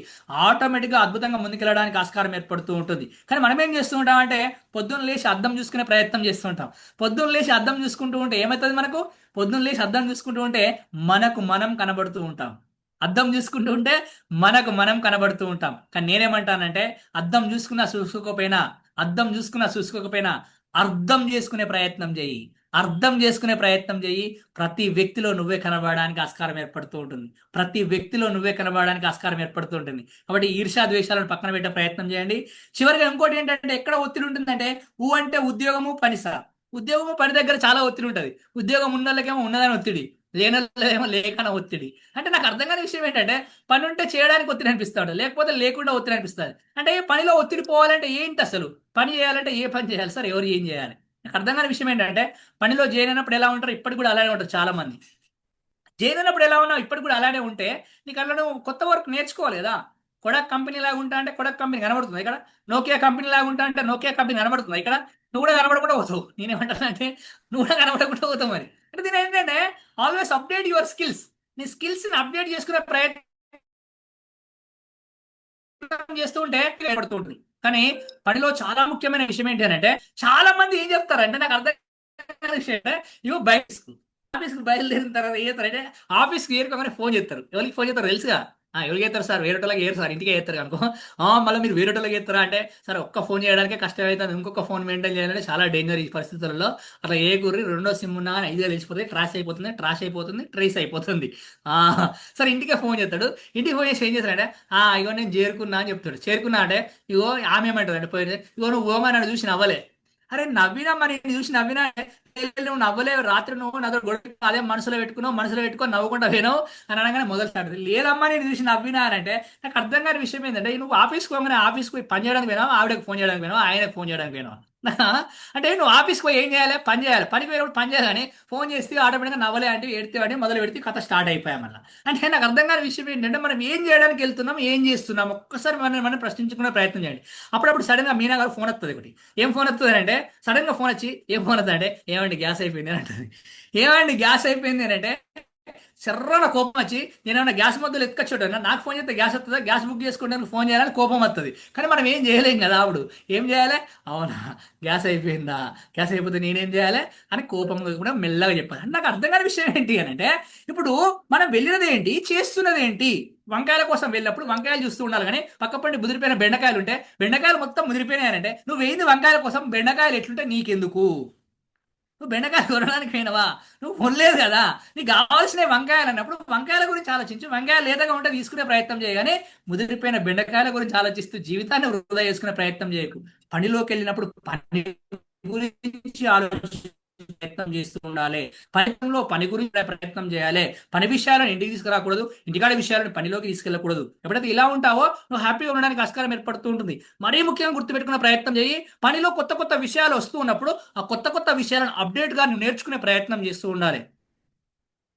ఆటోమేటిక్గా అద్భుతంగా ముందుకెళ్ళడానికి ఆస్కారం ఏర్పడుతూ ఉంటుంది. కానీ మనం ఏం చేస్తూ ఉంటామంటే పొద్దున్న లేచి అద్దం చూసుకునే ప్రయత్నం చేస్తుంటాం. పొద్దున్న లేచి అద్దం చూసుకుంటూ ఉంటే ఏమవుతుంది మనకు? పొద్దున్న లేచి అద్దం చూసుకుంటూ ఉంటే మనకు మనం కనబడుతూ ఉంటాం. అద్దం చూసుకుంటూ ఉంటే మనకు మనం కనబడుతూ ఉంటాం. కానీ నేనేమంటానంటే అద్దం చూసుకున్నా చూసుకోకపోయినా అర్థం చేసుకునే ప్రయత్నం చేయి. అర్థం చేసుకునే ప్రయత్నం చేయి. ప్రతి వ్యక్తిలో నువ్వే కనబడడానికి ఆస్కారం ఏర్పడుతూ ఉంటుంది. ప్రతి వ్యక్తిలో నువ్వే కనబడడానికి ఆస్కారం ఏర్పడుతూ ఉంటుంది. కాబట్టి ఈర్ష్యా ద్వేషాలను పక్కన పెట్టే ప్రయత్నం చేయండి. చివరిగా ఇంకోటి ఏంటంటే ఎక్కడ ఒత్తిడి ఉంటుందంటే అంటే ఉద్యోగము పని సార్. ఉద్యోగము పని దగ్గర చాలా ఒత్తిడి ఉంటుంది. ఉద్యోగం ఉన్న వాళ్ళకేమో ఉన్నదని ఒత్తిడి, లేనోళ్ళేమో లేకన ఒత్తిడి. అంటే నాకు అర్థం కాని విషయం ఏంటంటే పని ఉంటే చేయడానికి ఒత్తిడి అనిపిస్తాడు, లేకపోతే లేకుండా ఒత్తిడి అనిపిస్తుంది. అంటే పనిలో ఒత్తిడి పోవాలంటే ఏంటి అసలు? పని చేయాలంటే ఏ పని చేయాలి సార్? ఎవరు ఏం చేయాలి? నాకు అర్థం కాని విషయం ఏంటంటే పనిలో జాయిన్ అయినప్పుడు ఎలా ఉంటారు, ఇప్పటికి కూడా అలానే ఉంటారు చాలా మంది. జాయిన్ అయినప్పుడు ఎలా ఉన్నావు ఇప్పటికి కూడా అలానే ఉంటే నీకు అలా నువ్వు కొత్త వర్క్ నేర్చుకోవాలి కదా. కొడక్ కంపెనీ లాగా ఉంటా అంటే కొడక్ కంపెనీ కనబడుతుంది ఇక్కడ. నోకియా కంపెనీ లాగా ఉంటా అంటే నోకియా కంపెనీ కనబడుతుంది ఇక్కడ. నువ్వు కూడా కనబడకుండా పోతావు. నేనేమంటానంటే నువ్వు కూడా కనబడకుండా పోతావు మరి. అంటే దీని ఏంటంటే ఆల్వేస్ అప్డేట్ యువర్ స్కిల్స్. నీ స్కిల్స్ ని అప్డేట్ చేసుకునే ప్రయత్నం చేస్తూ ఉంటే పడుతూ ఉంటుంది. కానీ పనిలో చాలా ముఖ్యమైన విషయం ఏంటి అంటే చాలా మంది ఏం చెప్తారంటే నాకు అర్థం కాని విషయం అంటే ఇగో ఆఫీస్కి బయలుదేరిన తర్వాత ఏం చేస్తారంటే ఆఫీస్కి ఏరుకోగానే ఫోన్ చేస్తారు. ఎవరికి ఫోన్ చేస్తారు తెలుసుగా? ఎవరికి చేస్తారు సార్? వేరేటోళ్ళకి ఏరు సార్, ఇంటికే చేస్తారు అనుకో. మళ్ళీ మీరు వేరేటోళ్ళకి చేస్తారా అంటే సార్ ఒక్క ఫోన్ చేయడానికే కష్టం అవుతుంది, ఇంకొక ఫోన్ మెయింటైన్ చేయాలంటే చాలా డేంజర్ ఈ పరిస్థితులలో. అట్లా ఏ గురి రెండో సిమ్ ఉన్నా కానీ 5 వేలు వెళ్ళిపోతుంది, ట్రాష్ అయిపోతుంది, ట్రేస్ అయిపోతుంది. సార్ ఇంటికే ఫోన్ చేస్తాడు. ఇంటికి ఫోన్ చేసి ఏం చేస్తాడంటే ఇగో నేను చేరుకున్నా అని చెప్తాడు. చేరుకున్నా అంటే ఇగో ఆమె ఏమంటుంది అంటే పోయి ఇగో నువ్వు ఓమని చూసి నవ్వలే. అరే నవ్వినా మరి చూసి నవ్వినా నువ్వు నవ్వలేవు, రాత్రి నువ్వు నాతో గొడవ అదే మనసులో పెట్టుకొని నవ్వుకుంటా వినవు అని అనగానే మొదలు స్టార్ట్. లేదమ్మా నేను చూసి నవ్వినా అని అంటే నాకు అర్థం కాని విషయం ఏంటంటే నువ్వు ఆఫీస్కి పోగానే ఆఫీస్కి పోయి పని చేయడానికి పోయినావు, ఆవిడకి ఫోన్ చేయడానికి పోయినావు, ఆయనకు ఫోన్ చేయడానికి పోయినావు. అంటే నువ్వు ఆఫీస్కి పోయి ఏం చేయాలి? పని చేయాలి. పనికి పోయినప్పుడు పని చేయాలని ఫోన్ చేస్తే ఆటోమేటిక్గా నవ్వలే అంటే ఎడితే అంటే మొదలు పెడితే కథ స్టార్ట్ అయిపోయాం మళ్ళీ. అంటే నాకు అర్థం కాని విషయం ఏంటంటే మనం ఏం చేయడానికి వెళ్తున్నాం, ఏం చేస్తున్నాం ఒక్కసారి మనం ప్రశ్నించుకునే ప్రయత్నం చేయండి. అప్పుడప్పుడు సడన్ గా మీనా గారు ఫోన్ వస్తుంది. ఒకటి ఏం ఫోన్ వస్తుంది అంటే సడన్ గా ఫోన్ వచ్చి ఏం ఫోన్ వస్తుంది అంటే ఏమండి గ్యాస్ అయిపోయింది అని అంటుంది. ఏమండి గ్యాస్ అయిపోయింది అని అంటే సర్రన కోపం వచ్చి నేనేమన్నా గ్యాస్ మధ్యలో ఎత్తుకొచ్చాడు నాకు ఫోన్ చేస్తే గ్యాస్ వస్తుందా, గ్యాస్ బుక్ చేసుకోవడానికి ఫోన్ చేయాలని కోపం వస్తుంది. కానీ మనం ఏం చేయలేం కదా. అప్పుడు ఏం చేయాలి? అవునా గ్యాస్ అయిపోయిందా, గ్యాస్ అయిపోతే నేనేం చేయాలి అని కోపంగా కూడా మెల్లగా చెప్పాలి. అంటే నాకు అర్థం కాని విషయం ఏంటి అని అంటే ఇప్పుడు మనం వెళ్ళినది ఏంటి, చేస్తున్నది ఏంటి? వంకాయల కోసం వెళ్ళినప్పుడు వంకాయలు చూస్తూ ఉండాలి. కానీ పక్కపండి ముదిరిపోయిన బెండకాయలు ఉంటే బెండకాయలు మొత్తం ముదిరిపోయినాయనంటే నువ్వు వేయింది వంకాయల కోసం, బెండకాయలు ఎట్లుంటే నీకెందుకు? నువ్వు బెండకాయలు కొనడానికి పోయినవా? నువ్వు కొనలేదు కదా. నీకు కావాల్సిన వంకాయలు అన్నప్పుడు వంకాయల గురించి ఆలోచించు. వంకాయలు లేతగా ఉంటే తీసుకునే ప్రయత్నం చేయగానే ముదిరిపోయిన బెండకాయల గురించి ఆలోచిస్తూ జీవితాన్ని వృధా చేసుకునే ప్రయత్నం చేయకు. పనిలోకి వెళ్ళినప్పుడు పని గురించి ఆలోచించు. ప్రయత్నం చేస్తూ ఉండాలి. పనిలో పని గురించి ప్రయత్నం చేయాలి. పని విషయాలను ఇంటికి తీసుకురాకూడదు, ఇంటికాడ విషయాలను పనిలోకి తీసుకెళ్ళకూడదు. ఎప్పుడైతే ఇలా ఉంటావో నువ్వు హ్యాపీగా ఉండడానికి ఆస్కారం ఏర్పడుతూ ఉంటుంది. మరీ ముఖ్యంగా గుర్తుపెట్టుకునే ప్రయత్నం చేయి. పనిలో కొత్త కొత్త విషయాలు వస్తూ ఉన్నప్పుడు ఆ కొత్త కొత్త విషయాలను అప్డేట్గా నువ్వు నేర్చుకునే ప్రయత్నం చేస్తూ ఉండాలి.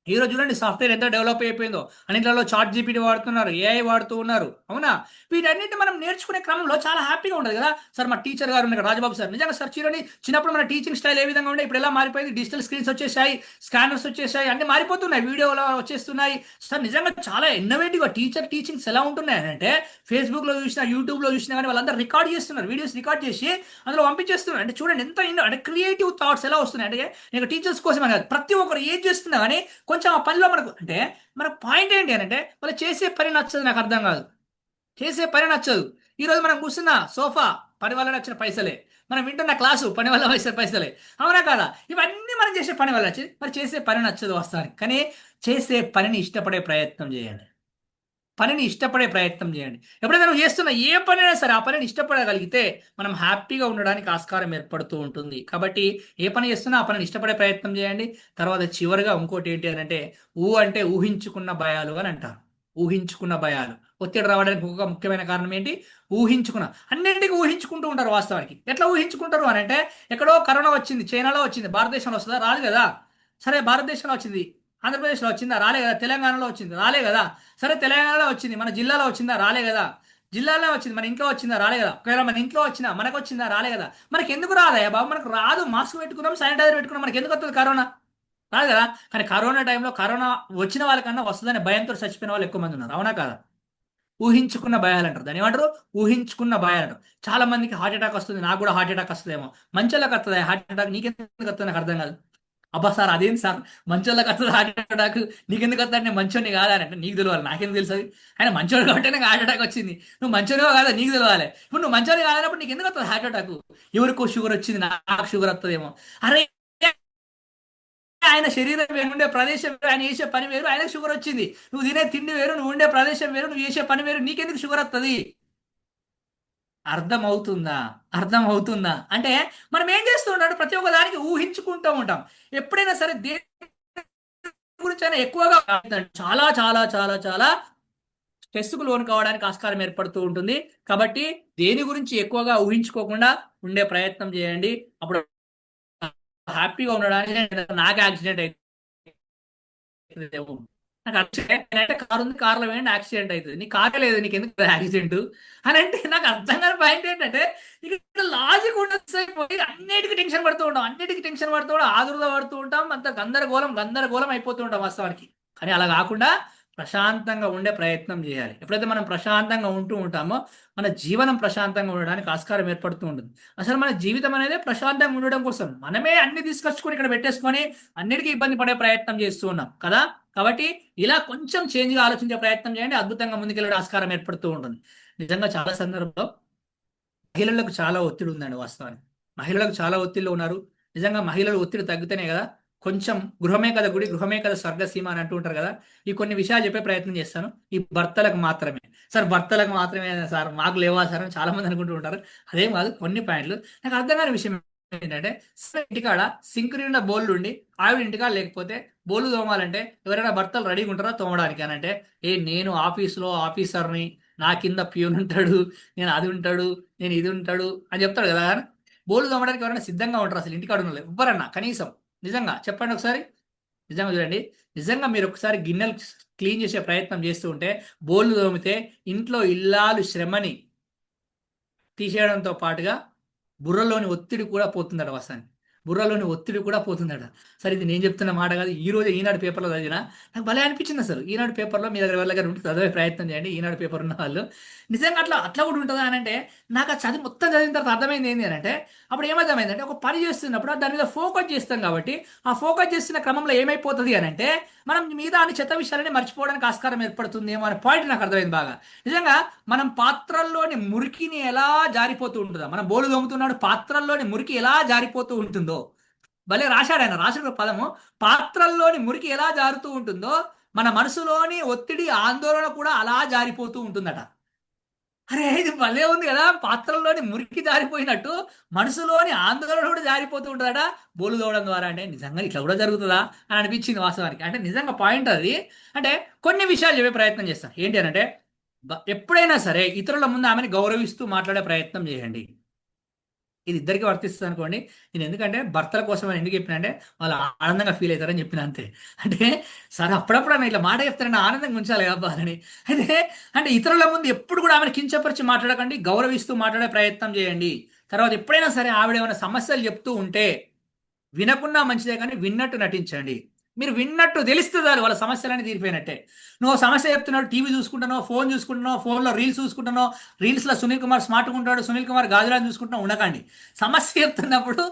ఈ రోజు చూడండి సాఫ్ట్వేర్ ఎంత డెవలప్ అయిపోయిందో, అన్నింటిలో చాట్ జీపీటీ వాడుతున్నారు, ఏఐ వాడుతూ ఉన్నారు, అవునా? వీటన్నిటి మనం నేర్చుకునే క్రమంలో చాలా హ్యాపీగా ఉండదు కదా సార్. మా టీచర్ గారు ఉన్నారు రాజబాబు సార్, నిజంగా సార్ చూడండి చిన్నప్పుడు మన టీచింగ్ స్టైల్ ఏ విధంగా ఉండే, ఇప్పుడు ఎలా మారిపోయింది. డిజిటల్ స్క్రీన్స్ వచ్చేసాయి, స్కానర్స్ వచ్చేసాయి, అన్ని మారిపోతున్నాయి, వీడియోలో వచ్చేస్తున్నాయి. సార్ నిజంగా చాలా ఇన్నోవేటివ్గా టీచర్ టీచింగ్స్ ఎలా ఉంటున్నాయి అంటే, ఫేస్బుక్లో చూసినా యూట్యూబ్లో చూసినా కానీ వాళ్ళందరూ రికార్డ్ చేస్తున్నారు, వీడియోస్ రికార్డ్ చేసి అందులో పంపించేస్తున్నారు. అంటే చూడండి ఎంత అంటే క్రియేటివ్ థాట్స్ ఎలా వస్తున్నాయి అంటే, నేను టీచర్స్ కోసమే కాదు ప్రతి ఒక్కరు ఏం చేస్తున్నా కానీ కొంచెం ఆ పనిలో మనకు అంటే మన పాయింట్ ఏంటి అని అంటే, వాళ్ళు చేసే పని నచ్చదు, నాకు అర్థం కాదు. చేసే పని నచ్చదు. ఈరోజు మనం కూర్చున్న సోఫా పని వల్ల వచ్చిన పైసలే, మనం వింటున్న క్లాసు పని వల్ల వచ్చిన పైసలే, అవునా కాదా? ఇవన్నీ మనం చేసే పని వల్ల వచ్చి మరి చేసే పని నచ్చదు వాస్తవానికి. కానీ చేసే పనిని ఇష్టపడే ప్రయత్నం చేయండి. పనిని ఇష్టపడే ప్రయత్నం చేయండి. ఎప్పుడైతే నువ్వు చేస్తున్న ఏ పనైనా సరే ఆ పనిని ఇష్టపడగలిగితే మనం హ్యాపీగా ఉండడానికి ఆస్కారం ఏర్పడుతూ ఉంటుంది. కాబట్టి ఏ పని చేస్తున్నా ఆ పనిని ఇష్టపడే ప్రయత్నం చేయండి. తర్వాత చివరిగా ఇంకోటి ఏంటి అని అంటే, అంటే ఊహించుకున్న భయాలు అని అంటారు. ఊహించుకున్న భయాలు ఒత్తిడి రావడానికి ఒక ముఖ్యమైన కారణం ఏంటి? ఊహించుకున్న, అన్నింటికి ఊహించుకుంటూ ఉంటారు వాస్తవానికి. ఎట్లా ఊహించుకుంటారు అని అంటే, ఎక్కడో కరోనా వచ్చింది, చైనాలో వచ్చింది, భారతదేశంలో వస్తుందా? రాదు కదా. సరే భారతదేశంలో వచ్చింది, ఆంధ్రప్రదేశ్లో వచ్చిందా? రాలే కదా. తెలంగాణలో వచ్చింది, రాలే కదా. సరే తెలంగాణలో వచ్చింది, మన జిల్లాలో వచ్చిందా? రాలే కదా. జిల్లాలో వచ్చింది, మన ఇంట్లో వచ్చిందా? రాలే కదా. ఒకవేళ మన ఇంట్లో వచ్చినా మనకు వచ్చిందా? రాలే కదా. మనకి ఎందుకు రాదయ్యా బాబు? మనకు రాదు, మాస్క్ పెట్టుకున్నాం, శానిటైజర్ పెట్టుకున్నాం, మనకి ఎందుకు వస్తుంది కరోనా? రాదు కదా. కానీ కరోనా టైంలో కరోనా వచ్చిన వాళ్ళకన్నా వస్తుందని భయంతో చచ్చిపోయిన వాళ్ళు ఎక్కువ మంది ఉన్నారు, అవునా కదా. ఊహించుకున్న భయాలు అంటారు దాన్ని, ఏమంటారు? ఊహించుకున్న భయాలు అంటారు. చాలా మందికి హార్ట్ అటాక్ వస్తుంది, నాకు కూడా హార్ట్ అటాక్ వస్తుందేమో. మంచోళ్ళకి వస్తుంది హార్ట్ అటాక్, నీకెందుకు వస్తుంది నాకు అర్థం కాదు. అబ్బా సార్ అదేంటి సార్, మంచోళ్ళకి వస్తుంది హార్ట్ అటాక్, నీకెందుకు వస్తుంది అంటే, మంచోని కాదా అంటే, నీకు తెలియాలి, నాకెందుకు తెలుసు? ఆయన మంచోడు కాబట్టి నాకు హార్ట్ అటాక్ వచ్చింది, నువ్వు మంచోనివో కాదా నీకు తెలియాలి. ఇప్పుడు నువ్వు మంచోని కాదన్నప్పుడు నీకు ఎందుకు వస్తుంది హార్ట్ అటాక్? ఎవరికో షుగర్ వచ్చింది, నాకు షుగర్ వస్తుందేమో. అరే ఆయన శరీరం వేరు, ఉండే ప్రదేశం వేరు, ఆయన చేసే పని వేరు, ఆయనకు షుగర్ వచ్చింది. నువ్వు తినే తిండి వేరు, నువ్వు ఉండే ప్రదేశం వేరు, నువ్వు చేసే పని వేరు, నీకెందుకు షుగర్ వస్తుంది? అర్థమవుతుందా? అర్థమవుతుందా అంటే, మనం ఏం చేస్తూ ఉంటాం, ప్రతి ఒక్క దానికి ఊహించుకుంటూ ఉంటాం. ఎప్పుడైనా సరే దేని గురించి అయినా ఎక్కువగా చాలా చాలా చాలా చాలా స్ట్రెస్కు లోను కావడానికి ఆస్కారం ఏర్పడుతూ ఉంటుంది. కాబట్టి దేని గురించి ఎక్కువగా ఊహించుకోకుండా ఉండే ప్రయత్నం చేయండి. అప్పుడు హ్యాపీగా ఉండడానికి. నాకు యాక్సిడెంట్ అయితే నాకు యాక్సిడెంట్ అంటే, కారు ఉంది, కారులో వేయండి యాక్సిడెంట్ అవుతుంది. నీ కారే లేదు, నీకు ఎందుకు యాక్సిడెంట్ అని అంటే, నాకు అర్థం కాని పాయింట్ ఏంటంటే, ఇక్కడ లాజిక్ ఉండకపోయి అన్నిటికీ టెన్షన్ పడుతూ ఉంటాం, అన్నిటికీ టెన్షన్ పడుతూ కూడా ఆదుర్ద పడుతూ ఉంటాం, అంత గందరగోళం గందరగోళం అయిపోతూ ఉంటాం వాస్తవానికి. కానీ అలా కాకుండా ప్రశాంతంగా ఉండే ప్రయత్నం చేయాలి. ఎప్పుడైతే మనం ప్రశాంతంగా ఉంటూ ఉంటామో మన జీవనం ప్రశాంతంగా ఉండడానికి ఆస్కారం ఏర్పడుతూ ఉంటుంది. అసలు మన జీవితం అనేది ప్రశాంతంగా ఉండడం కోసం మనమే అన్ని తీసుకొచ్చుకొని ఇక్కడ పెట్టేసుకొని అన్నిటికీ ఇబ్బంది పడే ప్రయత్నం చేస్తూ ఉన్నాం కదా. కాబట్టి ఇలా కొంచెం చేంజ్గా ఆలోచించే ప్రయత్నం చేయండి, అద్భుతంగా ముందుకెళ్ళే ఆస్కారం ఏర్పడుతూ ఉంటుంది. నిజంగా చాలా సందర్భంలో మహిళలకు చాలా ఒత్తిడి ఉందండి వాస్తవానికి. మహిళలకు చాలా ఒత్తిడిలో ఉన్నారు. నిజంగా మహిళలు ఒత్తిడి తగ్గితేనే కదా కొంచెం, గృహమే కదా గుడి, గృహమే కదా స్వర్గసీమ అని అంటూ ఉంటారు కదా. ఈ కొన్ని విషయాలు చెప్పే ప్రయత్నం చేస్తాను. ఈ భర్తలకు మాత్రమే సార్, భర్తలకు మాత్రమే సార్, మాకు లేవా సార్ అని చాలా మంది అనుకుంటూ ఉంటారు. అదేం కాదు, కొన్ని పాయింట్లు నాకు అర్థం కాని విషయం ఏంటంటే, ఇంటికాడ సింక్ నిండా బోళ్ళు ఉండి ఆవిడ ఇంటికాడ లేకపోతే బోళ్ళు తోమాలంటే ఎవరైనా భర్తలు రెడీగా ఉంటారా తోమడానికి అని అంటే, నేను ఆఫీస్లో ఆఫీసర్ని, నా కింద ప్యూన్ ఉంటాడు, నేను అది ఉంటాడు, నేను ఇది ఉంటాడు అని చెప్తాడు కదా. బోళ్ళు తోమడానికి ఎవరైనా సిద్ధంగా ఉంటారు అసలు ఇంటికాడ ఉన్న వాళ్ళు? ఎవ్వరన్నా కనీసం నిజంగా చెప్పండి ఒకసారి. నిజంగా చూడండి, నిజంగా మీరు ఒకసారి గిన్నెలు క్లీన్ చేసే ప్రయత్నం చేస్తూ ఉంటే, బోళ్ళు తోమితే ఇంట్లో ఇల్లాలు శ్రమని తీసేయడంతో పాటుగా బుర్రలోని ఒత్తిడి కూడా పోతుందట వస్తాను. బుర్రలోని ఒత్తిడి కూడా పోతుందట. సరే ఇది నేను చెప్తున్న మాట కాదు, ఈ రోజు ఈనాడు పేపర్లో చదివిన, నాకు భలే అనిపించింది అసలు. ఈనాడు పేపర్లో మీ దగ్గర వెళ్ళగానే ఉంటే చదివే ప్రయత్నం చేయండి, ఈనాడు పేపర్ ఉన్న వాళ్ళు. నిజంగా అట్లా అట్లా కూడా ఉంటుందా అని అంటే, నాకు ఆ చదివి మొత్తం చదివిన తర్వాత అర్థమైంది ఏంటి అని అంటే, అప్పుడు ఏమర్థమైందంటే, ఒక పని చేస్తున్నప్పుడు దాని మీద ఫోకస్ చేస్తాం కాబట్టి ఆ ఫోకస్ చేస్తున్న క్రమంలో ఏమైపోతుంది అని అంటే, మనం మీద అన్ని చెత్త విషయాలని మర్చిపోవడానికి ఆస్కారం ఏర్పడుతుందేమో అనే పాయింట్ నాకు అర్థమైంది బాగా. నిజంగా మనం పాత్రల్లోని మురికిని ఎలా జారిపోతూ ఉంటుందో, మనం బోలు దొమ్ముతున్నాడు పాత్రల్లోని మురికి ఎలా జారిపోతూ ఉంటుందో, భలే రాశాడు ఆయన, రాసిన పదము, పాత్రల్లోని మురికి ఎలా జారుతూ ఉంటుందో మన మనసులోని ఒత్తిడి ఆందోళన కూడా అలా జారిపోతూ ఉంటుందట. అరే ఇది భలే ఉంది కదా, పాత్రలోని మురికి జారిపోయినట్టు మనసులోని ఆందోళన కూడా జారిపోతూ ఉంటుందట బోలు తోవడం ద్వారా. అంటే నిజంగా ఇట్లా కూడా జరుగుతుందా అని అనిపించింది వాస్తవానికి. అంటే నిజంగా పాయింట్ అది. అంటే కొన్ని విషయాలు చెప్పే ప్రయత్నం చేస్తాను. ఏంటి అని అంటే, ఎప్పుడైనా సరే ఇతరుల ముందు ఆమెను గౌరవిస్తూ మాట్లాడే ప్రయత్నం చేయండి. ఇది ఇద్దరికి వర్తిస్తుంది అనుకోండి. నేను ఎందుకంటే భర్తల కోసం అని ఎందుకు చెప్పిన అంటే, వాళ్ళు ఆనందంగా ఫీల్ అవుతారని చెప్పిన అంతే. అంటే సరే అప్పుడప్పుడు ఆమె ఇట్లా మాట చెప్తారని ఆనందంగా ఉంచాలి అబ్బా అని. అయితే అంటే ఇతరుల ముందు ఎప్పుడు కూడా ఆమెను కించపరిచి మాట్లాడకండి, గౌరవిస్తూ మాట్లాడే ప్రయత్నం చేయండి. తర్వాత ఎప్పుడైనా సరే ఆవిడ ఏమైనా సమస్యలు చెప్తూ ఉంటే వినకున్నా మంచిదే కానీ విన్నట్టు నటించండి. మీరు విన్నట్టు తెలుస్తుంది వాళ్ళ సమస్యలన్నీ తీరిపోయినట్టే. నువ్వు సమస్య చెప్తున్నావు, టీవీ చూసుకుంటున్నావు, ఫోన్ చూసుకుంటున్నావు, ఫోన్లో రీల్స్ చూసుకుంటున్నావు, రీల్స్లో సునీల్ కుమార్ స్మార్ట్గా ఉంటాడు, సునీల్ కుమార్ గాజులాన్ని చూసుకుంటున్నావు ఉండకండి. సమస్య చెప్తున్నప్పుడు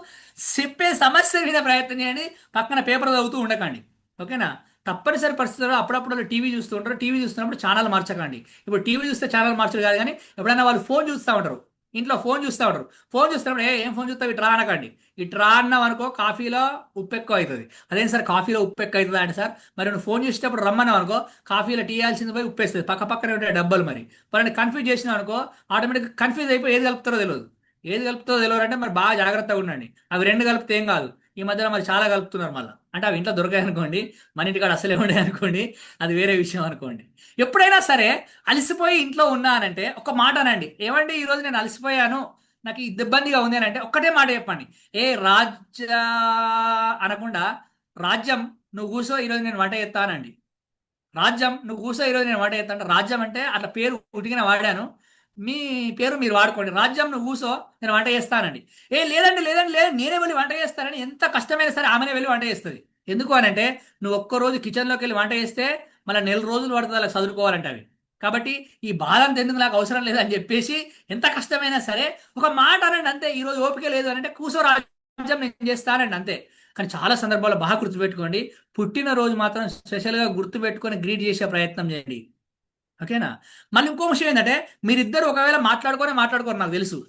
చెప్పే సమస్య వినే ప్రయత్నం చేయండి, పక్కన పేపర్ చదువుతూ ఉండకండి. ఓకేనా? తప్పనిసరి పరిస్థితుల్లో అప్పుడప్పుడు టీవీ చూస్తూ ఉంటారు, టీవీ చూస్తున్నప్పుడు ఛానల్ మార్చకండి. ఇప్పుడు టీవీ చూస్తే ఛానల్ మార్చడు కాదు కానీ ఎప్పుడైనా వాళ్ళు ఫోన్ చూస్తూ ఉంటారు, ఇంట్లో ఫోన్ చూస్తూ ఉంటారు. ఫోన్ చూస్తున్నప్పుడు ఏం ఫోన్ చూస్తావు ఇట్రా అనకండి. ఇట్రా అన్నాం అనుకో కాఫీలో ఉప్పు ఎక్కువ అవుతుంది. అదేం సార్ కాఫీలో ఉప్పు ఎక్కువ అవుతుంది అంటే, సార్ మరి నువ్వు ఫోన్ చేసేటప్పుడు రమ్మన్నావు అనుకో కాఫీలో టీ వేయాల్సింది పోయి ఉప్పేస్తుంది, పక్క పక్కనే ఉంటాయి డబ్బాలు. మరి వాళ్ళని కన్ఫ్యూజ్ చేసినావు అనుకో ఆటోమేటిక్గా కన్ఫ్యూజ్ అయిపోయి ఏది కలుపుతారో తెలియదు. ఏది కలుపుతారో తెలియదు అంటే మరి బాగా జాగ్రత్తగా ఉండండి. అవి రెండు కలిపితే ఏం కాదు. ఈ మధ్యలో మరి చాలా కలుపుతున్నారు మళ్ళీ. అంటే అవి ఇంట్లో దొరకాయి అనుకోండి, మన ఇంటికాడ అసలే ఉండే అనుకోండి, అది వేరే విషయం అనుకోండి. ఎప్పుడైనా సరే అలసిపోయి ఇంట్లో ఉన్నానంటే ఒక మాట అనండి. ఏమండి ఈరోజు నేను అలసిపోయాను, నాకు ఇది ఇబ్బందిగా ఉంది అని అంటే ఒక్కటే మాట చెప్పండి. ఏ రాజ్య అనకుండా రాజ్యం నువ్వు కూర్చో ఈరోజు నేను వంట చేస్తానండి. రాజ్యం నువ్వు కూర్చో ఈరోజు నేను వంట చేస్తాను. రాజ్యం అంటే అట్లా పేరు ఉటికిన వాడాను, మీ పేరు మీరు వాడుకోండి. రాజ్యం నువ్వు కూర్చో నేను వంట చేస్తానండి. ఏ లేదండి లేదండి లేదు నేనే వెళ్ళి వంట చేస్తానని ఎంత కష్టమైనా సరే ఆమెనే వెళ్ళి వంట చేస్తుంది. ఎందుకు అని అంటే నువ్వు ఒక్కరోజు కిచెన్లోకి వెళ్ళి వంట చేస్తే మళ్ళీ నెల రోజులు పడుతుంది అలా చదువుకోవాలంటే అవి. కాబట్టి ఈ బాధ అంత ఎందుకు, నాకు అవసరం లేదని చెప్పేసి ఎంత కష్టమైనా సరే ఒక మాట అనండి అంతే. ఈరోజు ఓపిక లేదు అని అంటే కూర్చో రాజ్యం నేను చేస్తానండి అంతే. కానీ చాలా సందర్భాల్లో బాగా గుర్తుపెట్టుకోండి, పుట్టినరోజు మాత్రం స్పెషల్గా గుర్తుపెట్టుకొని గ్రీట్ చేసే ప్రయత్నం చేయండి. ఓకేనా? మళ్ళీ ఇంకో విషయం ఏంటంటే, మీరిద్దరు ఒకవేళ మాట్లాడుకోరు నాకు తెలుసు.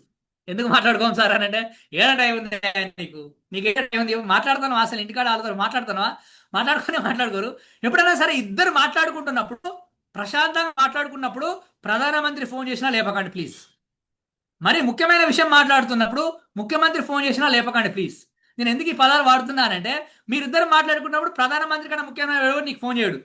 ఎందుకు మాట్లాడుకోం సార్ అని అంటే, ఏడా టైం ఉంది నీకు, నీకు ఏ టైం ఉంది మాట్లాడుతాను అసలు ఇంటికాడ వాళ్ళతో మాట్లాడుతాను మాట్లాడుకోరు. ఎప్పుడైనా సరే ఇద్దరు మాట్లాడుకుంటున్నప్పుడు ప్రశాంతంగా మాట్లాడుకున్నప్పుడు ప్రధానమంత్రి ఫోన్ చేసినా లేపకండి ప్లీజ్. మరి ముఖ్యమైన విషయం మాట్లాడుతున్నప్పుడు ముఖ్యమంత్రి ఫోన్ చేసినా లేపకండి ప్లీజ్. నేను ఎందుకు ఈ పదాలు వాడుతున్నానంటే, మీరిద్దరు మాట్లాడుకున్నప్పుడు ప్రధానమంత్రి కన్నా ముఖ్యమైన ఎవరు నీకు ఫోన్ చేయడు,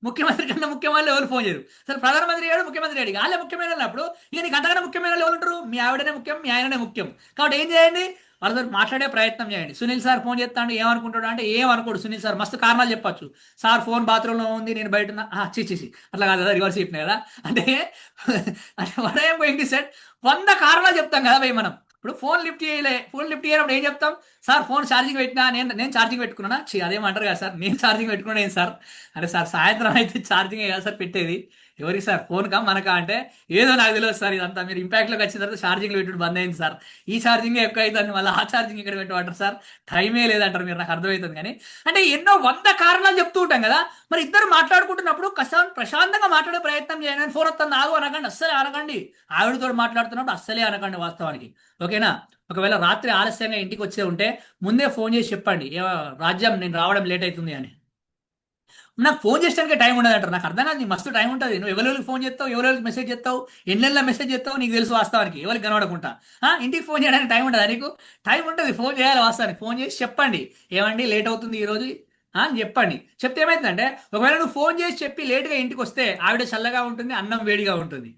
ముఖ్యమంత్రి కన్నా ముఖ్యమైన ఎవరు ఫోన్ చేయరు. సరే ప్రధానమంత్రి ఏడు ముఖ్యమంత్రి ఏడు వాళ్ళే ముఖ్యమైన ఉన్నప్పుడు ఇక నీకు అంతకన్నా ముఖ్యమైన వాళ్ళు ఎవరు ఉంటారు? మీ ఆవిడనే ముఖ్యం, మీ ఆయననే ముఖ్యం. కాబట్టి ఏం చేయండి, వాళ్ళతో మాట్లాడే ప్రయత్నం చేయండి. సునీల్ సార్ ఫోన్ చేస్తాడు ఏమనుకుంటాడు అంటే ఏం అనుకోడు. సునీల్ సార్ మస్తు కారణాలు చెప్పొచ్చు. సార్ ఫోన్ బాత్రూంలో ఉంది నేను బయట ఉన్నా, చిచి అట్లా కాదు కదా, రివర్స్ చెప్పినా కదా. అంటే అంటే మనం ఏం పోయింది సెట్ 100 కారణాలు చెప్తాం కదా భయ్ మనం. ఇప్పుడు ఫోన్ లిఫ్ట్ చేయలే, ఫోన్ లిఫ్ట్ చేయనప్పుడు ఏం చెప్తాం? సార్ ఫోన్ ఛార్జింగ్ పెట్టినా, నేను ఛార్జింగ్ పెట్టుకున్నానా, అదేమంటారు కదా సార్, నేను ఛార్జింగ్ పెట్టుకున్నాను ఏం సార్. అరే సార్ సాయంత్రం అయితే ఛార్జింగ్ కదా సార్ పెట్టేది, ఎవరికి సార్ ఫోన్కా మనకా అంటే, ఏదో నాకు తెలియదు సార్ ఇదంతా మీరు ఇంపాక్ట్లోకి వచ్చిన తర్వాత ఛార్జింగ్లో పెట్టుడు బంద్ అయింది సార్, ఈ ఛార్జింగ్ ఎక్కువ అవుతుంది మళ్ళీ ఆ ఛార్జింగ్ ఇక్కడ పెట్టమంటారు సార్, టైమే లేదంటారు మీరు, నాకు అర్థమవుతుంది. కానీ అంటే ఎన్నో 100 కారణాలు చెప్తూ ఉంటాం కదా. మరి ఇద్దరు మాట్లాడుకుంటున్నప్పుడు ప్రశాంతంగా మాట్లాడే ప్రయత్నం చేయండి. ఫోన్ వస్తుంది ఆగు అనకండి, అస్సలే అనకండి. ఆవిడతో మాట్లాడుతున్నప్పుడు అస్సలే అనకండి వాస్తవానికి. ఓకేనా? ఒకవేళ రాత్రి ఆలస్యంగా ఇంటికి వచ్చే ఉంటే ముందే ఫోన్ చేసి చెప్పండి, రాజ్యం నేను రావడం లేట్ అవుతుంది అని. నాకు ఫోన్ చేసడానికి టైం ఉండదు అంటారు. నాకు అర్థం కాదు, నీ మస్తు టైం ఉంటుంది, నువ్వు ఎవరెవరికి ఫోన్ చేస్తావు, ఎవరెవరికి మెసేజ్ చేస్తావు, ఎన్నెల్ల మెసేజ్ చేస్తావు నీకు తెలుసు వాస్తవానికి, ఎవరికి కనబడకుండా. ఇంటికి ఫోన్ చేయడానికి టైం ఉండదా నీకు? టైం ఉంటుంది, ఫోన్ చేయాలి వాస్తవానికి. ఫోన్ చేసి చెప్పండి, ఏమండి లేట్ అవుతుంది ఈరోజు అని చెప్పండి. చెప్తే ఏమైందంటే, ఒకవేళ నువ్వు ఫోన్ చేసి చెప్పి లేట్గా ఇంటికి వస్తే ఆవిడ చల్లగా ఉంటుంది, అన్నం వేడిగా ఉంటుంది.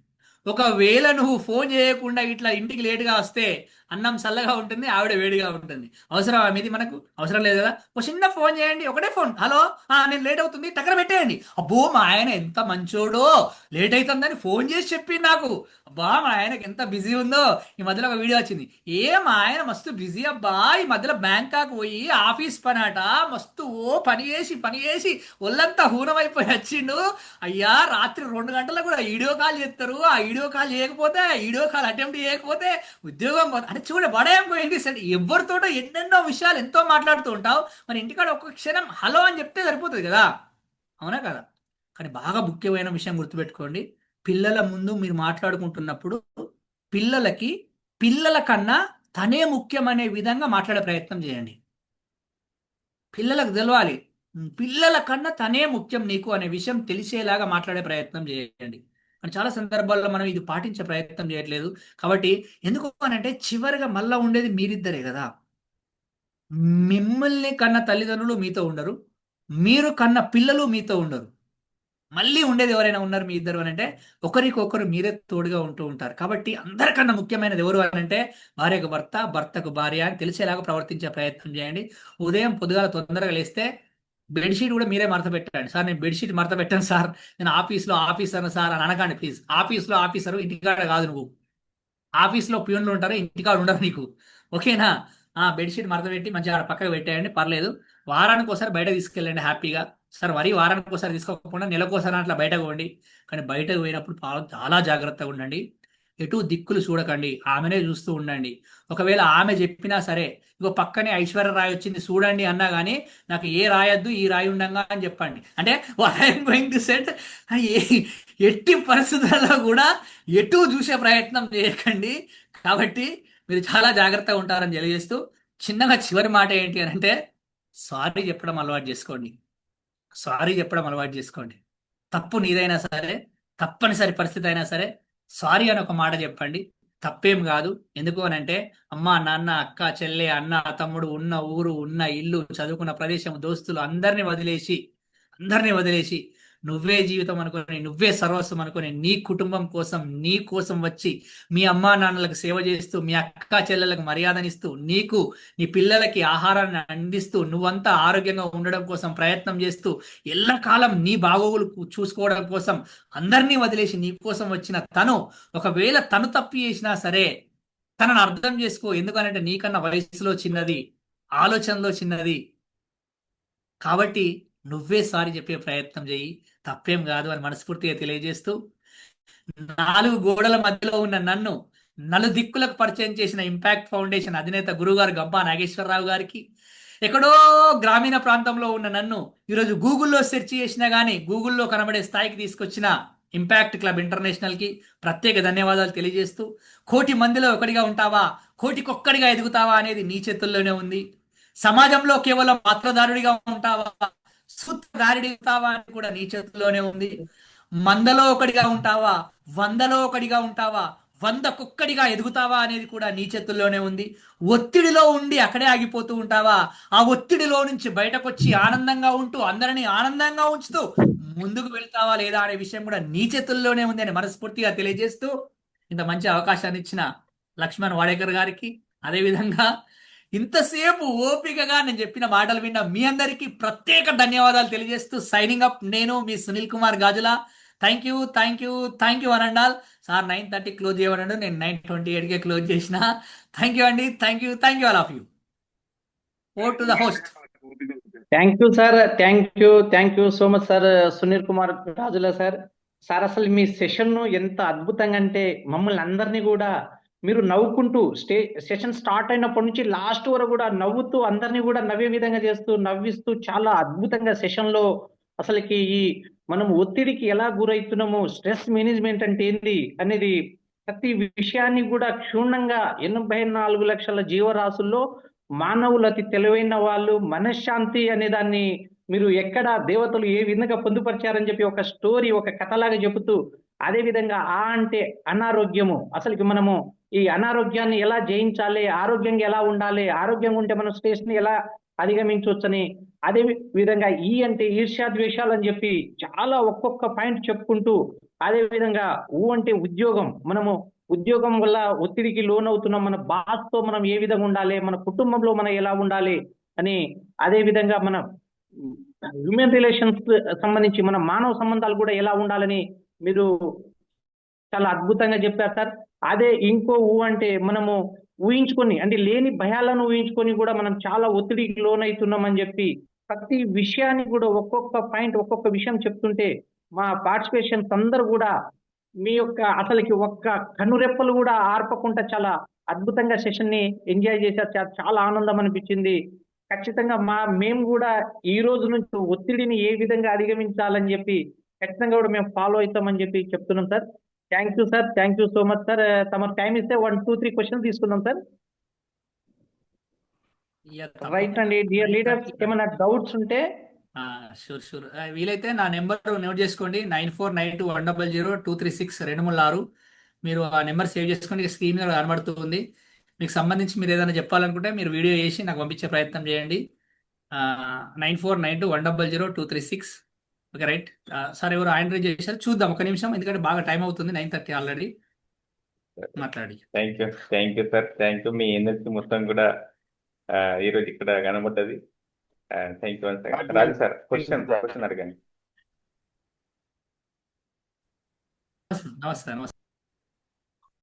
ఒకవేళ నువ్వు ఫోన్ చేయకుండా ఇట్లా ఇంటికి లేటుగా వస్తే అన్నం చల్లగా ఉంటుంది, ఆవిడ వేడిగా ఉంటుంది. అవసరం మీది మనకు అవసరం లేదు కదా. ఒక చిన్న ఫోన్ చేయండి, ఒకటే ఫోన్, హలో నేను లేట్ అవుతుంది టక్కన పెట్టేయండి. అబ్బో మా ఆయన ఎంత మంచోడో, లేట్ అవుతుందని ఫోన్ చేసి చెప్పి నాకు, అబ్బా మా ఆయనకి ఎంత బిజీ ఉందో. ఈ మధ్యలో ఒక వీడియో వచ్చింది, మా ఆయన మస్తు బిజీ అబ్బా, ఈ మధ్యలో బ్యాంకాక్ పోయి ఆఫీస్ పని అట, మస్తు పని చేసి ఒళ్ళంతా హూనమైపోయి వచ్చిండు. అయ్యా రాత్రి 2 గంటలకు కూడా వీడియో కాల్ చేస్తారు, ఆ వీడియో కాల్ చేయకపోతే, వీడియో కాల్ అటెంప్ట్ చేయకపోతే ఉద్యోగం అంటే చూడ బడేం పోయింది. ఎవరితోటో ఎన్నెన్నో విషయాలు ఎంతో మాట్లాడుతూ ఉంటావు, మరి ఇంటికాడ ఒక్క క్షణం హలో అని చెప్తే సరిపోతుంది కదా. అవునా కదా? కానీ బాగా ముఖ్యమైన విషయం గుర్తుపెట్టుకోండి, పిల్లల ముందు మీరు మాట్లాడుకుంటున్నప్పుడు పిల్లలకి పిల్లల కన్నా తనే ముఖ్యమనే విధంగా మాట్లాడే ప్రయత్నం చేయండి. పిల్లలకు తెలవాలి, పిల్లల కన్నా తనే ముఖ్యం నీకు అనే విషయం తెలిసేలాగా మాట్లాడే ప్రయత్నం చేయండి. కానీ చాలా సందర్భాల్లో మనం ఇది పాటించే ప్రయత్నం చేయట్లేదు. కాబట్టి ఎందుకు అనంటే చివరిగా మళ్ళా ఉండేది మీరిద్దరే కదా. మిమ్మల్ని కన్న తల్లిదండ్రులు మీతో ఉండరు, మీరు కన్న పిల్లలు మీతో ఉండరు. మళ్ళీ ఉండేది ఎవరైనా ఉన్నారు మీ ఇద్దరు అనంటే ఒకరికొకరు మీరే తోడుగా ఉంటూ ఉంటారు. కాబట్టి అందరికన్నా ముఖ్యమైనది ఎవరు అనంటే భార్యకు భర్త, భర్తకు భార్య అని తెలిసేలాగా ప్రవర్తించే ప్రయత్నం చేయండి. ఉదయం పొద్దుగాల తొందరగా లేస్తే బెడ్‌షీట్ కూడా మీరే మడత పెట్టండి. సార్ నేను బెడ్‌షీట్ మడత పెట్టను సార్, నేను ఆఫీస్‌లో ఆఫీసర్‌ని సార్ అని అనకండి ప్లీజ్. ఆఫీస్‌లో ఆఫీసరు, ఇంటికాడ కాదు నువ్వు. ఆఫీస్‌లో ప్యూన్‌లు ఉంటారు, ఇంటికాడ ఉండరు నీకు. ఓకేనా? బెడ్‌షీట్ మడత పెట్టి మంచిగా ఆడ పక్కకు పెట్టేయండి పర్లేదు. వారానికోసారి బయటకి తీసుకెళ్ళండి హ్యాపీగా. సార్ మరీ వారానికోసారి తీసుకోకుండా నెలకోసారి అట్లా బయటకు పోండి. కానీ బయటకు పోయినప్పుడు చాలా జాగ్రత్తగా ఉండండి. ఎటు దిక్కులు చూడకండి. ఆమెనే చూస్తూ ఉండండి. ఒకవేళ ఆమె చెప్పినా సరే, ఇగో పక్కనే ఐశ్వర్య రాయ్ వచ్చింది చూడండి అన్నా గానీ, నాకు ఏ రాయొద్దు ఈ రాయి ఉండంగా అని చెప్పండి. అంటే what I'm going to set, ఎట్టి పరిస్థితుల్లో కూడా ఎటు చూసే ప్రయత్నం చేయకండి. కాబట్టి మీరు చాలా జాగ్రత్తగా ఉంటారని తెలియజేస్తూ, చిన్నగా చివరి మాట ఏంటి అని అంటే, సారీ చెప్పడం అలవాటు చేసుకోండి. సారీ చెప్పడం అలవాటు చేసుకోండి. తప్పు నీదైనా సరే, తప్పనిసరి పరిస్థితి అయినా సరే, సారీ అని ఒక మాట చెప్పండి. తప్పేం కాదు. ఎందుకు అనంటే అమ్మ, నాన్న, అక్క, చెల్లె, అన్న, తమ్ముడు, ఉన్న ఊరు, ఉన్న ఇల్లు, చదువుకున్న ప్రదేశం, దోస్తులు అందరినీ వదిలేసి నువ్వే జీవితం అనుకొని, నువ్వే సర్వస్వం అనుకొని, నీ కుటుంబం కోసం, నీ కోసం వచ్చి మీ అమ్మా నాన్నలకు సేవ చేస్తూ, మీ అక్క చెల్లెలకు మర్యాదనిస్తూ, నీ పిల్లలకి ఆహారాన్ని అందిస్తూ, నువ్వంతా ఆరోగ్యంగా ఉండడం కోసం ప్రయత్నం చేస్తూ, ఎల్లకాలం నీ బాగోగులు చూసుకోవడం కోసం అందరినీ వదిలేసి నీ కోసం వచ్చిన తను, ఒకవేళ తను తప్పు చేసినా సరే తనను అర్థం చేసుకో. ఎందుకనంటే నీకన్నా వయసులో చిన్నది, ఆలోచనలో చిన్నది. కాబట్టి నువ్వే సారీ చెప్పే ప్రయత్నం చెయ్యి. తప్పేం కాదు అని మనస్ఫూర్తిగా తెలియజేస్తూ, నాలుగు గోడల మధ్యలో ఉన్న నన్ను నలుదిక్కులకు పరిచయం చేసిన ఇంపాక్ట్ ఫౌండేషన్ అధినేత గురుగారు గంపా నాగేశ్వరరావు గారికి, ఎక్కడో గ్రామీణ ప్రాంతంలో ఉన్న నన్ను ఈరోజు గూగుల్లో సెర్చ్ చేసినా కానీ గూగుల్లో కనబడే స్థాయికి తీసుకొచ్చిన ఇంపాక్ట్ క్లబ్ ఇంటర్నేషనల్ కి ప్రత్యేక ధన్యవాదాలు తెలియజేస్తూ, కోటి మందిలో ఒకటిగా ఉంటావా, కోటికొక్కడిగా ఎదుగుతావా అనేది నీ చేతుల్లోనే ఉంది. సమాజంలో కేవలం పాత్రధారుడిగా ఉంటావా, సూత్రధారుడి ఉంటావా అని కూడా నీ చేతుల్లోనే ఉంది. మందలో ఒకడిగా ఉంటావా, వందలో ఒకడిగా ఉంటావా, వందకొక్కడిగా ఎదుగుతావా అనేది కూడా నీ చేతుల్లోనే ఉంది. ఒత్తిడిలో ఉండి అక్కడే ఆగిపోతూ ఉంటావా, ఆ ఒత్తిడిలో నుంచి బయటకొచ్చి ఆనందంగా ఉంటూ అందరినీ ఆనందంగా ఉంచుతూ ముందుకు వెళ్తావా లేదా అనే విషయం కూడా నీ చేతుల్లోనే ఉంది అని మనస్ఫూర్తిగా తెలియజేస్తూ, ఇంత మంచి అవకాశాన్ని ఇచ్చిన లక్ష్మణ్ వాడేకర్ గారికి, అదేవిధంగా ఇంతసేపు ఓపికగా నేను చెప్పిన మాటలు విన్న మీ అందరికీ ప్రత్యేక ధన్యవాదాలు తెలియజేస్తూ సైనింగ్ అప్, నేను మీ సునీల్ కుమార్ గాజుల. థ్యాంక్ యూ అనండాల్. సార్ 9:30 క్లోజ్ చేయమన్నాడు, నేను 9:28కే క్లోజ్ చేసిన. థ్యాంక్ యూ అండి. Thank you all of you. Oh to the host. Thank you sir, thank you so much sir Sunil Kumar Rajula sir. Sir అసలు మీ సెషన్ ఎంత అద్భుతంగా అంటే మమ్మల్ని అందరినీ కూడా మీరు నవ్వుకుంటూ సెషన్ స్టార్ట్ అయినప్పటి నుంచి లాస్ట్ వరకు కూడా నవ్వుతూ అందరినీ కూడా నవ్వే విధంగా చేస్తూ నవ్విస్తూ చాలా అద్భుతంగా సెషన్ లో అసలుకి ఈ మనం ఒత్తిడికి ఎలా గురవుతున్నాము, స్ట్రెస్ మేనేజ్మెంట్ అంటే ఏంటి అనేది ప్రతి విషయాన్ని కూడా క్షుణ్ణంగా 84 లక్షల జీవరాశుల్లో మానవులు అతి తెలివైన వాళ్ళు, మనశ్శాంతి అనే దాన్ని మీరు ఎక్కడ దేవతలు ఏ విధంగా పొందుపరిచారని చెప్పి ఒక స్టోరీ, ఒక కథలాగా చెబుతూ, అదే విధంగా అంటే అనారోగ్యము, అసలుకి మనము ఈ అనారోగ్యాన్ని ఎలా జయించాలి, ఆరోగ్యంగా ఎలా ఉండాలి, ఆరోగ్యంగా ఉంటే మనం స్ట్రెస్ ని ఎలా అధిగమించవచ్చని, అదే విధంగా అంటే ఈర్ష్యాద్వేషాలు అని చెప్పి చాలా ఒక్కొక్క పాయింట్ చెప్పుకుంటూ, అదే విధంగా అంటే ఉద్యోగం, మనము ఉద్యోగం వల్ల ఒత్తిడికి లోనవుతున్నాం, మన బాస్ తో మనం ఏ విధంగా ఉండాలి, మన కుటుంబంలో మనం ఎలా ఉండాలి అని, అదే విధంగా మన హ్యూమన్ రిలేషన్స్ సంబంధించి మన మానవ సంబంధాలు కూడా ఎలా ఉండాలని మీరు చాలా అద్భుతంగా చెప్పారు సార్. అదే ఇంకో అంటే మనము ఊహించుకొని, అంటే లేని భయాలను ఊహించుకొని కూడా మనం చాలా ఒత్తిడికి లోనవుతున్నామని చెప్పి ప్రతి విషయాన్ని కూడా ఒక్కొక్క పాయింట్, ఒక్కొక్క విషయం చెప్తుంటే మా పార్టిసిపేషన్స్ అందరూ కూడా మీ యొక్క అసలుకి ఒక్క కన్నురెప్పలు కూడా ఆర్పకుండా చాలా అద్భుతంగా సెషన్ ని ఎంజాయ్ చేశారు. చాలా ఆనందం అనిపించింది. ఖచ్చితంగా మేము కూడా ఈ రోజు నుంచి ఒత్తిడిని ఏ విధంగా అధిగమించాలని చెప్పి ఖచ్చితంగా కూడా మేము ఫాలో అవుతామని చెప్పి చెప్తున్నాం sir. Thank you sir, thank you so much sir. తమ టైం ఇస్తే 1, 2, 3 క్వశ్చన్స్ తీసుకుందాం సార్. రైట్ అండి. డియర్ లీడర్స్, ఏమైనా డౌట్స్ ఉంటే షూర్ షూర్. వీలైతే నా నెంబర్ నోట్ చేసుకోండి, 9492100236. మీరు ఆ నెంబర్ సేవ్ చేసుకోండి, స్క్రీన్ మీద కనబడుతుంది. మీకు సంబంధించి మీరు ఏదైనా చెప్పాలనుకుంటే మీరు వీడియో చేసి నాకు పంపించే ప్రయత్నం చేయండి. 9492100236. Okay right. సార్ ఎవరు ఆయన రేజ్ చేశారు, చూద్దాం ఒక నిమిషం, ఎందుకంటే బాగా టైం అవుతుంది, 9:30 ఆల్రెడీ. మాట్లాడి. Thank you sir, thank you. మీ ఎనర్జీ మొత్తం కూడా ఈరోజు ఇక్కడ కనబడ్డది. Thank you Raju sir. Question అడగండి. నమస్తే నమస్తే.